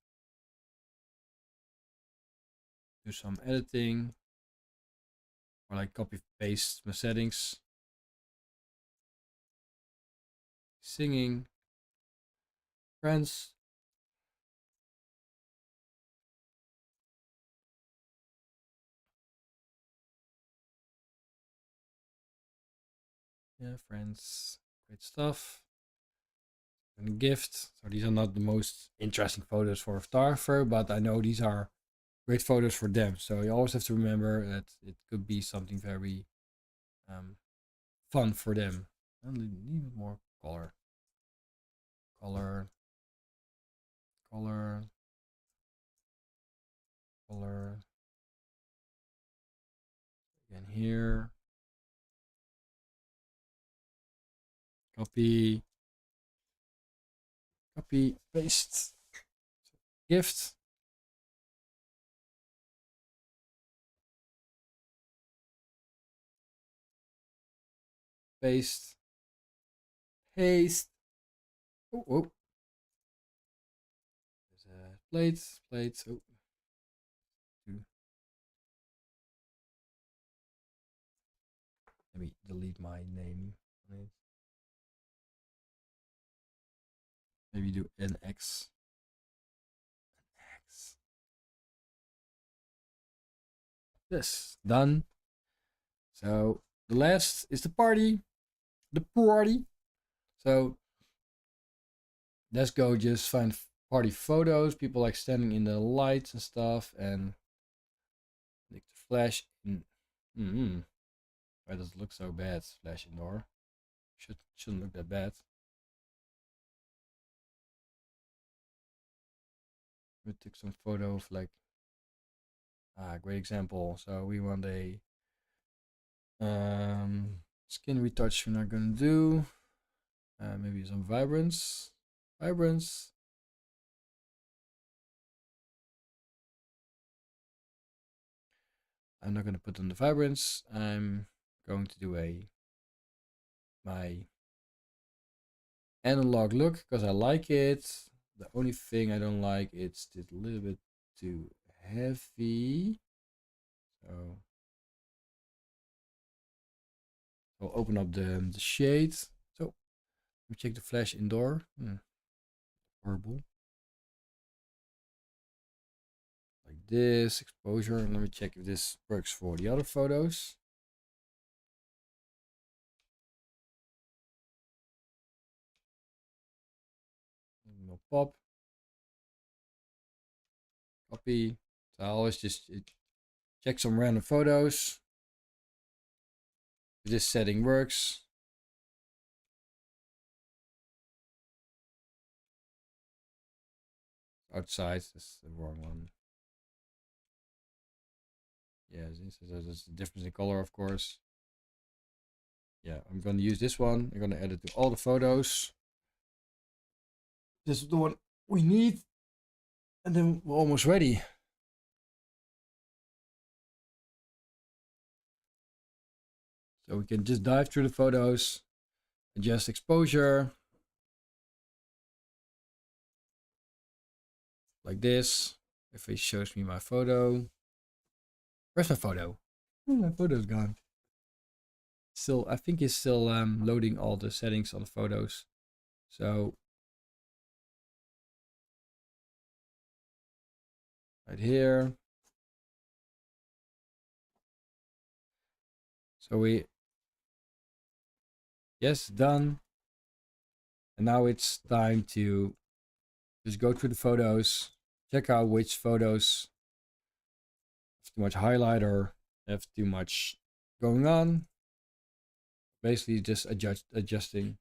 do some editing, or like copy paste my settings. Singing, friends. Yeah, friends. Great stuff. And a gift. So these are not the most interesting photos for a photographer, but I know these are great photos for them. So you always have to remember that it could be something very um, fun for them. And need more color, color, color, color. Again here, copy, copy, paste, gift, paste, paste. Oh, oh. There's a plate, plate. Oh, let me delete my name. Maybe do NX. X. Yes, done. So the last is the party. The party. So let's go just find party photos. People like standing in the lights and stuff, and like the flash in. Why does it look so bad? Flash indoor. Shouldn't look that bad. We took some photo of like great example. So we want a skin retouch. We're not gonna do. Maybe some vibrance. Vibrance. I'm not going to put on the vibrance. I'm going to do my analog look because I like it. The only thing I don't like it's a little bit too heavy. So I'll open up the shade. So let me check the flash indoor. Horrible. Like this exposure. Let me check if this works for the other photos. No pop. Copy. So I always just check some random photos. If this setting works. Outside, that's the wrong one. Yeah, there's a difference in color, of course. Yeah, I'm going to use this one. I'm going to add it to all the photos. This is the one we need. And then we're almost ready. So we can just dive through the photos, adjust exposure. Like this. If it shows me my photo. Where's my photo? My photo's gone. Still, I think it's still loading all the settings on the photos. So right here. So yes, done. And now it's time to just go through the photos, check out which photos have too much highlight or have too much going on. Basically just adjusting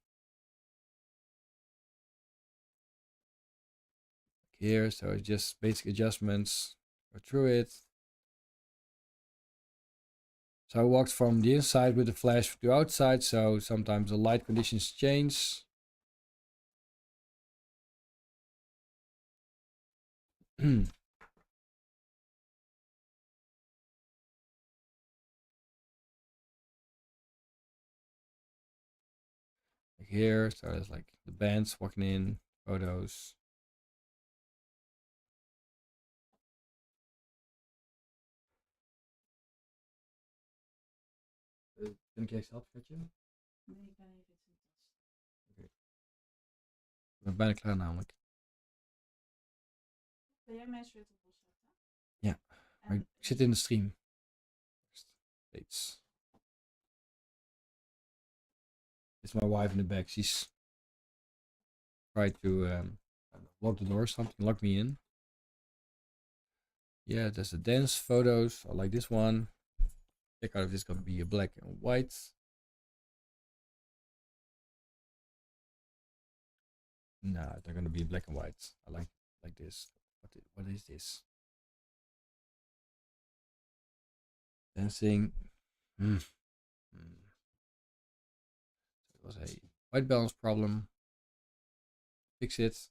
here. So it's just basic adjustments, go through it. So I walked from the inside with the flash to outside. So sometimes the light conditions change. Like here. So there's like the bands walking in, photos. Kan ik je helpen, schatje? Nee, ik ben even iets in de tas. Oké. Ik ben bijna klaar namelijk. Ben jij mijn sleutel loszetten? Ja, maar ik zit in de stream. Steeds. It's my wife in the back. She's tried to lock the door or something, lock me in. Yeah, there's the dance photos. I like this one. Check out if this is gonna be a black and white. No, they're gonna be black and white. I like this. What is this? Dancing. It was a white balance problem. Fix it.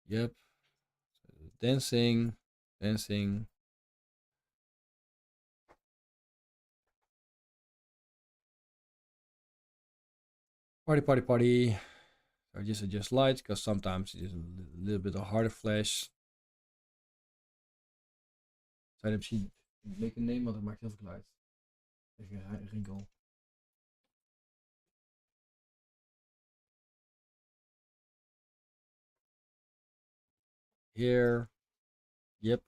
Yep. So dancing. Party. So just adjust lights because sometimes it's a little bit of harder flash. Zou je misschien make a name, want dat maakt heel veel geluid. Even rinkel. Here. Yep.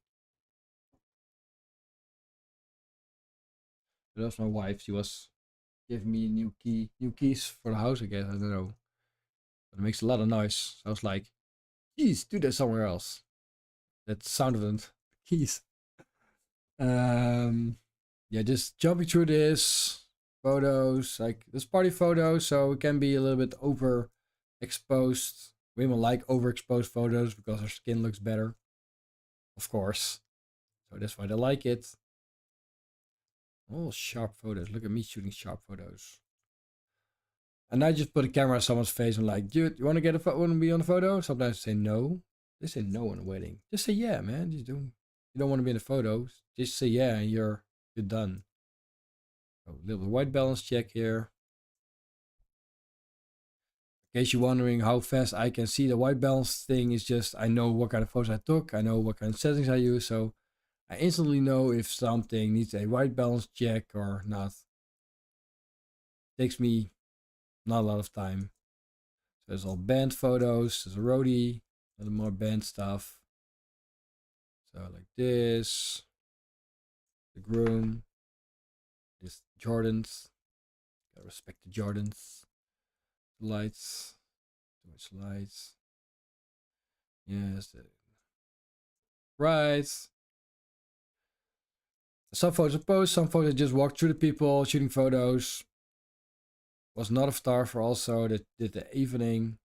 That was my wife. She was giving me new keys for the house, I guess. I don't know. But it makes a lot of noise. So I was like, geez, do that somewhere else. That sound of the keys. Yeah, just jumping through this. Photos. Like, this party photos, so it can be a little bit overexposed. Women like overexposed photos because their skin looks better. Of course. So that's why they like it. All sharp photos. Look at me shooting sharp photos. And I just put a camera on someone's face and like, dude, you want to want to be on the photo? Sometimes they say no. They say no on the wedding. Just say yeah, man. Just do. You don't want to be in the photos. Just say yeah, and you're done. So a little white balance check here. In case you're wondering how fast I can see the white balance thing, is just I know what kind of photos I took. I know what kind of settings I use, so I instantly know if something needs a white balance check or not. Takes me not a lot of time. So there's all band photos. There's a roadie, a little more band stuff. So like this, the groom, this Jordans. Gotta respect the Jordans. Lights, too much lights. Yes, right. Some photos are posed, some photos just walk through the people shooting photos. Was not a star for also that did the evening.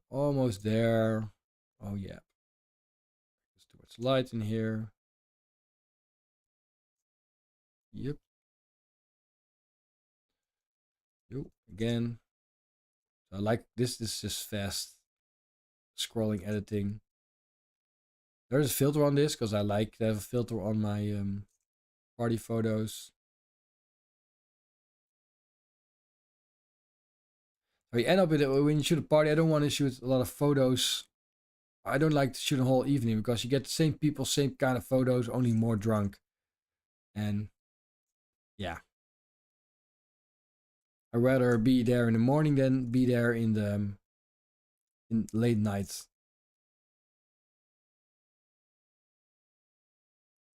Almost there. Oh yeah. There's too much light in here. Yep. Yo, again. So I like this. This is just fast scrolling editing. There's a filter on this because I like to have a filter on my party photos. So you end up with it when you shoot a party. I don't want to shoot a lot of photos. I don't like to shoot a whole evening because you get the same people, same kind of photos, only more drunk. And yeah. I'd rather be there in the morning than be there in the in late nights.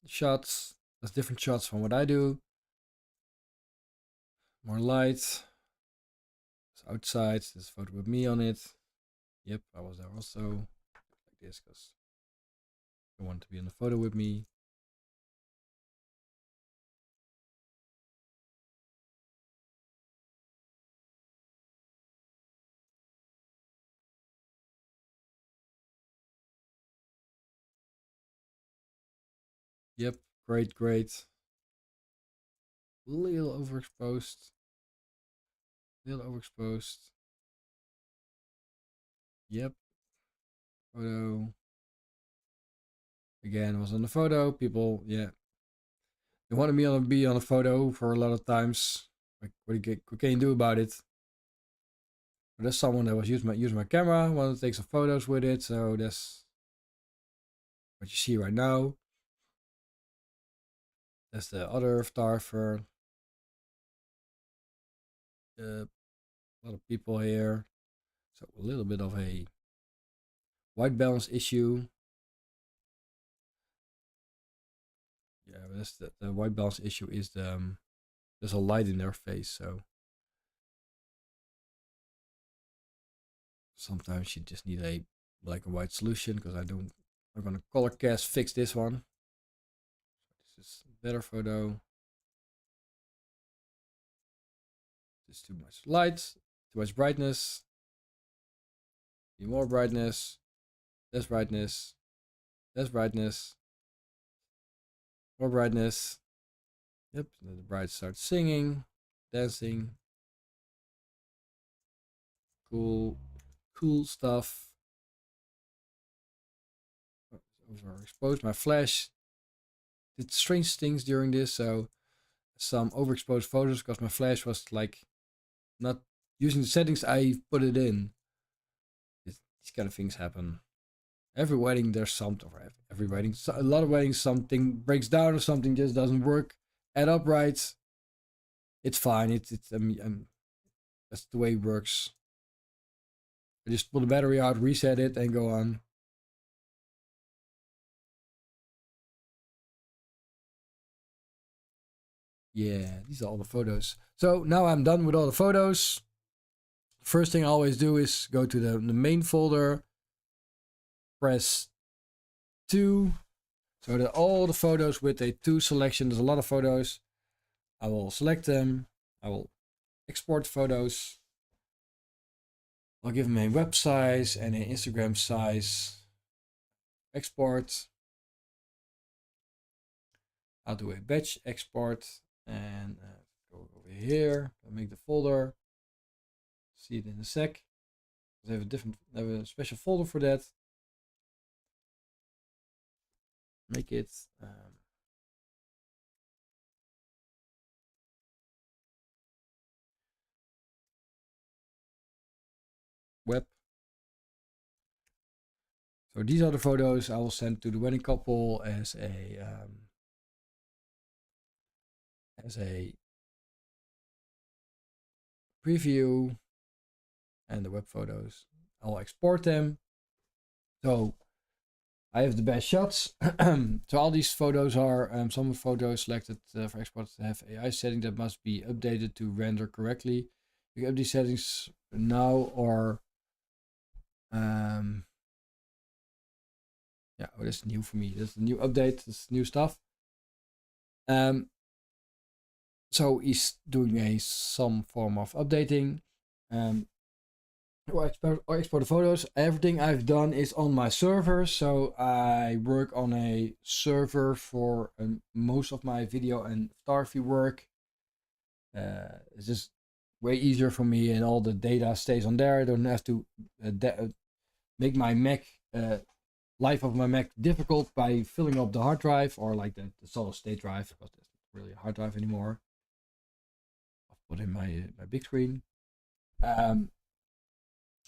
Shots. That's different shots from what I do. More light. It's outside. There's a photo with me on it. Yep, I was there also. Like this because I want to be in the photo with me. Yep, great. Little overexposed. Yep. Photo. again was on the photo. People, yeah, they wanted me to be on a photo for a lot of times. Like, what can you do about it? But there's someone that was using my camera, wanted to take some photos with it. So that's what you see right now. That's the other photographer. A lot of people here. So a little bit of a white balance issue. Yeah, that's the white balance issue is there's a light in their face, so sometimes you just need a black and white solution because I'm gonna color cast fix this one. This is a better photo. It's too much light, too much brightness. Need more brightness, less brightness, less brightness, more brightness. Yep, the bride starts singing, dancing. Cool stuff. Overexposed. My flash did strange things during this, so some overexposed photos because my flash was like not using the settings I put it in. These kind of things happen. Every wedding there's something, or every wedding, a lot of weddings, something breaks down or something just doesn't work. Add up right. It's fine. That's the way it works. I just pull the battery out, reset it, and go on. Yeah, these are all the photos. So now I'm done with all the photos. First thing I always do is go to the main folder, press 2, so that all the photos with a 2 selection, there's a lot of photos, I will select them, I will export photos, I'll give them a web size and an Instagram size, export, I'll do a batch export, and go over here, I'll make the folder, see it in a sec. I have a special folder for that. Make it web. So these are the photos I will send to the wedding couple as a preview, and the web photos. I'll export them. So I have the best shots. So all these photos are some photos selected for export have AI setting that must be updated to render correctly. You can update these settings now or yeah, oh, that's new for me. That's a new update. That's new stuff. So he's doing some form of updating. Or export the photos. Everything I've done is on my server, so I work on a server for most of my video and photography work. It's just way easier for me, and all the data stays on there. I don't have to make my Mac life of my Mac difficult by filling up the hard drive or like the solid state drive, because that's not really a hard drive anymore. I'll put in my big screen.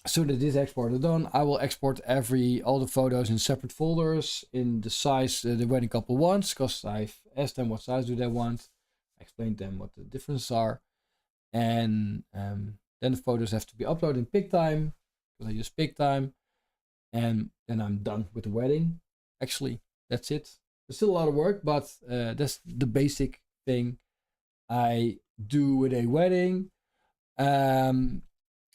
So that this export is done, I will export all the photos in separate folders in the size the wedding couple wants, because I've asked them what size do they want. I explained them what the differences are, and then the photos have to be uploaded in PicTime, because I use PicTime, and then I'm done with the wedding. Actually, that's it. There's still a lot of work, but that's the basic thing I do with a wedding.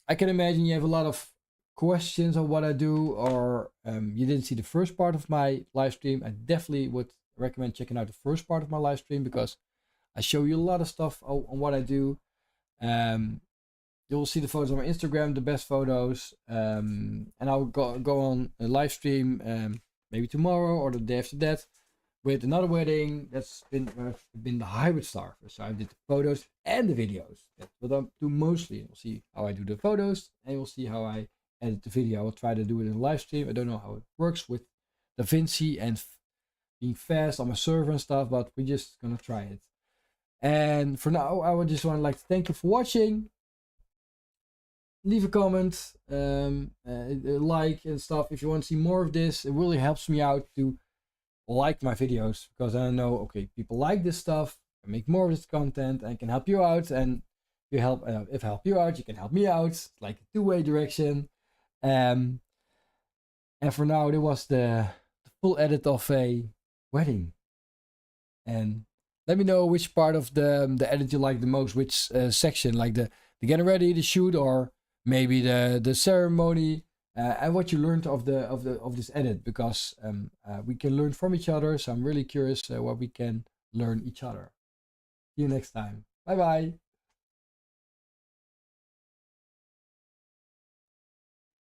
I can imagine you have a lot of questions on what I do, or you didn't see the first part of my live stream. I definitely would recommend checking out the first part of my live stream, because I show you a lot of stuff on what I do. You'll see the photos on my Instagram, the best photos, and I'll go on a live stream maybe tomorrow or the day after that with another wedding that's been the hybrid star. So I did the photos and the videos. That's what I do mostly. You'll see how I do the photos, and you'll see how I edit the video. I will try to do it in a live stream. I don't know how it works with DaVinci and being fast on my server and stuff, but we're just gonna try it. And for now, I would just want to like to thank you for watching. Leave a comment, a like and stuff if you want to see more of this. It really helps me out to like my videos, because I know, okay, people like this stuff. I make more of this content and can help you out, and you help. If I help you out, you can help me out. It's like a two-way direction. And for now, it was the full edit of a wedding. And let me know which part of the edit you like the most, which section, like the getting ready, the shoot, or maybe the ceremony, and what you learned of this edit, because we can learn from each other. So I'm really curious what we can learn each other. See you next time. Bye bye.